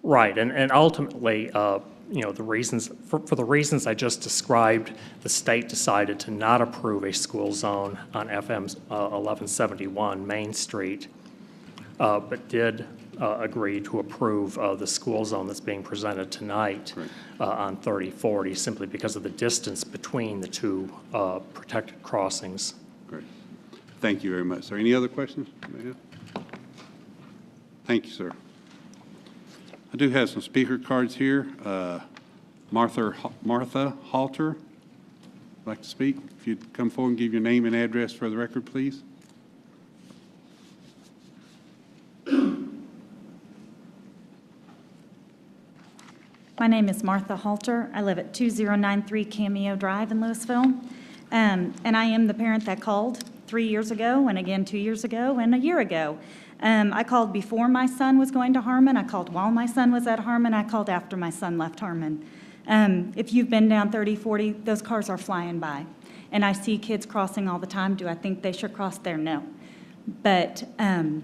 Right, and ultimately, the reasons, for the reasons I just described, the state decided to not approve a school zone on FM 1171 Main Street, but did agree to approve the school zone that's being presented tonight on 3040, simply because of the distance between the two protected crossings. Great. Thank you very much. Sir, any other questions? Thank you, sir. I do have some speaker cards here. Martha Halter would like to speak. If you'd come forward and give your name and address for the record, please. My name is Martha Halter. I live at 2093 Cameo Drive in Lewisville. And I am the parent that called 3 years ago, and again 2 years ago, and a year ago. I called before my son was going to Harmon. I called while my son was at Harmon. I called after my son left Harmon. If you've been down 3040, those cars are flying by. And I see kids crossing all the time. Do I think they should cross there? No. But an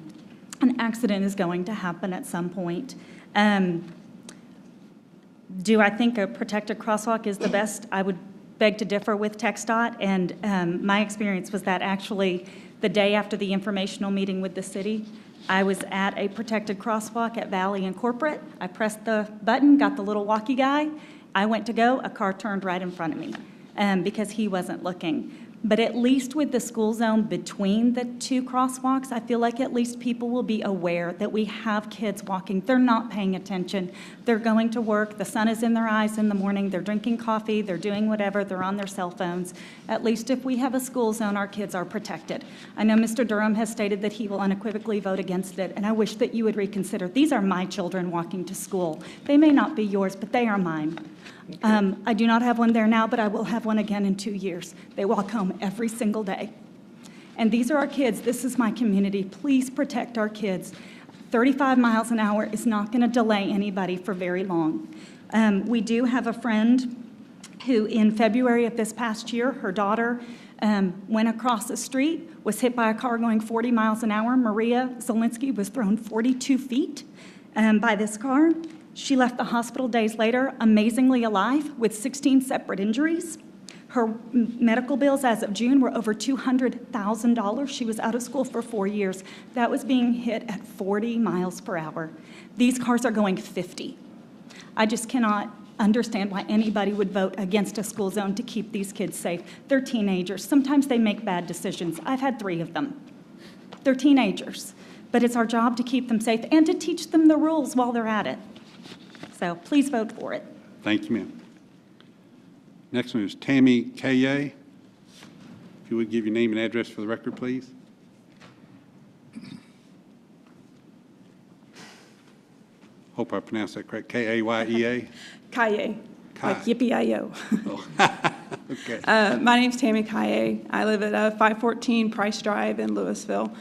accident is going to happen at some point. Do I think a protected crosswalk is the best? I would beg to differ with TxDOT, and my experience was that actually the day after the informational meeting with the city, I was at a protected crosswalk at Valley and Corporate. I pressed the button, got the little walkie guy. I went to go, a car turned right in front of me because he wasn't looking. But at least with the school zone between the two crosswalks, I feel like at least people will be aware that we have kids walking. They're not paying attention. They're going to work. The sun is in their eyes in the morning. They're drinking coffee. They're doing whatever. They're on their cell phones. At least if we have a school zone, our kids are protected. I know Mr. Durham has stated that he will unequivocally vote against it, and I wish that you would reconsider. These are my children walking to school. They may not be yours, but they are mine. I do not have one there now, but I will have one again in 2 years. They walk home every single day. And these are our kids. This is my community. Please protect our kids. 35 miles an hour is not going to delay anybody for very long. We do have a friend who in February of this past year, her daughter went across the street, was hit by a car going 40 miles an hour. Maria Zielinski was thrown 42 feet by this car. She left the hospital days later, amazingly alive, with 16 separate injuries. Her medical bills as of June were over $200,000. She was out of school for 4 years. That was being hit at 40 miles per hour. These cars are going 50. I just cannot understand why anybody would vote against a school zone to keep these kids safe. They're teenagers. Sometimes they make bad decisions. I've had 3 of them. They're teenagers. But it's our job to keep them safe and to teach them the rules while they're at it. So please vote for it. Thank you, ma'am. Next one is Tammy Kaye. If you would give your name and address for the record, please. Hope I pronounced that correct. K-A-Y-E-A? Kaye, like yippee-yi-yo. Okay. My name's Tammy Kaye. I live at 514 Price Drive in Lewisville.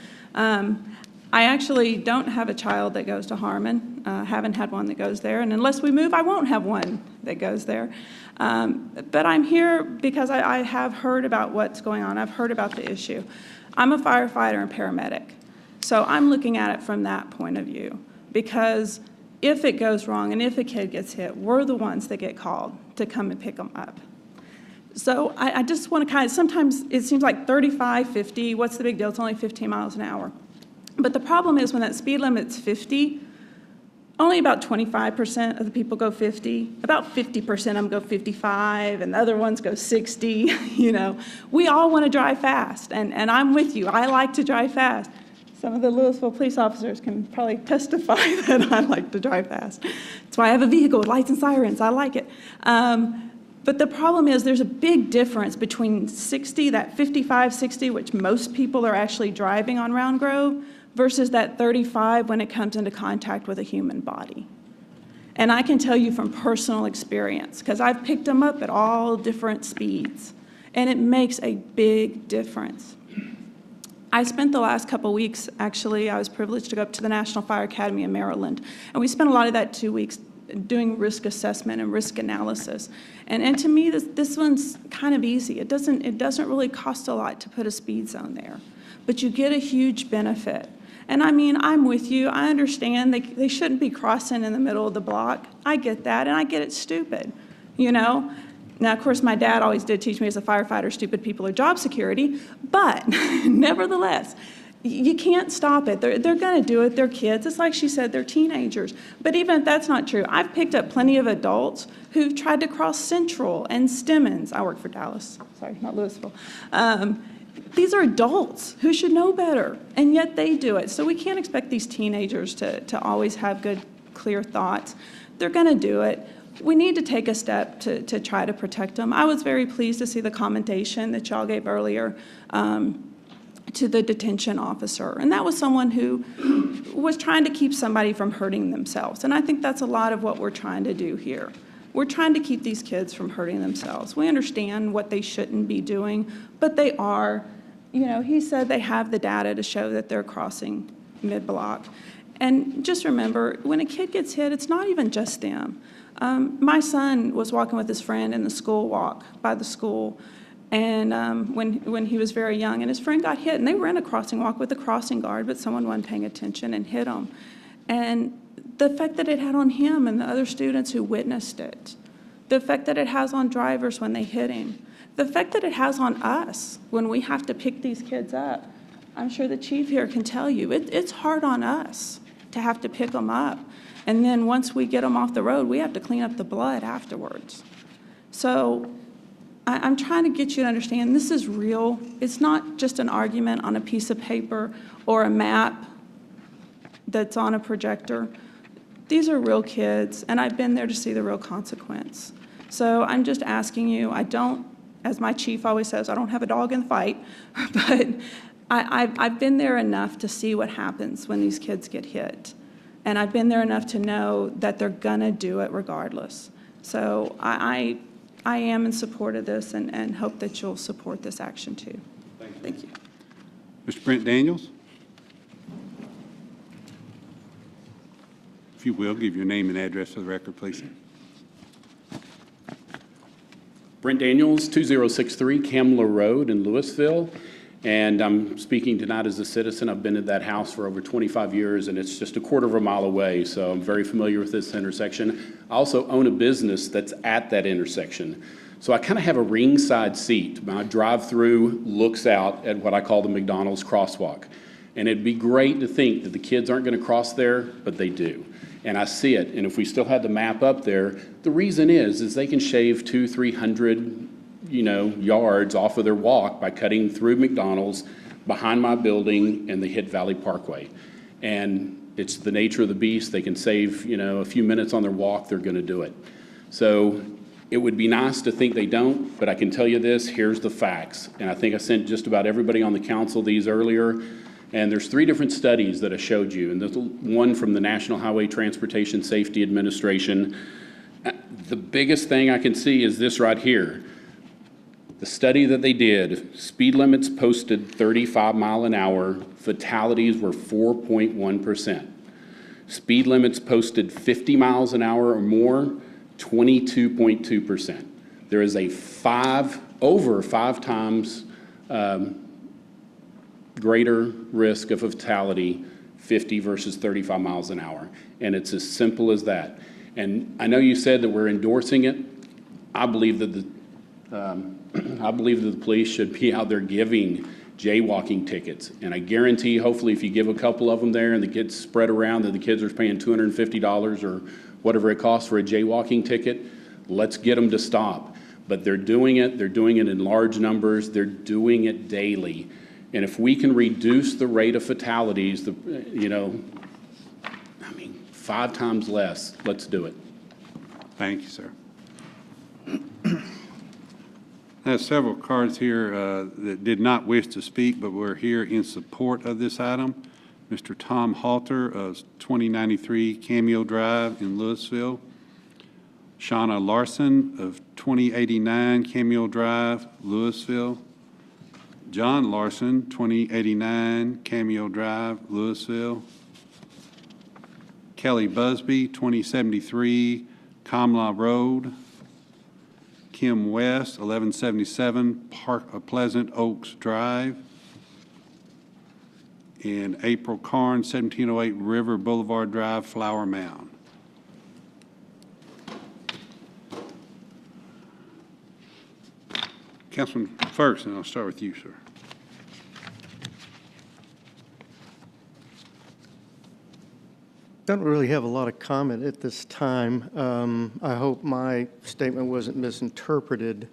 I actually don't have a child that goes to Harmon, haven't had one that goes there, and unless we move, I won't have one that goes there. But I'm here because I have heard about what's going on. I've heard about the issue. I'm a firefighter and paramedic, so I'm looking at it from that point of view, because if it goes wrong and if a kid gets hit, we're the ones that get called to come and pick them up. So I just want to kind of, sometimes it seems like 35, 50, what's the big deal? It's only 15 miles an hour. But the problem is when that speed limit's 50, only about 25% of the people go 50. About 50% of them go 55, and the other ones go 60, you know. We all want to drive fast, and I'm with you. I like to drive fast. Some of the Louisville police officers can probably testify that I like to drive fast. That's why I have a vehicle with lights and sirens. I like it. But the problem is there's a big difference between 60, that 55, 60, which most people are actually driving on Round Grove, versus that 35 when it comes into contact with a human body. And I can tell you from personal experience, because I've picked them up at all different speeds, and it makes a big difference. I spent the last couple weeks, actually, I was privileged to go up to the National Fire Academy in Maryland, and we spent a lot of that 2 weeks doing risk assessment and risk analysis. And to me, this one's kind of easy. It doesn't really cost a lot to put a speed zone there, but you get a huge benefit. And I mean, I'm with you. I understand they shouldn't be crossing in the middle of the block. I get that, and I get it's stupid, you know? Now, of course, my dad always did teach me as a firefighter, stupid people are job security, but nevertheless, you can't stop it. They're going to do it. They're kids. It's like she said, they're teenagers. But even if that's not true, I've picked up plenty of adults who've tried to cross Central and Stemmons. I work for Dallas. Sorry, not Louisville. These are adults who should know better, and yet they do it. So we can't expect these teenagers to always have good, clear thoughts. They're going to do it. We need to take a step to try to protect them. I was very pleased to see the commendation that y'all gave earlier to the detention officer. And that was someone who was trying to keep somebody from hurting themselves. And I think that's a lot of what we're trying to do here. We're trying to keep these kids from hurting themselves. We understand what they shouldn't be doing, but they are. You know, he said they have the data to show that they're crossing mid-block. And just remember, when a kid gets hit, it's not even just them. My son was walking with his friend in the school walk by the school, and when he was very young, and his friend got hit, and they were in a crossing walk with a crossing guard, but someone wasn't paying attention and hit him. And the effect that it had on him and the other students who witnessed it, the effect that it has on drivers when they hit him, the effect that it has on us when we have to pick these kids up. I'm sure the chief here can tell you, it's hard on us to have to pick them up. And then once we get them off the road, we have to clean up the blood afterwards. So I'm trying to get you to understand this is real. It's not just an argument on a piece of paper or a map that's on a projector. These are real kids, and I've been there to see the real consequence. So I'm just asking you, as my chief always says, I don't have a dog in the fight, but I've been there enough to see what happens when these kids get hit. And I've been there enough to know that they're gonna do it regardless. So I am in support of this and hope that you'll support this action too. Thank you. Mr. Brent Daniels? If you will, give your name and address for the record, please. Brent Daniels, 2063 Kamler Road in Louisville, and I'm speaking tonight as a citizen. I've been at that house for over 25 years, and it's just a quarter of a mile away, so I'm very familiar with this intersection. I also own a business that's at that intersection, so I kind of have a ringside seat. My drive-through looks out at what I call the McDonald's crosswalk, and it'd be great to think that the kids aren't going to cross there, but they do. And I see it, and if we still had the map up there, the reason is they can shave 200-300, yards off of their walk by cutting through McDonald's, behind my building, and the Hit Valley Parkway. And it's the nature of the beast. They can save, a few minutes on their walk. They're going to do it. So it would be nice to think they don't, but I can tell you this. Here's the facts, and I think I sent just about everybody on the council these earlier. And there's 3 different studies that I showed you, and there's one from the National Highway Transportation Safety Administration. The biggest thing I can see is this right here. The study that they did, speed limits posted 35 mile an hour, fatalities were 4.1%. Speed limits posted 50 miles an hour or more, 22.2%. There is a over five times greater risk of a fatality, 50 versus 35 miles an hour. And it's as simple as that. And I know you said that we're endorsing it. I believe that the police should be out there giving jaywalking tickets. And I guarantee, hopefully, if you give a couple of them there and the kids spread around, that the kids are paying $250 or whatever it costs for a jaywalking ticket, let's get them to stop. But they're doing it in large numbers, they're doing it daily. And if we can reduce the rate of fatalities, 5 times less, let's do it. Thank you, sir. I have several cards here that did not wish to speak, but we're here in support of this item. Mr. Tom Halter of 2093 Cameo Drive in Louisville. Shauna Larson of 2089 Cameo Drive, Louisville. John Larson, 2089 Cameo Drive, Louisville. Kelly Busby, 2073 Kamla Road. Kim West, 1177 Pleasant Oaks Drive. And April Carn, 1708 River Boulevard Drive, Flower Mound. Councilman Ferguson, I'll start with you, sir. Don't really have a lot of comment at this time. I hope my statement wasn't misinterpreted.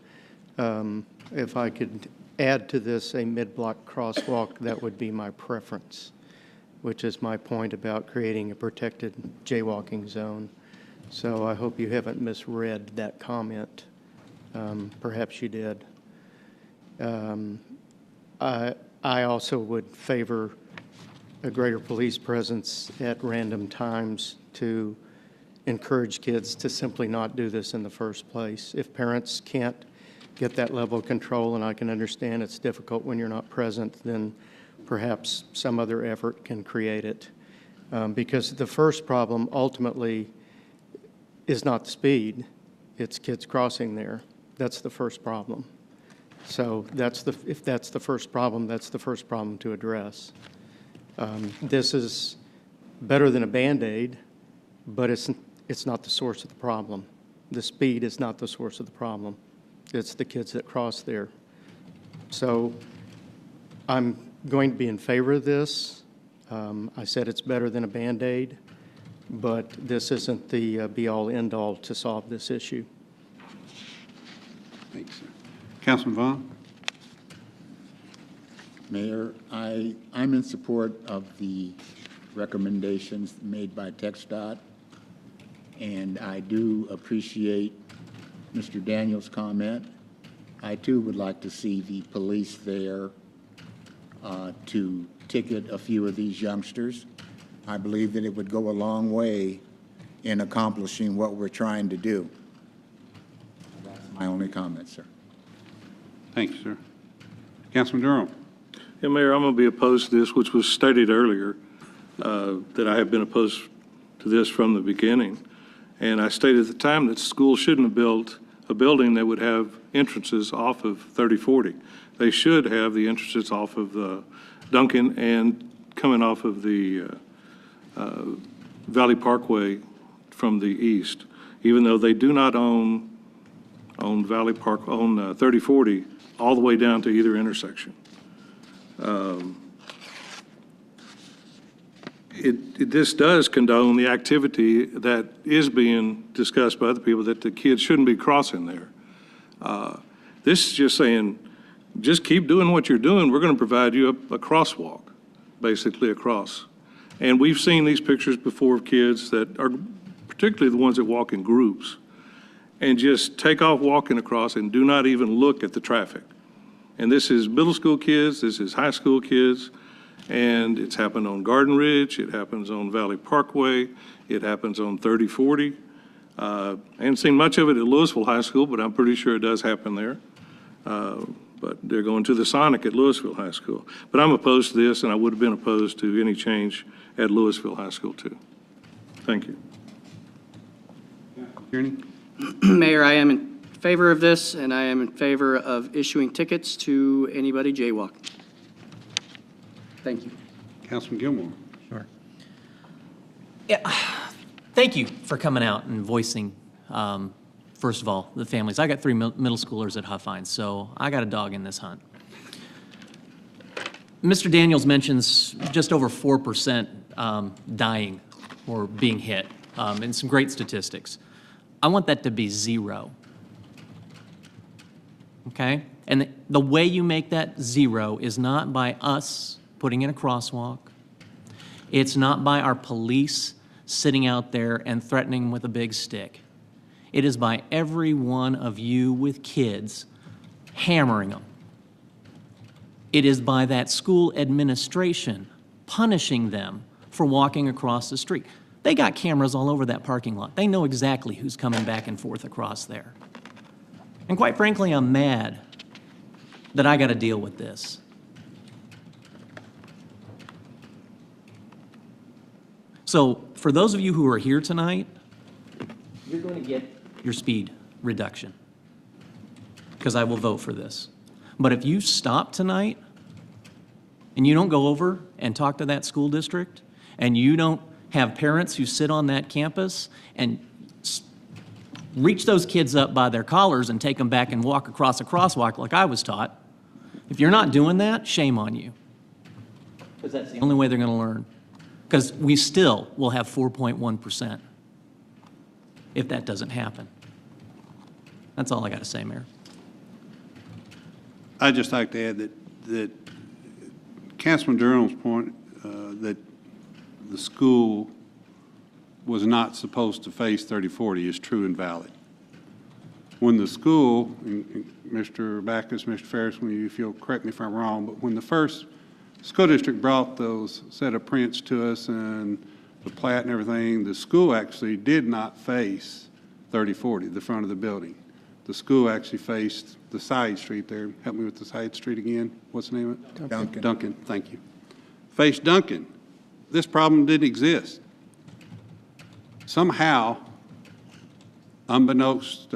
If I could add to this a mid-block crosswalk, that would be my preference, which is my point about creating a protected jaywalking zone. So I hope you haven't misread that comment. Perhaps you did. I also would favor a greater police presence at random times to encourage kids to simply not do this in the first place. If parents can't get that level of control, and I can understand it's difficult when you're not present, then perhaps some other effort can create it. Because the first problem ultimately is not the speed, it's kids crossing there. That's the first problem. So if that's the first problem, that's the first problem to address. This is better than a Band-Aid, but it's not the source of the problem. The speed is not the source of the problem. It's the kids that cross there. So I'm going to be in favor of this. I said it's better than a Band-Aid, but this isn't the be-all, end-all to solve this issue. Thanks, sir. Councilman Vaughn? Mayor, I'm in support of the recommendations made by TxDOT, and I do appreciate Mr. Daniels' comment. I too would like to see the police there to ticket a few of these youngsters. I believe that it would go a long way in accomplishing what we're trying to do. That's my only comment, sir. Thank you, sir. Councilman Durham? Yeah, Mayor, I'm going to be opposed to this, which was stated earlier, that I have been opposed to this from the beginning. And I stated at the time that schools shouldn't have built a building that would have entrances off of 3040. They should have the entrances off of the Duncan and coming off of the Valley Parkway from the east. Even though they do not own Valley Park, own 3040 all the way down to either intersection. This does condone the activity that is being discussed by other people, that the kids shouldn't be crossing there. This is just saying, just keep doing what you're doing. We're going to provide you a crosswalk, basically across. And we've seen these pictures before of kids that are particularly the ones that walk in groups and just take off walking across and do not even look at the traffic. And this is middle school kids, this is high school kids, and it's happened on Garden Ridge, it happens on Valley Parkway, it happens on 3040. I haven't seen much of it at Louisville High School, but I'm pretty sure it does happen there. But they're going to the Sonic at Louisville High School. But I'm opposed to this, and I would have been opposed to any change at Louisville High School, too. Thank you. Tierney? Mayor, I am in favor of this, and I am in favor of issuing tickets to anybody jaywalking. Thank you. Councilman Gilmore? Sure. Yeah, thank you for coming out and voicing, first of all, the families. I got 3 middle schoolers at Huffines, so I got a dog in this hunt. Mr. Daniels mentions just over 4% dying or being hit, and some great statistics. I want that to be 0. Okay? And the way you make that 0 is not by us putting in a crosswalk. It's not by our police sitting out there and threatening with a big stick. It is by every one of you with kids hammering them. It is by that school administration punishing them for walking across the street. They got cameras all over that parking lot. They know exactly who's coming back and forth across there. And quite frankly, I'm mad that I got to deal with this. So for those of you who are here tonight, you're going to get your speed reduction because I will vote for this. But if you stop tonight and you don't go over and talk to that school district and you don't have parents who sit on that campus and reach those kids up by their collars and take them back and walk across a crosswalk like I was taught, if you're not doing that, shame on you. Because that's the only way they're going to learn. Because we still will have 4.1% if that doesn't happen. That's all I got to say, Mayor. I'd just like to add that Councilman Durham's point that the school was not supposed to face 3040 is true and valid. When the school, and Mr. Backus, Mr. Ferris, if you'll correct me if I'm wrong, but when the first school district brought those set of prints to us and the plat and everything, the school actually did not face 3040, the front of the building. The school actually faced the side street there. Help me with the side street again. What's the name of it? Duncan. Duncan, thank you. Faced Duncan. This problem didn't exist. Somehow, unbeknownst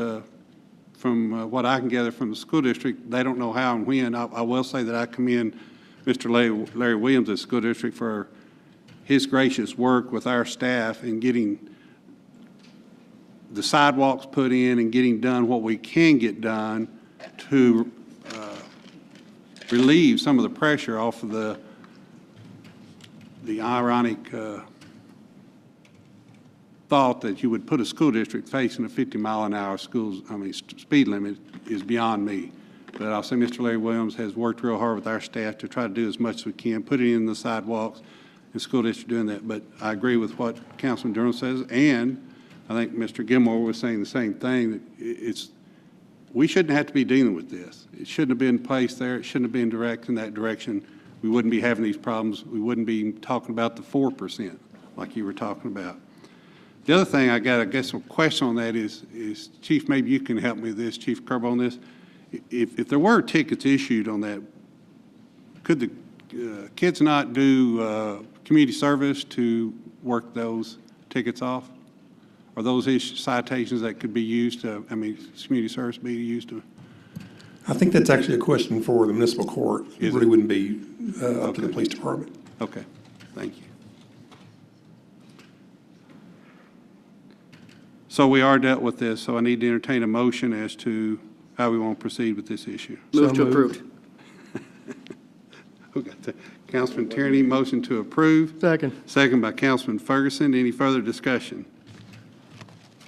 from what I can gather from the school district, they don't know how and when. I will say that I commend Mr. Larry Williams at the school district for his gracious work with our staff in getting the sidewalks put in and getting done what we can get done to relieve some of the pressure off of the ironic thought that you would put a school district facing a 50-mile-an-hour speed limit is beyond me. But I'll say Mr. Larry Williams has worked real hard with our staff to try to do as much as we can, put it in the sidewalks, and school district doing that. But I agree with what Councilman Durham says, and I think Mr. Gilmore was saying the same thing, that we shouldn't have to be dealing with this. It shouldn't have been placed there. It shouldn't have been direct in that direction. We wouldn't be having these problems. We wouldn't be talking about the 4% like you were talking about. The other thing I guess, a question on that is Chief, maybe you can help me with this, Chief Kerb, on this. If there were tickets issued on that, could the kids not do community service to work those tickets off? Are those citations that could be used to, community service be used to? I think that's actually a question for the municipal court. It really wouldn't be up to the police department. Okay, thank you. So we are dealt with this, so I need to entertain a motion as to how we want to proceed with this issue. Move to approve. Who got that? Councilman Tierney, motion to approve. Second. Second by Councilman Ferguson. Any further discussion?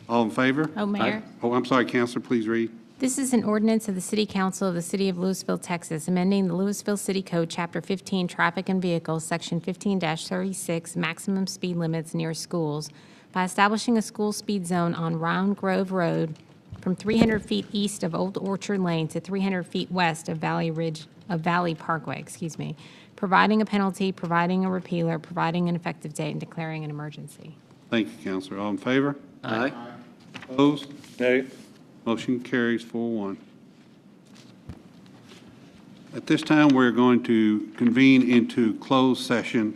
All in favor? Oh, Mayor. Oh, I'm sorry, Councilor, please read. This is an ordinance of the City Council of the City of Lewisville, Texas, amending the Lewisville City Code, Chapter 15, Traffic and Vehicles, Section 15-36, maximum speed limits near schools, by establishing a school speed zone on Round Grove Road from 300 feet east of Old Orchard Lane to 300 feet west of Valley Parkway, providing a penalty, providing a repealer, providing an effective date, and declaring an emergency. Thank you, Councilor. All in favor? Aye. Opposed? Nay. Motion carries 4-1. At this time, we're going to convene into closed session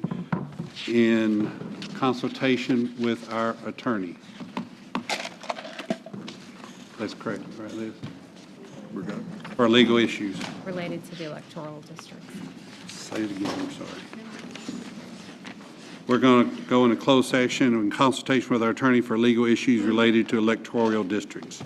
in consultation with our attorney. That's correct, right, Liz? We're done. For legal issues. Related to the electoral districts. Say it again, I'm sorry. We're going to go into closed session in consultation with our attorney for legal issues related to electoral districts.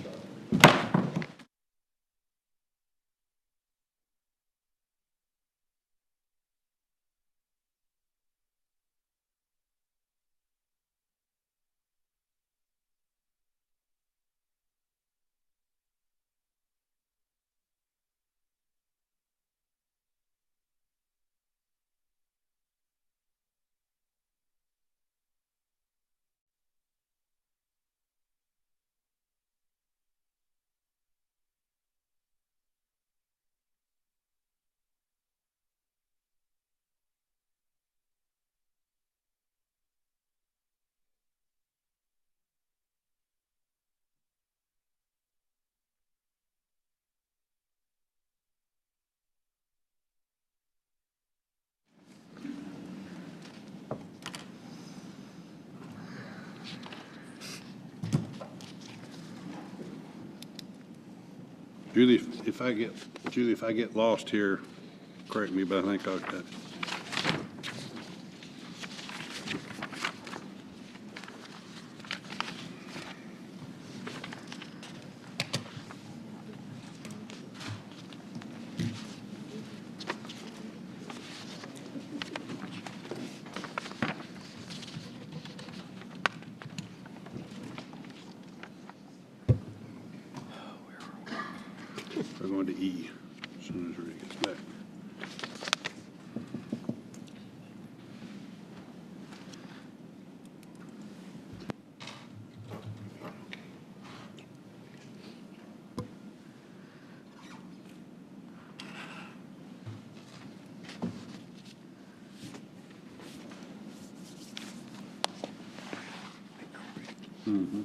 Julie, if I get lost here, correct me, but I think I've got it. We're going to E as soon as Rudy gets back. Mm-hmm.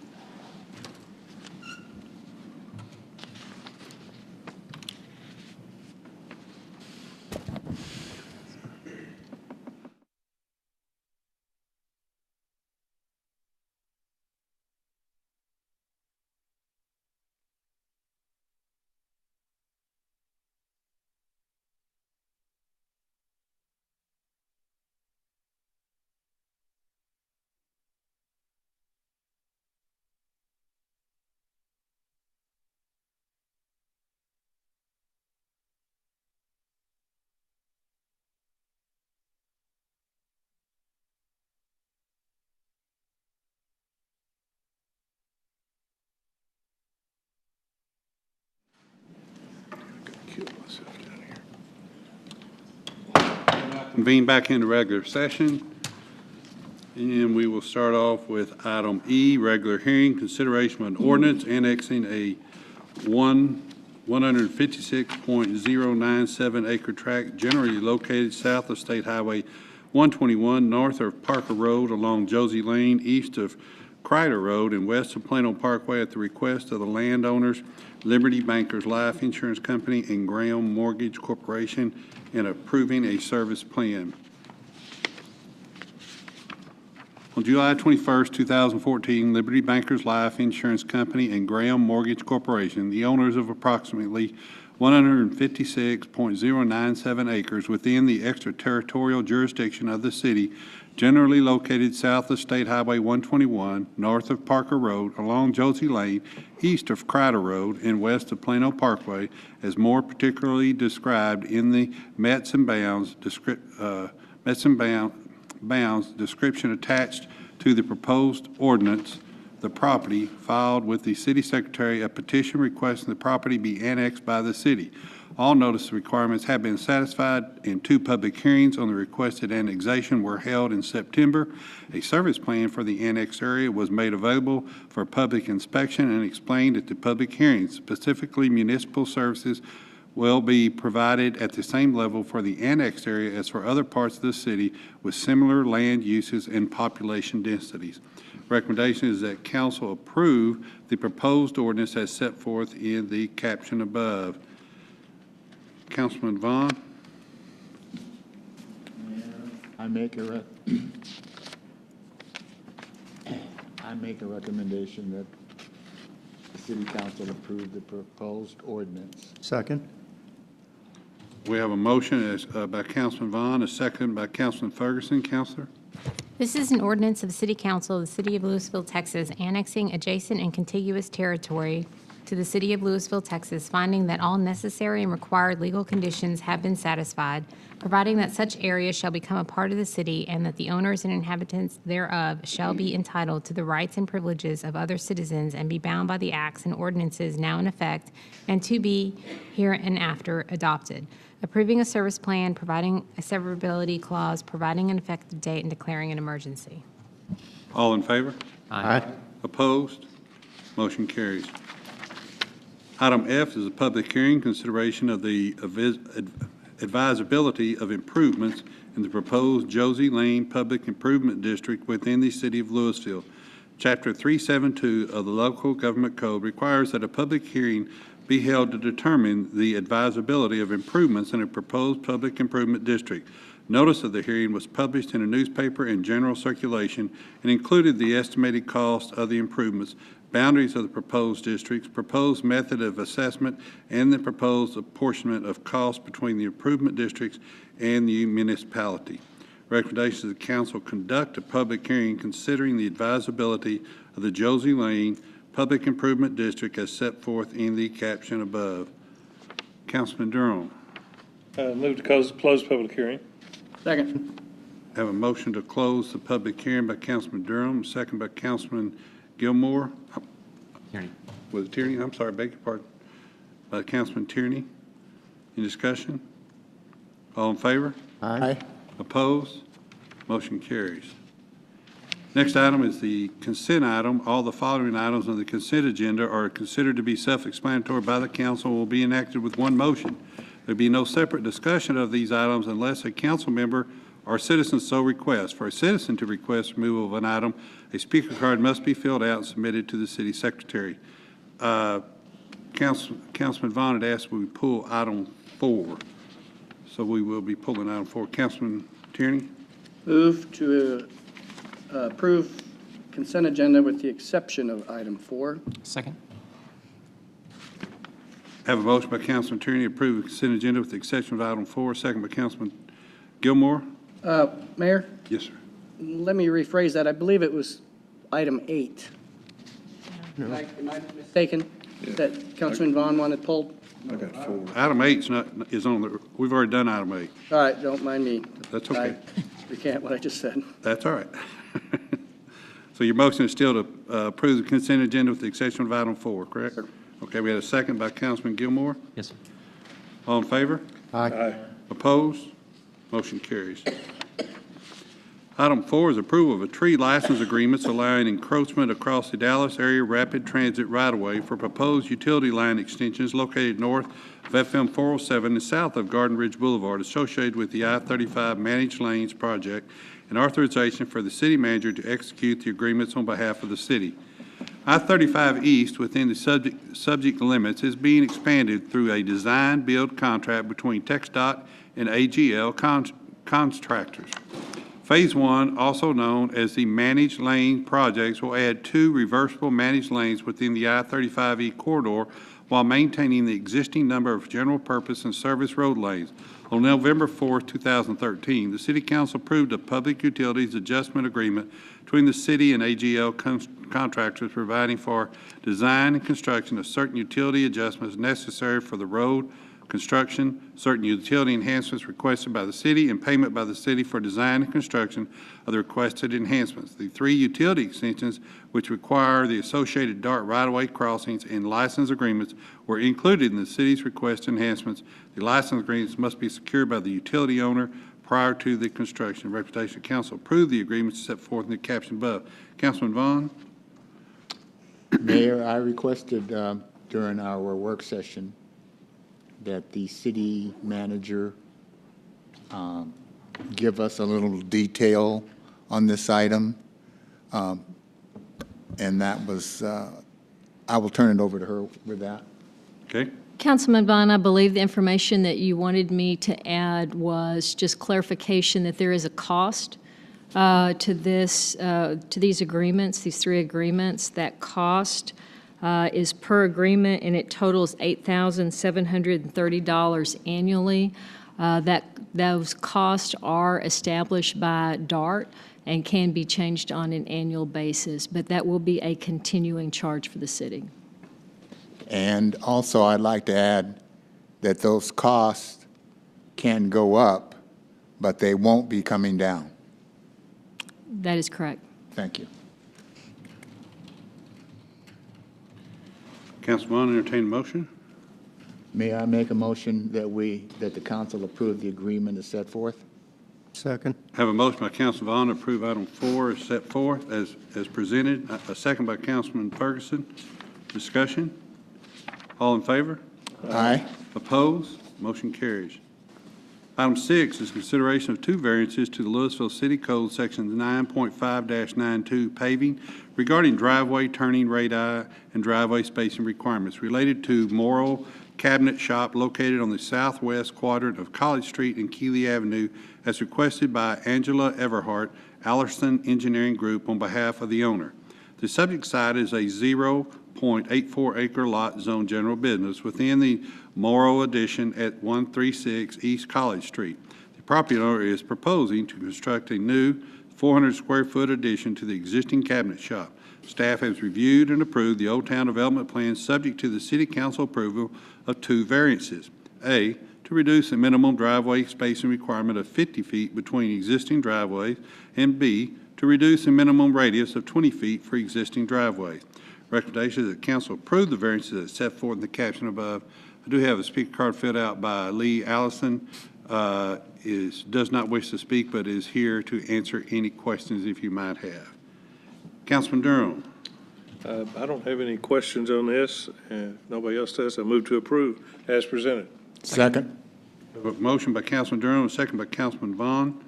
Convene back into regular session, and we will start off with item E, regular hearing, consideration of an ordinance annexing a 156.097 acre tract generally located south of State Highway 121, north of Parker Road along Josie Lane, east of Crider Road, and west of Plano Parkway at the request of the landowners, Liberty Bankers Life Insurance Company and Graham Mortgage Corporation, and approving a service plan. On July 21st, 2014, Liberty Bankers Life Insurance Company and Graham Mortgage Corporation, the owners of approximately 156.097 acres within the extraterritorial jurisdiction of the city, generally located south of State Highway 121, north of Parker Road, along Josie Lane, east of Crider Road, and west of Plano Parkway, as more particularly described in the Mets and Bounds description attached to the proposed ordinance, the property, filed with the city secretary a petition requesting the property be annexed by the city. All notice requirements have been satisfied, and 2 public hearings on the requested annexation were held in September. A service plan for the annexed area was made available for public inspection and explained at the public hearings. Specifically, municipal services will be provided at the same level for the annexed area as for other parts of the city with similar land uses and population densities. Recommendation is that council approve the proposed ordinance as set forth in the caption above. Councilman Vaughn. I make a recommendation that the city council approve the proposed ordinance. Second. We have a motion by Councilman Vaughn, a second by Councilman Ferguson. Counselor? This is an ordinance of the City Council of the City of Lewisville, Texas, annexing adjacent and contiguous territory to the City of Lewisville, Texas, finding that all necessary and required legal conditions have been satisfied, providing that such area shall become a part of the city, and that the owners and inhabitants thereof shall be entitled to the rights and privileges of other citizens and be bound by the acts and ordinances now in effect and to be hereinafter adopted, approving a service plan, providing a severability clause, providing an effective date, and declaring an emergency. All in favor? Aye. Opposed? Motion carries. Item F is a public hearing, consideration of the advisability of improvements in the proposed Josie Lane Public Improvement District within the City of Lewisville. Chapter 372 of the Local Government Code requires that a public hearing be held to determine the advisability of improvements in a proposed public improvement district. Notice of the hearing was published in a newspaper in general circulation and included the estimated cost of the improvements, boundaries of the proposed districts, proposed method of assessment, and the proposed apportionment of costs between the improvement districts and the municipality. Recommendation of the council conduct a public hearing considering the advisability of the Josie Lane Public Improvement District as set forth in the caption above. Councilman Durham. Move to close public hearing. Second. Have a motion to close the public hearing by Councilman Durham, second by Councilman Gilmore. Tierney. Was it Tierney? I'm sorry, beg your pardon. By Councilman Tierney. Any discussion? All in favor? Aye. Opposed? Motion carries. Next item is the consent item. All the following items on the consent agenda are considered to be self-explanatory by the council and will be enacted with one motion. There will be no separate discussion of these items unless a council member or citizen so requests. For a citizen to request removal of an item, a speaker card must be filled out and submitted to the city secretary. Councilman Vaughn had asked we pull item 4, so we will be pulling item 4. Councilman Tierney? Move to approve consent agenda with the exception of item 4. Second. Have a motion by Councilman Tierney to approve the consent agenda with the exception of item 4, second by Councilman Gilmore. Mayor? Yes, sir. Let me rephrase that. I believe it was item 8. Am I mistaken that Councilman Vaughn wanted pulled? I got 4. Item 8 is on the, we've already done item 8. All right, don't mind me. That's okay. I recant what I just said. That's all right. So your motion is still to approve the consent agenda with the exception of item 4, correct? Sure. Okay, we had a second by Councilman Gilmore. Yes, sir. All in favor? Aye. Opposed? Motion carries. Item 4 is approval of a tree license agreements allowing encroachment across the Dallas area rapid transit right-of-way for proposed utility line extensions located north of FM 407 and south of Garden Ridge Boulevard associated with the I-35 Managed Lanes project and authorization for the city manager to execute the agreements on behalf of the city. I-35 East within the subject limits is being expanded through a design-build contract between TxDOT and AGL contractors. Phase 1, also known as the Managed Lane projects, will add 2 reversible managed lanes within the I-35E corridor while maintaining the existing number of general purpose and service road lanes. On November 4, 2013, the City Council approved a Public Utilities Adjustment Agreement between the city and AGL contractors providing for design and construction of certain utility adjustments necessary for the road construction, certain utility enhancements requested by the city, and payment by the city for design and construction of the requested enhancements. The 3 utility extensions, which require the associated DART right-of-way crossings and license agreements, were included in the city's request enhancements. The license agreements must be secured by the utility owner prior to the construction. Representation of council approve the agreements set forth in the caption above. Councilman Vaughn? Mayor, I requested during our work session that the city manager give us a little detail on this item. And that was, I will turn it over to her with that. Okay. Councilman Vaughn, I believe the information that you wanted me to add was just clarification that there is a cost to these agreements, these 3 agreements. That cost is per agreement, and it totals $8,730 annually. Those costs are established by DART and can be changed on an annual basis, but that will be a continuing charge for the city. And also, I'd like to add that those costs can go up, but they won't be coming down. That is correct. Thank you. Councilman Vaughn, entertain a motion. May I make a motion that the council approve the agreement as set forth? Second. Have a motion by Councilman Vaughn to approve item 4 as set forth as presented. A second by Councilman Ferguson. Discussion? All in favor? Aye. Opposed? Motion carries. Item 6 is consideration of 2 variances to the Louisville City Code, Sections 9.5-92 paving regarding driveway turning radii and driveway spacing requirements related to Morrow Cabinet Shop located on the southwest quadrant of College Street and Keeley Avenue as requested by Angela Everhart, Allerson Engineering Group, on behalf of the owner. The subject site is a 0.84 acre lot zone general business within the Morrow addition at 136 East College Street. The property owner is proposing to construct a new 400 square foot addition to the existing cabinet shop. Staff has reviewed and approved the Old Town Development Plan subject to the City Council approval of 2 variances. A, to reduce the minimum driveway spacing requirement of 50 feet between existing driveways, and B, to reduce the minimum radius of 20 feet for existing driveways. Recommendation is that council approve the variances as set forth in the caption above. I do have a speaker card filled out by Lee Allison. Does not wish to speak, but is here to answer any questions if you might have. Councilman Durham. I don't have any questions on this, and nobody else does. I move to approve as presented. Second. A motion by Councilman Durham, a second by Councilman Vaughn.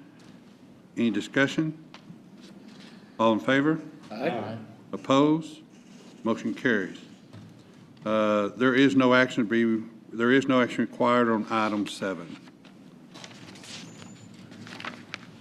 Any discussion? All in favor? Aye. Opposed? Motion carries. There is no action required on item 7.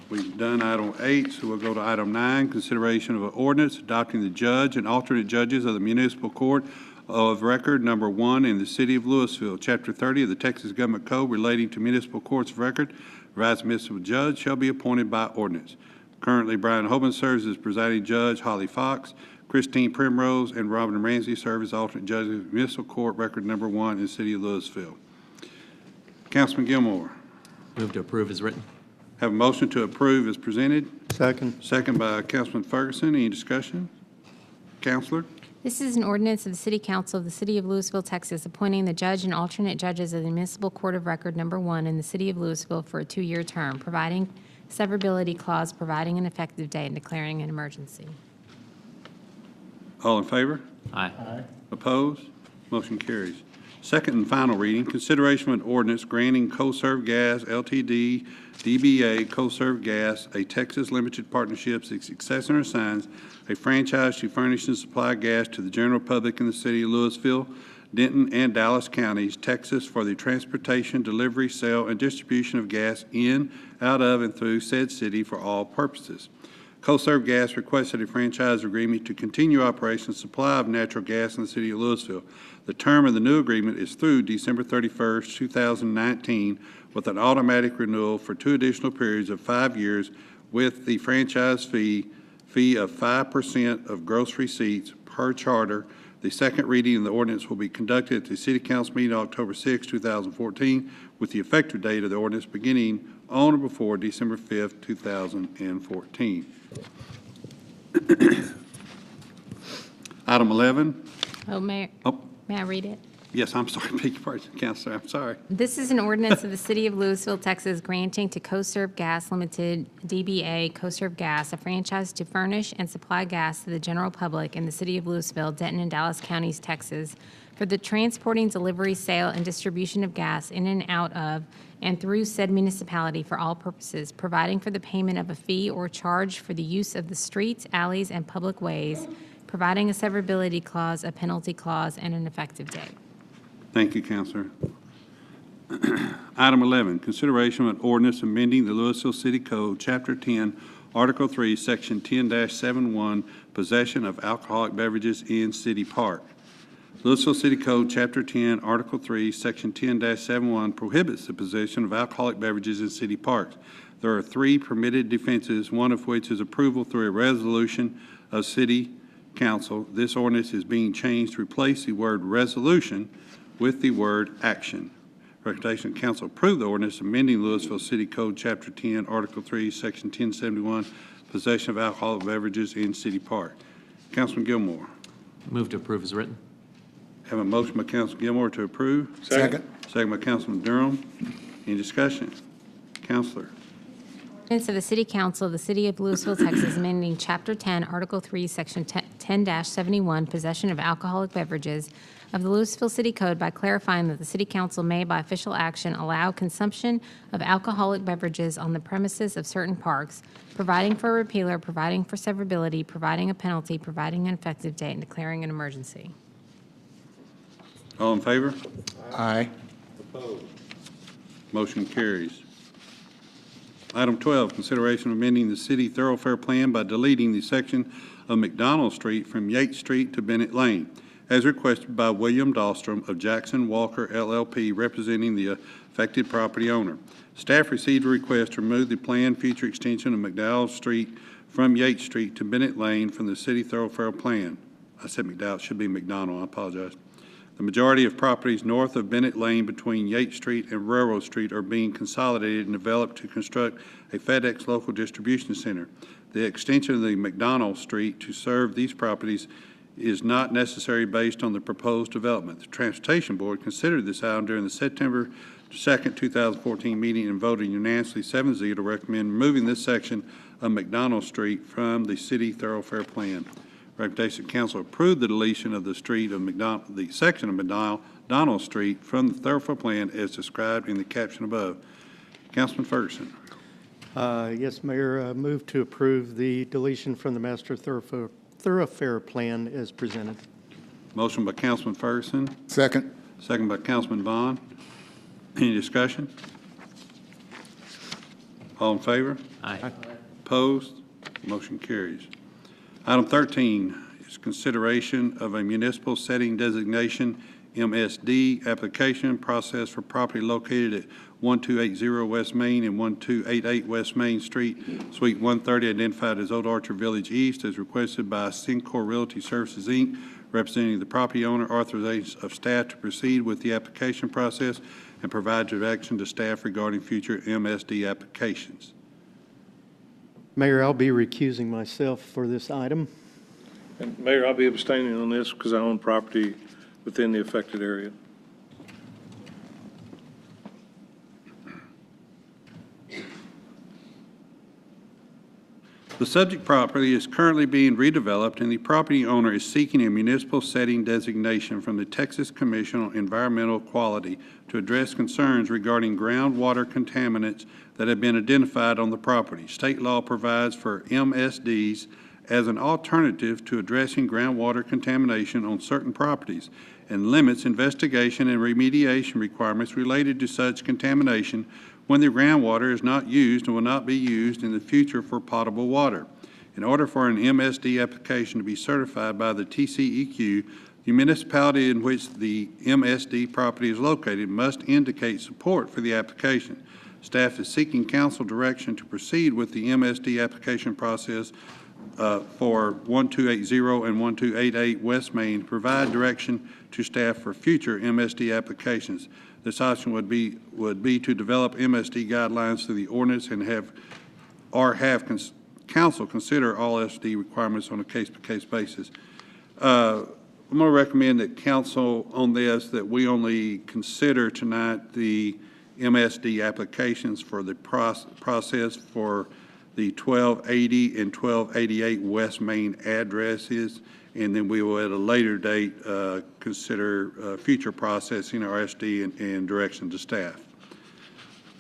We've done item 8, so we'll go to item 9, consideration of an ordinance adopting the judge and alternate judges of the Municipal Court of Record Number 1 in the City of Louisville, Chapter 30 of the Texas Government Code relating to municipal courts of record. The Vice Municipal Judge shall be appointed by ordinance. Currently, Brian Hoban serves as presiding judge, Holly Fox, Christine Primrose, and Robin Ramsey serve as alternate judges of Municipal Court Record Number 1 in the City of Louisville. Councilman Gilmore. Move to approve as written. Have a motion to approve as presented. Second. Second by Councilman Ferguson. Any discussion? Counselor? This is an ordinance of the City Council of the City of Louisville, Texas, appointing the judge and alternate judges of the Municipal Court of Record Number 1 in the City of Louisville for a 2-year term, providing severability clause, providing an effective date, and declaring an emergency. All in favor? Aye. Opposed? Motion carries. Second and final reading, consideration of an ordinance granting CoServe Gas Ltd. DBA CoServe Gas, a Texas limited partnership, successor assigns a franchise to furnish and supply gas to the general public in the city of Louisville, Denton, and Dallas counties, Texas, for the transportation, delivery, sale, and distribution of gas in, out of, and through said city for all purposes. CoServe Gas requested a franchise agreement to continue operation and supply of natural gas in the city of Louisville. The term of the new agreement is through December 31st, 2019, with an automatic renewal for 2 additional periods of 5 years with the franchise fee of 5% of gross receipts per charter. The second reading of the ordinance will be conducted at the City Council meeting on October 6, 2014, with the effective date of the ordinance beginning on or before December 5th, 2014. Item 11. Oh, Mayor, may I read it? Yes, I'm sorry. Beg your pardon, Counselor. I'm sorry. This is an ordinance of the City of Louisville, Texas, granting to CoServe Gas Limited, DBA CoServe Gas, a franchise to furnish and supply gas to the general public in the City of Louisville, Denton, and Dallas counties, Texas, for the transporting, delivery, sale, and distribution of gas in and out of and through said municipality for all purposes, providing for the payment of a fee or charge for the use of the streets, alleys, and public ways, providing a severability clause, a penalty clause, and an effective date. Thank you, Counselor. Item 11, consideration of an ordinance amending the Louisville City Code, Chapter 10, Article 3, Section 10-71, possession of alcoholic beverages in city park. Louisville City Code, Chapter 10, Article 3, Section 10-71 prohibits the possession of alcoholic beverages in city parks. There are 3 permitted defenses, one of which is approval through a resolution of City Council. This ordinance is being changed to replace the word resolution with the word action. Recommendation council approve the ordinance amending Louisville City Code, Chapter 10, Article 3, Section 1071, possession of alcoholic beverages in city park. Councilman Gilmore. Move to approve as written. Have a motion by Councilman Gilmore to approve. Second. Second by Councilman Durham. Any discussion? Counselor. Ordinance of the City Council of the City of Lewisville, Texas, amending Chapter 10, Article 3, Section 10-71, possession of alcoholic beverages of the Lewisville City Code by clarifying that the City Council may, by official action, allow consumption of alcoholic beverages on the premises of certain parks, providing for a repealer, providing for severability, providing a penalty, providing an effective date, and declaring an emergency. All in favor? Aye. Opposed? Motion carries. Item 12, consideration of amending the city thoroughfare plan by deleting the section of McDonald Street from Yates Street to Bennett Lane, as requested by William Dahlstrom of Jackson Walker LLP, representing the affected property owner. Staff received a request to remove the planned future extension of McDowell Street from Yates Street to Bennett Lane from the city thoroughfare plan. I said McDowell, it should be McDonald, I apologize. The majority of properties north of Bennett Lane between Yates Street and Railroad Street are being consolidated and developed to construct a FedEx local distribution center. The extension of the McDonald Street to serve these properties is not necessary based on the proposed development. The Transportation Board considered this item during the September 2nd, 2014 meeting and voted unanimously 7-0 to recommend removing this section of McDonald Street from the city thoroughfare plan. Recommendation council approved the deletion of the street of the section of McDonald Street from the thoroughfare plan as described in the caption above. Councilman Ferguson. Yes, Mayor, move to approve the deletion from the master thoroughfare plan as presented. Motion by Councilman Ferguson. Second. Second by Councilman Vaughn. Any discussion? All in favor? Aye. Opposed? Motion carries. Item 13 is consideration of a municipal setting designation, MSD, application process for property located at 1280 West Main and 1288 West Main Street, Suite 130, identified as Old Orchard Village East, as requested by Syncor Realty Services, Inc., representing the property owner. Authorization of staff to proceed with the application process and provide direction to staff regarding future MSD applications. Mayor, I'll be recusing myself for this item. And Mayor, I'll be abstaining on this because I own property within the affected area. The subject property is currently being redeveloped, and the property owner is seeking a municipal setting designation from the Texas Commission on Environmental Quality to address concerns regarding groundwater contaminants that have been identified on the property. State law provides for MSDs as an alternative to addressing groundwater contamination on certain properties and limits investigation and remediation requirements related to such contamination when the groundwater is not used and will not be used in the future for potable water. In order for an MSD application to be certified by the TCEQ, the municipality in which the MSD property is located must indicate support for the application. Staff is seeking council direction to proceed with the MSD application process for 1280 and 1288 West Main, provide direction to staff for future MSD applications. This option would be to develop MSD guidelines through the ordinance and have council consider all SD requirements on a case-by-case basis. I'm going to recommend that council on this, that we only consider tonight the MSD applications for the process for the 1280 and 1288 West Main addresses, and then we will at a later date consider future processing or SD and direction to staff.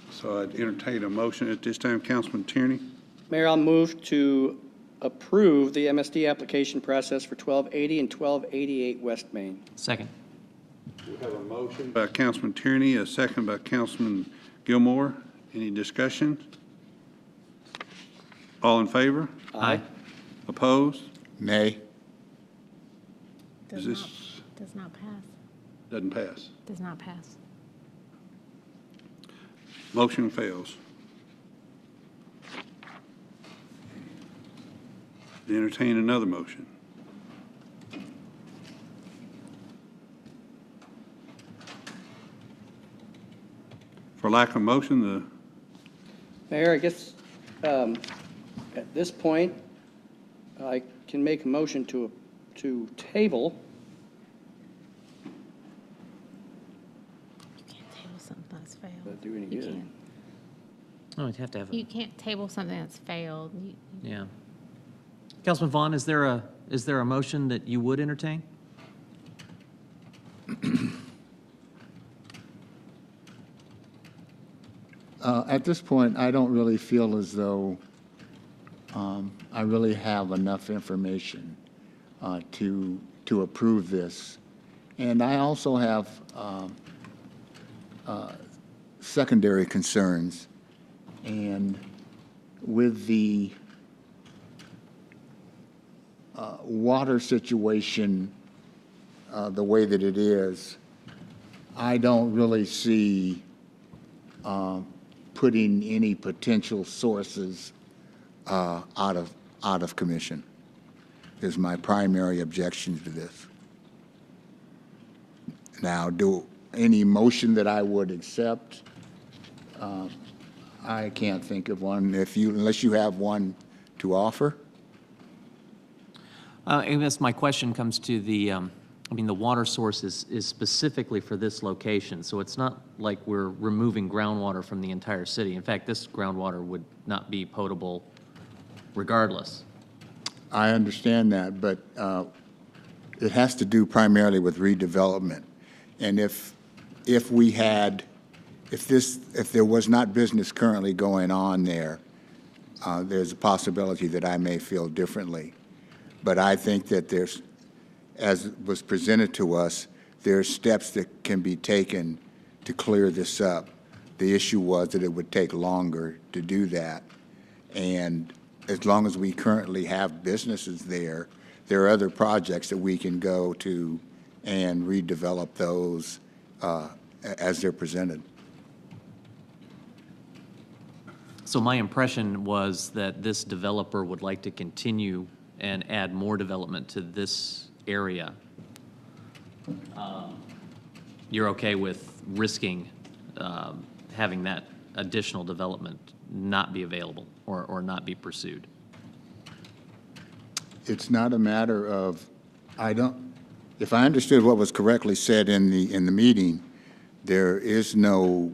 So I'd entertain a motion at this time. Councilman Tierney. Mayor, I'll move to approve the MSD application process for 1280 and 1288 West Main. Second. We have a motion by Councilman Tierney, a second by Councilman Gilmore. Any discussion? All in favor? Aye. Opposed? Nay. Is this, Does not pass. doesn't pass. Does not pass. Motion fails. Entertain another motion. For lack of motion, the Mayor, I guess at this point, I can make a motion to table. You can't table something that's failed. Does that do any You good? can't. Oh, you'd have to have, You can't table something that's failed. yeah. Councilman Vaughn, is there a motion that you would entertain? At this point, I don't really feel as though I really have enough information to approve this. And I also have secondary concerns. And with the water situation the way that it is, I don't really see putting any potential sources out of commission is my primary objection to this. Now, any motion that I would accept, I can't think of one. Unless you have one to offer. I guess my question comes to the, the water source is specifically for this location, so it's not like we're removing groundwater from the entire city. In fact, this groundwater would not be potable regardless. I understand that, but it has to do primarily with redevelopment. And if there was not business currently going on there, there's a possibility that I may feel differently. But I think that as was presented to us, there are steps that can be taken to clear this up. The issue was that it would take longer to do that. And as long as we currently have businesses there, there are other projects that we can go to and redevelop those as they're presented. So my impression was that this developer would like to continue and add more development to this area. You're okay with risking having that additional development not be available or not be pursued? It's not a matter of, if I understood what was correctly said in the meeting, there is no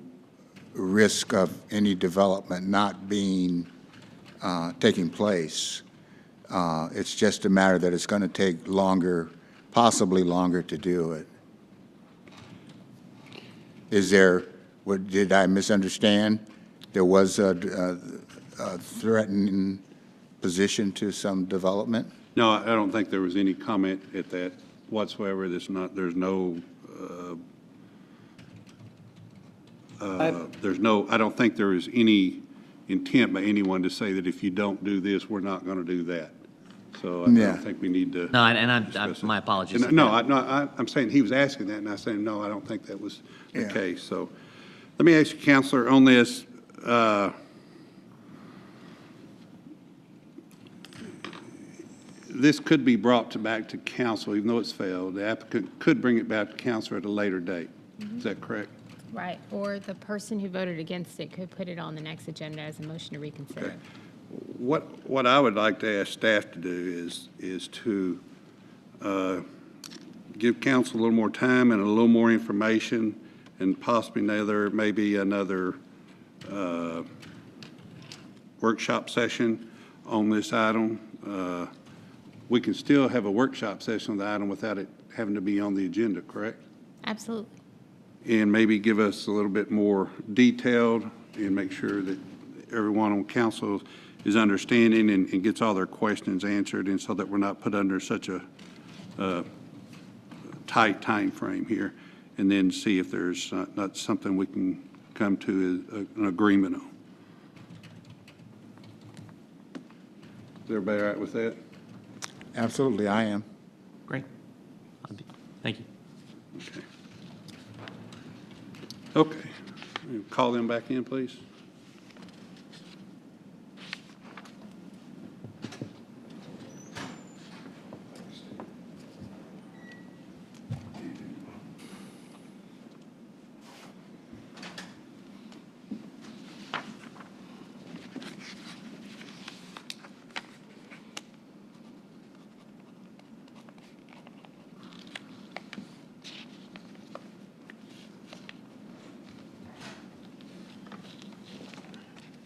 risk of any development not taking place. It's just a matter that it's going to take longer, possibly longer to do it. Did I misunderstand? There was a threatening position to some development? No, I don't think there was any comment at that whatsoever. There's no, I don't think there is any intent by anyone to say that if you don't do this, we're not going to do that. So I don't think we need to. No, and my apologies. I'm saying he was asking that, and I said, no, I don't think that was the case. So let me ask you, Counselor, on this. This could be brought back to council, even though it's failed. The applicant could bring it back to council at a later date. Is that correct? Right, or the person who voted against it could put it on the next agenda as a motion to reconsider. Okay. What I would like to ask staff to do is to give council a little more time and a little more information, and possibly maybe another workshop session on this item. We can still have a workshop session on the item without it having to be on the agenda, correct? Absolutely. And maybe give us a little bit more detailed and make sure that everyone on council is understanding and gets all their questions answered, and so that we're not put under such a tight time frame here. and then see if there's not something we can come to an agreement on. Is everybody all right with that? Absolutely, I am. Great. Thank you. Okay. Call them back in, please.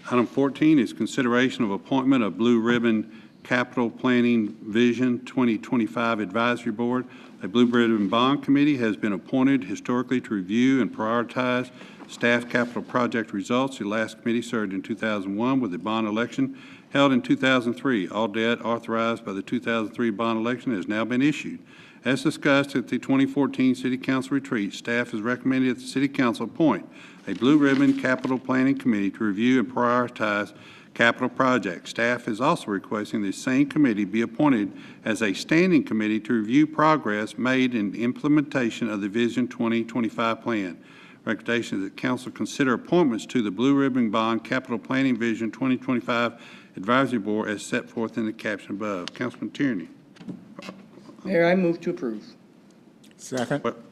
Item 14 is consideration of appointment of Blue Ribbon Capital Planning Vision 2025 Advisory Board. A Blue Ribbon Bond Committee has been appointed historically to review and prioritize staff capital project results. The last committee served in 2001 with the bond election held in 2003. All debt authorized by the 2003 bond election has now been issued. As discussed at the 2014 City Council retreat, staff has recommended that the City Council appoint a Blue Ribbon Capital Planning Committee to review and prioritize capital projects. Staff is also requesting the same committee be appointed as a standing committee to review progress made in implementation of the Vision 2025 plan. Recommendation is that Council consider appointments to the Blue Ribbon Bond Capital Planning Vision 2025 Advisory Board as set forth in the caption above. Councilman Tierney. Mayor, I move to approve. Second. What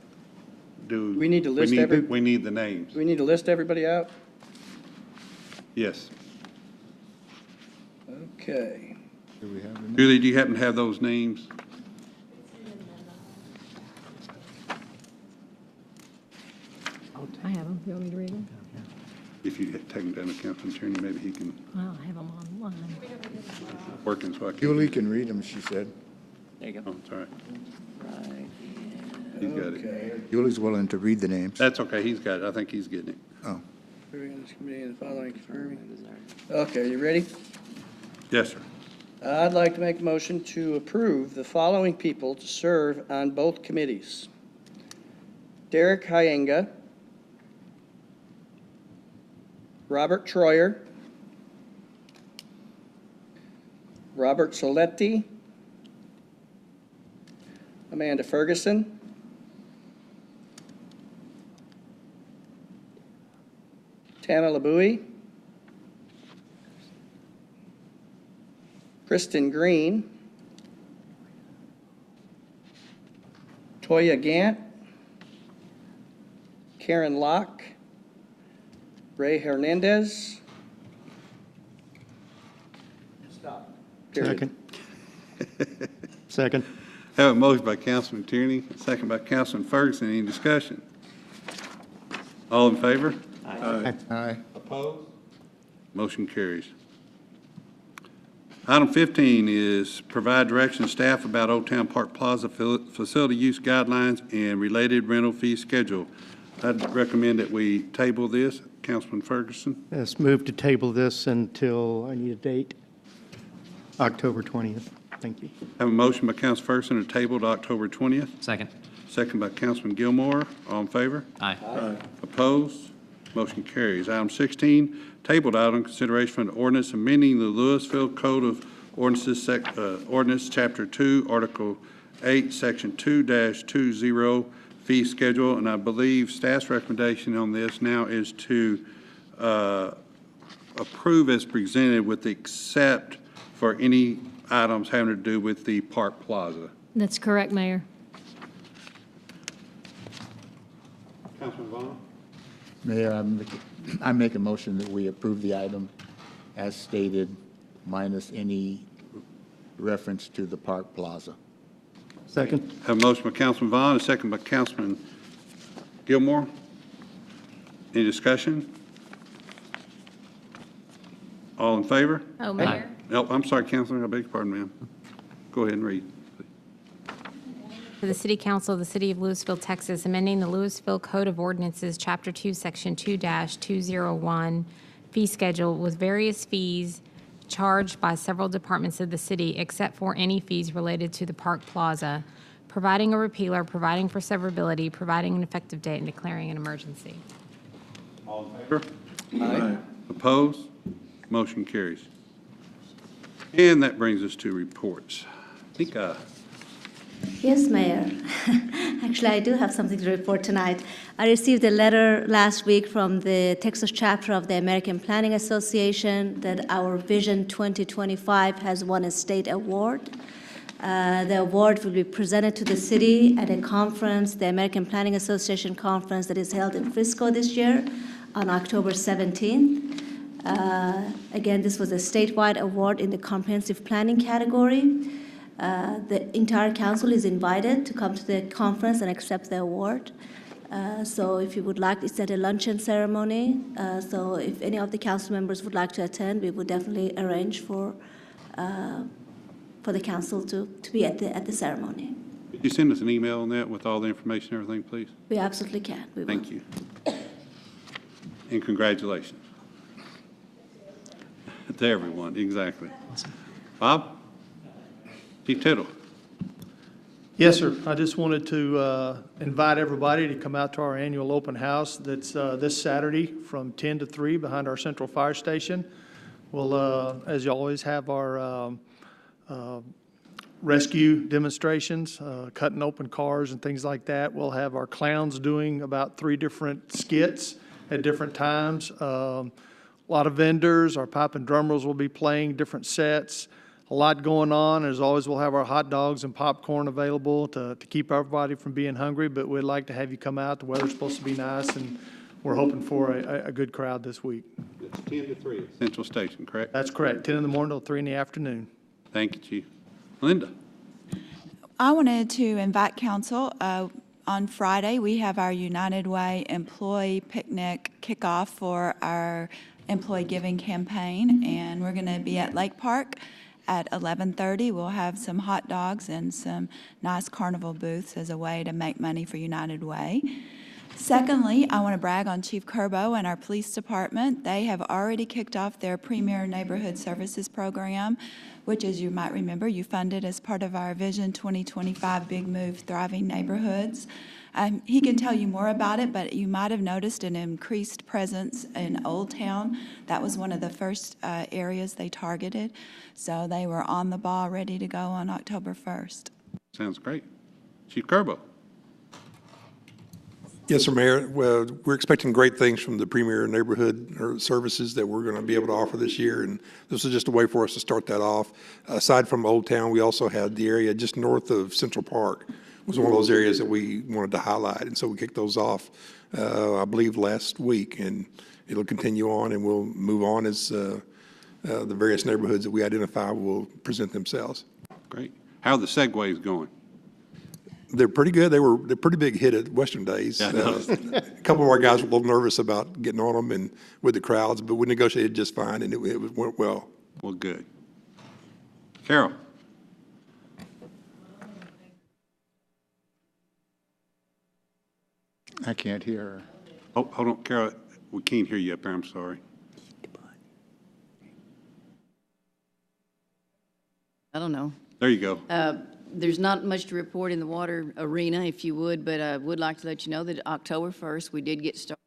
do We need to list we need the names. Do we need to list everybody out? Yes. Okay. Do we have them? Julie, do you happen to have those names? I have them. You want me to read them? If you take them down to Councilman Tierney, maybe he can Well, I have them online. work in so I can. Julie can read them, she said. There you go. Oh, it's all right. Right. He's got it. Okay. Julie's willing to read the names. That's okay. He's got it. I think he's getting it. Oh. Committee and the following confirming. Okay, you ready? Yes, sir. I'd like to make a motion to approve the following people to serve on both committees. Derek Hyenga, Robert Troyer, Robert Soletti, Amanda Ferguson, Tana Labui, Kristen Green, Toya Gant, Karen Locke, Ray Hernandez. Stop. Period. Second. Have a motion by Councilman Tierney, a second by Councilman Ferguson. Any discussion? All in favor? Aye. Opposed? Motion carries. Item 15 is provide direction to staff about Old Town Park Plaza facility use guidelines and related rental fee schedule. I'd recommend that we table this. Councilman Ferguson? Yes, move to table this until, I need a date, October 20th. Thank you. Have a motion by Councilman Ferguson to table to October 20th. Second. Second by Councilman Gilmore. All in favor? Aye. Opposed? Motion carries. Item 16, tabled item, consideration for an ordinance amending the Louisville Code of Ordinances, Ordinance Chapter 2, Article 8, Section 2-20, fee schedule. And I believe staff's recommendation on this now is to approve as presented with the except for any items having to do with the Park Plaza. That's correct, Mayor. Councilman Vaughn? Mayor, I make a motion that we approve the item as stated, minus any reference to the Park Plaza. Second. Have a motion by Councilman Vaughn, a second by Councilman Gilmore. Any discussion? All in favor? Oh, Mayor. No, I'm sorry, Councilman, I beg your pardon, ma'am. Go ahead and read. To the City Council of the City of Lewisville, Texas, amending the Lewisville Code of Ordinances, Chapter 2, Section 2-201, fee schedule with various fees charged by several departments of the city, except for any fees related to the Park Plaza, providing a repealer, providing for severability, providing an effective date, and declaring an emergency. All in favor? Aye. Opposed? Motion carries. And that brings us to reports. I think Yes, Mayor. Actually, I do have something to report tonight. I received a letter last week from the Texas chapter of the American Planning Association that our Vision 2025 has won a state award. The award will be presented to the city at a conference, the American Planning Association conference that is held in Frisco this year on October 17th. Again, this was a statewide award in the comprehensive planning category. The entire council is invited to come to the conference and accept the award. So if you would like, it's at a luncheon ceremony. So if any of the council members would like to attend, we would definitely arrange for the council to be at the ceremony. could you send us an email on that with all the information and everything, please? We absolutely can. We will. Thank you. And congratulations. To everyone, exactly. Bob? Chief Tittle? Yes, sir. I just wanted to invite everybody to come out to our annual open house that's this Saturday from 10 to 3 behind our central fire station. We'll, as you always, have our rescue demonstrations, cutting open cars and things like that. We'll have our clowns doing about 3 different skits at different times. A lot of vendors. Our pipe and drummers will be playing different sets. A lot going on. As always, we'll have our hot dogs and popcorn available to keep everybody from being hungry, but we'd like to have you come out. The weather's supposed to be nice, and we're hoping for a good crowd this week. It's 10 to 3 at Central Station, correct? That's correct, 10 in the morning till 3 in the afternoon. Thank you, Chief. Linda? I wanted to invite council. On Friday, we have our United Way employee picnic kickoff for our employee giving campaign, and we're going to be at Lake Park at 11:30. We'll have some hot dogs and some nice carnival booths as a way to make money for United Way. Secondly, I want to brag on Chief Curbo and our police department. They have already kicked off their Premier Neighborhood Services Program, which, as you might remember, you funded as part of our Vision 2025 Big Move Thriving Neighborhoods. He can tell you more about it, but you might have noticed an increased presence in Old Town. That was one of the first areas they targeted. So they were on the ball, ready to go on October 1st. Sounds great. Chief Curbo? Yes, sir, Mayor. Well, we're expecting great things from the Premier Neighborhood Services that we're going to be able to offer this year, and this is just a way for us to start that off. Aside from Old Town, we also had the area just north of Central Park was one of those areas that we wanted to highlight, and so we kicked those off, I believe, last week, and it'll continue on, and we'll move on as the various neighborhoods that we identify will present themselves. Great. How are the segues going? They're pretty good. They're a pretty big hit at Western Days. Yeah, A couple of our guys were a little nervous about getting on them and with the crowds, but we negotiated just fine, and it went well. Well, good. Carol? I can't hear her. Oh, hold on, Carol. We can't hear you up there. I'm sorry. I don't know. There you go. There's not much to report in the water arena, if you would, but I would like to let you know that October 1st, we did get started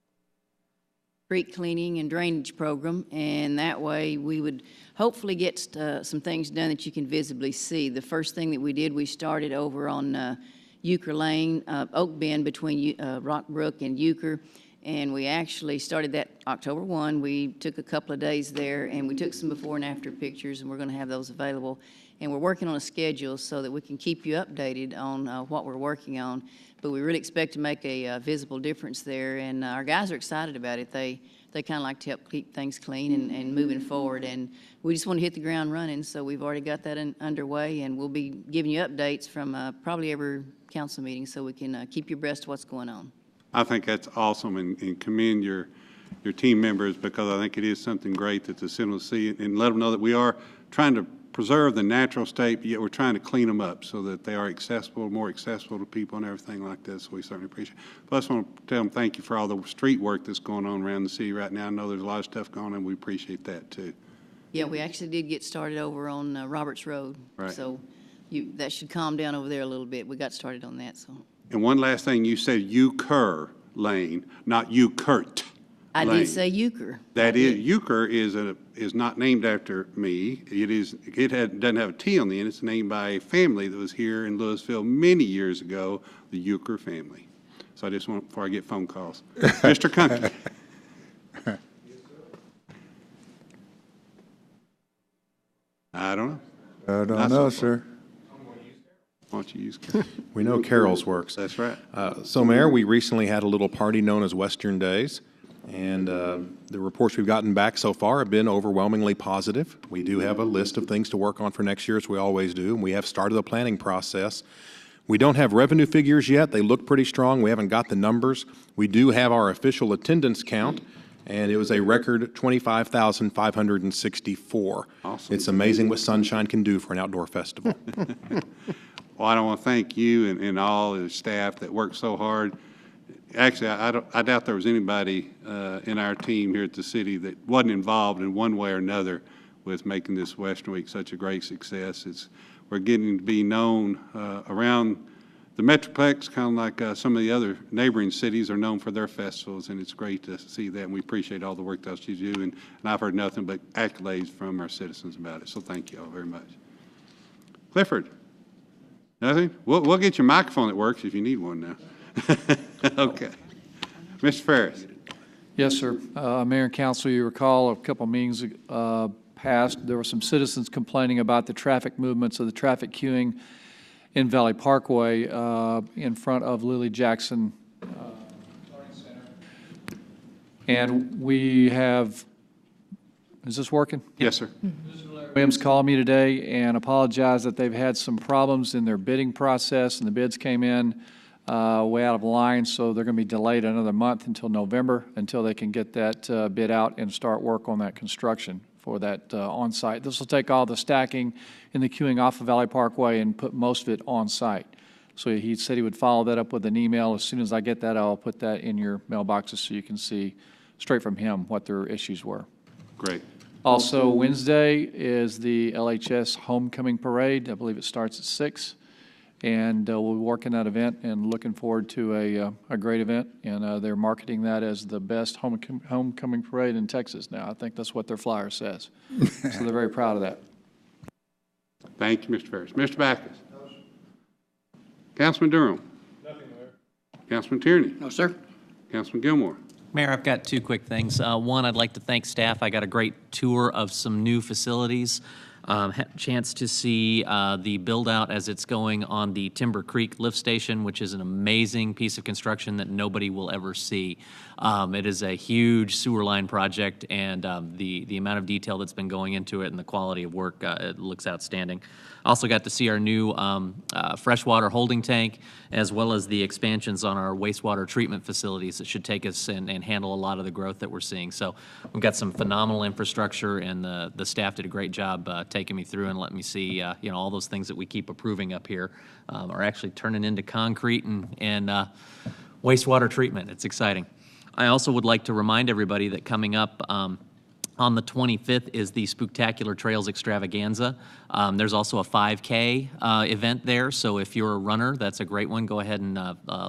creek cleaning and drainage program, and that way we would hopefully get some things done that you can visibly see. The first thing that we did, we started over on Euchre Lane, Oak Bend between Rockbrook and Euchre, and we actually started that October 1. We took a couple of days there, and we took some before and after pictures, and we're going to have those available. And we're working on a schedule so that we can keep you updated on what we're working on. But we really expect to make a visible difference there, and our guys are excited about it. They kind of like to help keep things clean and moving forward, and we just want to hit the ground running, so we've already got that underway, and we'll be giving you updates from probably every council meeting so we can keep you abreast of what's going on. I think that's awesome, and commend your team members, because I think it is something great that the citizens see, and let them know that we are trying to preserve the natural state, but yet we're trying to clean them up so that they are accessible, more accessible to people and everything like this. So we certainly appreciate it. Plus, I want to tell them thank you for all the street work that's going on around the city right now. I know there's a lot of stuff going on, and we appreciate that too. Yeah, we actually did get started over on Roberts Road. Right. So that should calm down over there a little bit. We got started on that, so. And one last thing, you said Euchre Lane, not Euchert I Lane. did say euchre. That is, Euchre is not named after me. Doesn't have a T on the end. It's named by a family that was here in Louisville many years ago, the Euchre family. So I just want, before I get phone calls. Mr. Conkey. I don't know. I don't Not know, so far. sir. Why don't you use Carol? We know Carol's works. That's right. So, Mayor, we recently had a little party known as Western Days, and the reports we've gotten back so far have been overwhelmingly positive. We do have a list of things to work on for next year, as we always do, and we have started the planning process. We don't have revenue figures yet. They look pretty strong. We haven't got the numbers. We do have our official attendance count, and it was a record 25,564. Awesome. It's amazing what sunshine can do for an outdoor festival. Well, I want to thank you and all the staff that worked so hard. Actually, I doubt there was anybody in our team here at the city that wasn't involved in one way or another with making this Western Week such a great success. We're getting to be known around the Metroplex, kind of like some of the other neighboring cities are known for their festivals, and it's great to see that, and we appreciate all the work that you do, and I've heard nothing but accolades from our citizens about it, so thank you all very much. Clifford? Nothing? We'll get your microphone that works if you need one now. Okay. Mr. Ferris. Yes, sir. Mayor and Council, you recall a couple meetings past, there were some citizens complaining about the traffic movements of the traffic queuing in Valley Parkway in front of Lily Jackson Learning Center. And we have, is this working? Yes, sir. Williams called me today and apologized that they've had some problems in their bidding process, and the bids came in way out of line, so they're going to be delayed another month until November, until they can get that bid out and start work on that construction for that on-site. This will take all the stacking and the queuing off of Valley Parkway and put most of it on-site. So he said he would follow that up with an email. As soon as I get that, I'll put that in your mailboxes so you can see straight from him what their issues were. Great. Also, Wednesday is the LHS Homecoming Parade. I believe it starts at 6. And we'll be working that event and looking forward to a great event. And they're marketing that as the best homecoming parade in Texas now. I think that's what their flyer says. So they're very proud of that. Thank you, Mr. Ferris. Mr. Backus. Councilman Durham. Nothing, Mayor. Councilman Tierney. No, sir. Councilman Gilmore. Mayor, I've got two quick things. One, I'd like to thank staff. I got a great tour of some new facilities. Had a chance to see the build-out as it's going on the Timber Creek lift station, which is an amazing piece of construction that nobody will ever see. It is a huge sewer line project, and the amount of detail that's been going into it and the quality of work, it looks outstanding. Also got to see our new freshwater holding tank, as well as the expansions on our wastewater treatment facilities that should take us and handle a lot of the growth that we're seeing. So we've got some phenomenal infrastructure, and the staff did a great job taking me through and letting me see, all those things that we keep approving up here are actually turning into concrete and wastewater treatment. It's exciting. I also would like to remind everybody that coming up on the 25th is the Spooktacular Trails Extravaganza. There's also a 5K event there, so if you're a runner, that's a great one. Go ahead and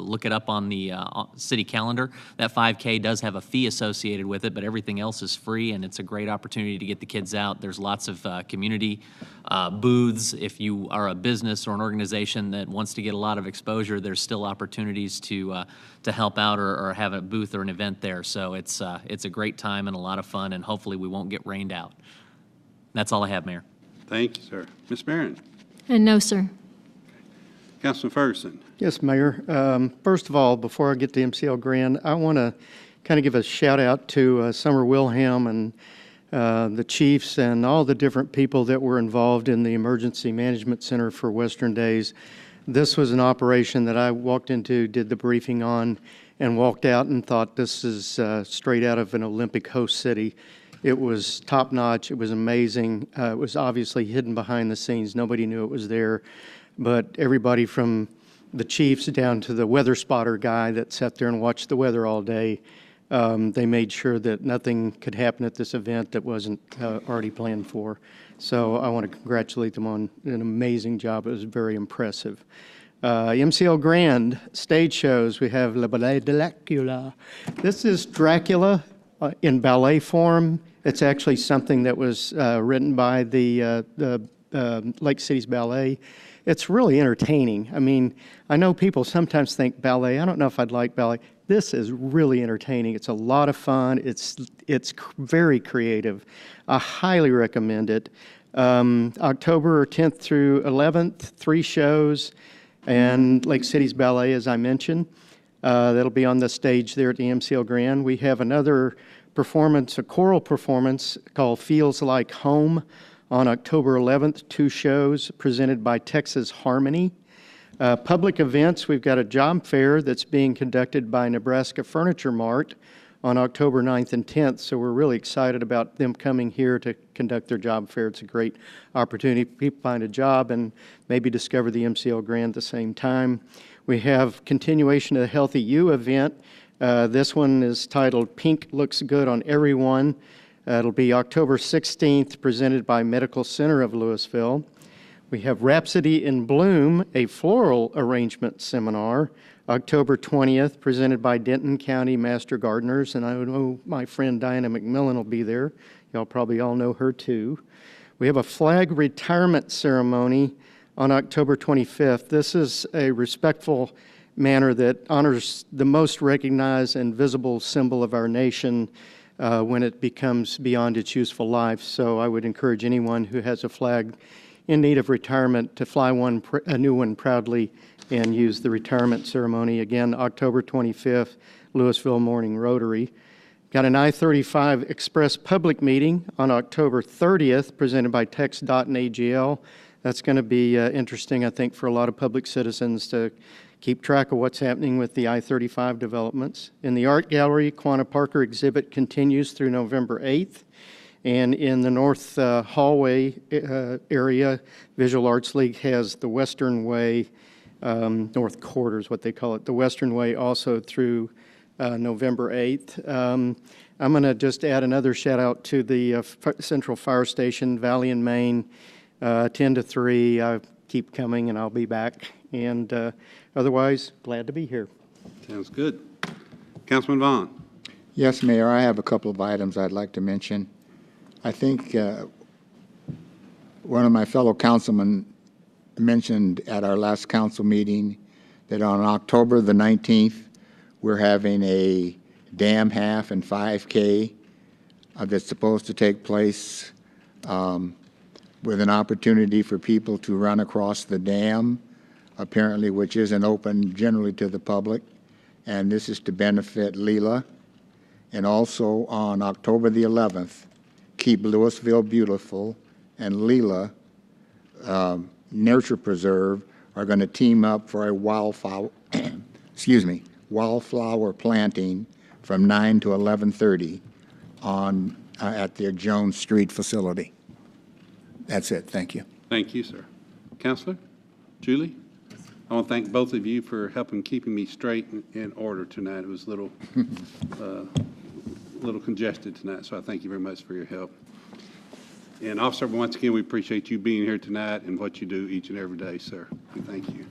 look it up on the city calendar. That 5K does have a fee associated with it, but everything else is free, and it's a great opportunity to get the kids out. There's lots of community booths. If you are a business or an organization that wants to get a lot of exposure, there's still opportunities to help out or have a booth or an event there. So it's a great time and a lot of fun, and hopefully we won't get rained out. That's all I have, Mayor. Thank you, sir. Ms. Barron. No, sir. Councilman Ferguson. Yes, Mayor. First of all, before I get to MCL Grand, I want to kind of give a shout out to Summer Wilhelm and the chiefs and all the different people that were involved in the Emergency Management Center for Western Days. This was an operation that I walked into, did the briefing on, and walked out and thought this is straight out of an Olympic host city. It was top-notch. It was amazing. It was obviously hidden behind the scenes. Nobody knew it was there. But everybody from the chiefs down to the weather spotter guy that sat there and watched the weather all day They made sure that nothing could happen at this event that wasn't already planned for. So I want to congratulate them on an amazing job. It was very impressive. MCL Grand stage shows. We have Le Ballet de Dracula. This is Dracula in ballet form. It's actually something that was written by the Lake City's Ballet. It's really entertaining. I mean, I know people sometimes think ballet. I don't know if I'd like ballet. This is really entertaining. It's a lot of fun. It's very creative. I highly recommend it. October 10th through 11th, 3 shows, and Lake City's Ballet, as I mentioned. That'll be on the stage there at the MCL Grand. We have another performance, a choral performance called Feels Like Home on October 11th, 2 shows presented by Texas Harmony. Public events, we've got a job fair that's being conducted by Nebraska Furniture Mart on October 9th and 10th, so we're really excited about them coming here to conduct their job fair. It's a great opportunity for people to find a job and maybe discover the MCL Grand at the same time. We have continuation of the Healthy You event. This one is titled Pink Looks Good on Everyone. It'll be October 16th, presented by Medical Center of Lewisville. We have Rhapsody in Bloom, a floral arrangement seminar, October 20th, presented by Denton County Master Gardeners, and I know my friend Diana McMillan will be there. Y'all probably all know her too. We have a flag retirement ceremony on October 25th. This is a respectful manner that honors the most recognized and visible symbol of our nation when it becomes beyond its useful life. So I would encourage anyone who has a flag in need of retirement to fly a new one proudly and use the retirement ceremony. Again, October 25th, Lewisville Morning Rotary. Got an I-35 Express public meeting on October 30th, presented by TxDOT and AGL. That's going to be interesting, I think, for a lot of public citizens to keep track of what's happening with the I-35 developments. In the Art Gallery, Quanah Parker exhibit continues through November 8th. And in the North Hallway area, Visual Arts League has the Western Way, North Quarter is what they call it, the Western Way also through November 8th. I'm going to just add another shout out to the Central Fire Station, Valley and Main, 10 to 3. Keep coming and I'll be back. And otherwise, glad to be here. Sounds good. Councilman Vaughn. Yes, Mayor, I have a couple of items I'd like to mention. I think one of my fellow councilmen mentioned at our last council meeting that on October the 19th, we're having a dam half and 5K that's supposed to take place with an opportunity for people to run across the dam, apparently, which isn't open generally to the public. And this is to benefit Leela. And also on October the 11th, Keep Lewisville Beautiful and Leela Nurture Preserve are going to team up for a wildflower, wildflower planting from 9 to 11:30 on at their Jones Street facility. That's it. Thank you. Thank you, sir. Councilor, Julie, I want to thank both of you for helping keeping me straight and in order tonight. It was a little congested tonight, so I thank you very much for your help. And officer, once again, we appreciate you being here tonight and what you do each and every day, sir. We thank you.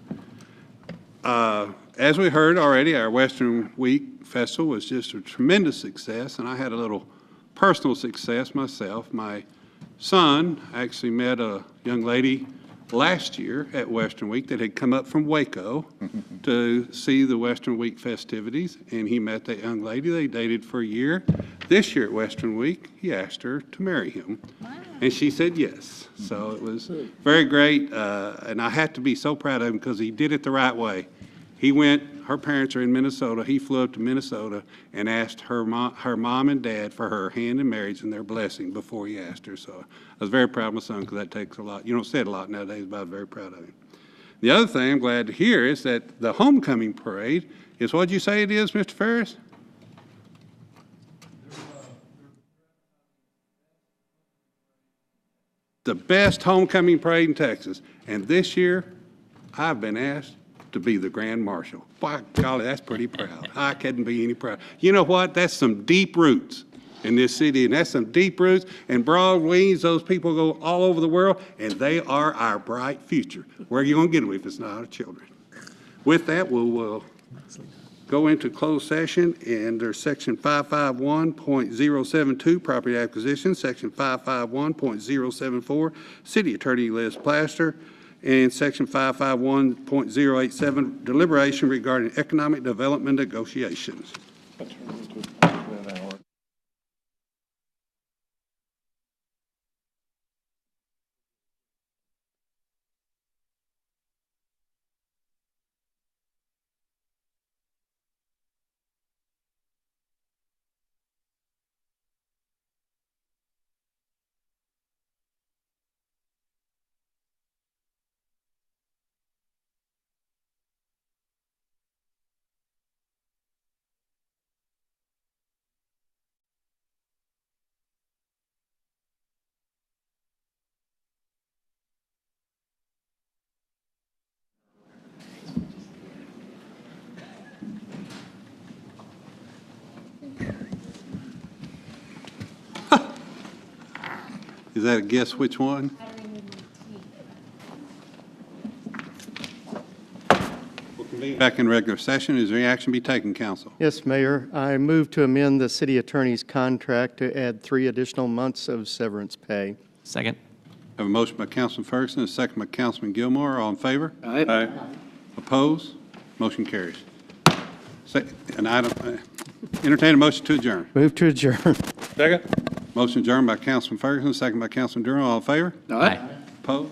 As we heard already, our Western Week Festival was just a tremendous success, and I had a little personal success myself. My son actually met a young lady last year at Western Week that had come up from Waco to see the Western Week festivities, and he met that young lady. They dated for a year. This year at Western Week, he asked her to marry him, and she said yes. So it was very great, and I have to be so proud of him because he did it the right way. He went, her parents are in Minnesota, he flew up to Minnesota and asked her mom and dad for her hand in marriage and their blessing before he asked her. So I was very proud of my son because that takes a lot. You don't say it a lot nowadays, but I was very proud of him. The other thing I'm glad to hear is that the homecoming parade is, what did you say it is, Mr. Ferris? The best homecoming parade in Texas. And this year, I've been asked to be the Grand Marshal. By golly, that's pretty proud. I couldn't be any prouder. You know what? That's some deep roots in this city, and that's some deep roots and broad wings. Those people go all over the world, and they are our bright future. Where are you going to get them if it's not our children? With that, we'll go into closed session, and there's Section 551.072, Property Acquisition, Section 551.074, City Attorney Les Plaster, and Section 551.087, Deliberation regarding Economic Development Negotiations. Is that a guess which one? We'll convene back in regular session. Is there any action to be taken, council? Yes, Mayor. I move to amend the city attorney's contract to add 3 additional months of severance pay. Second. Have a motion by Councilman Ferguson, a second by Councilman Gilmore. All in favor? Aye. Opposed? Motion carries. An item, entertain a motion to adjourn. Move to adjourn. Second? Motion adjourned by Councilman Ferguson, second by Councilman Durham. All in favor? Aye. Opposed?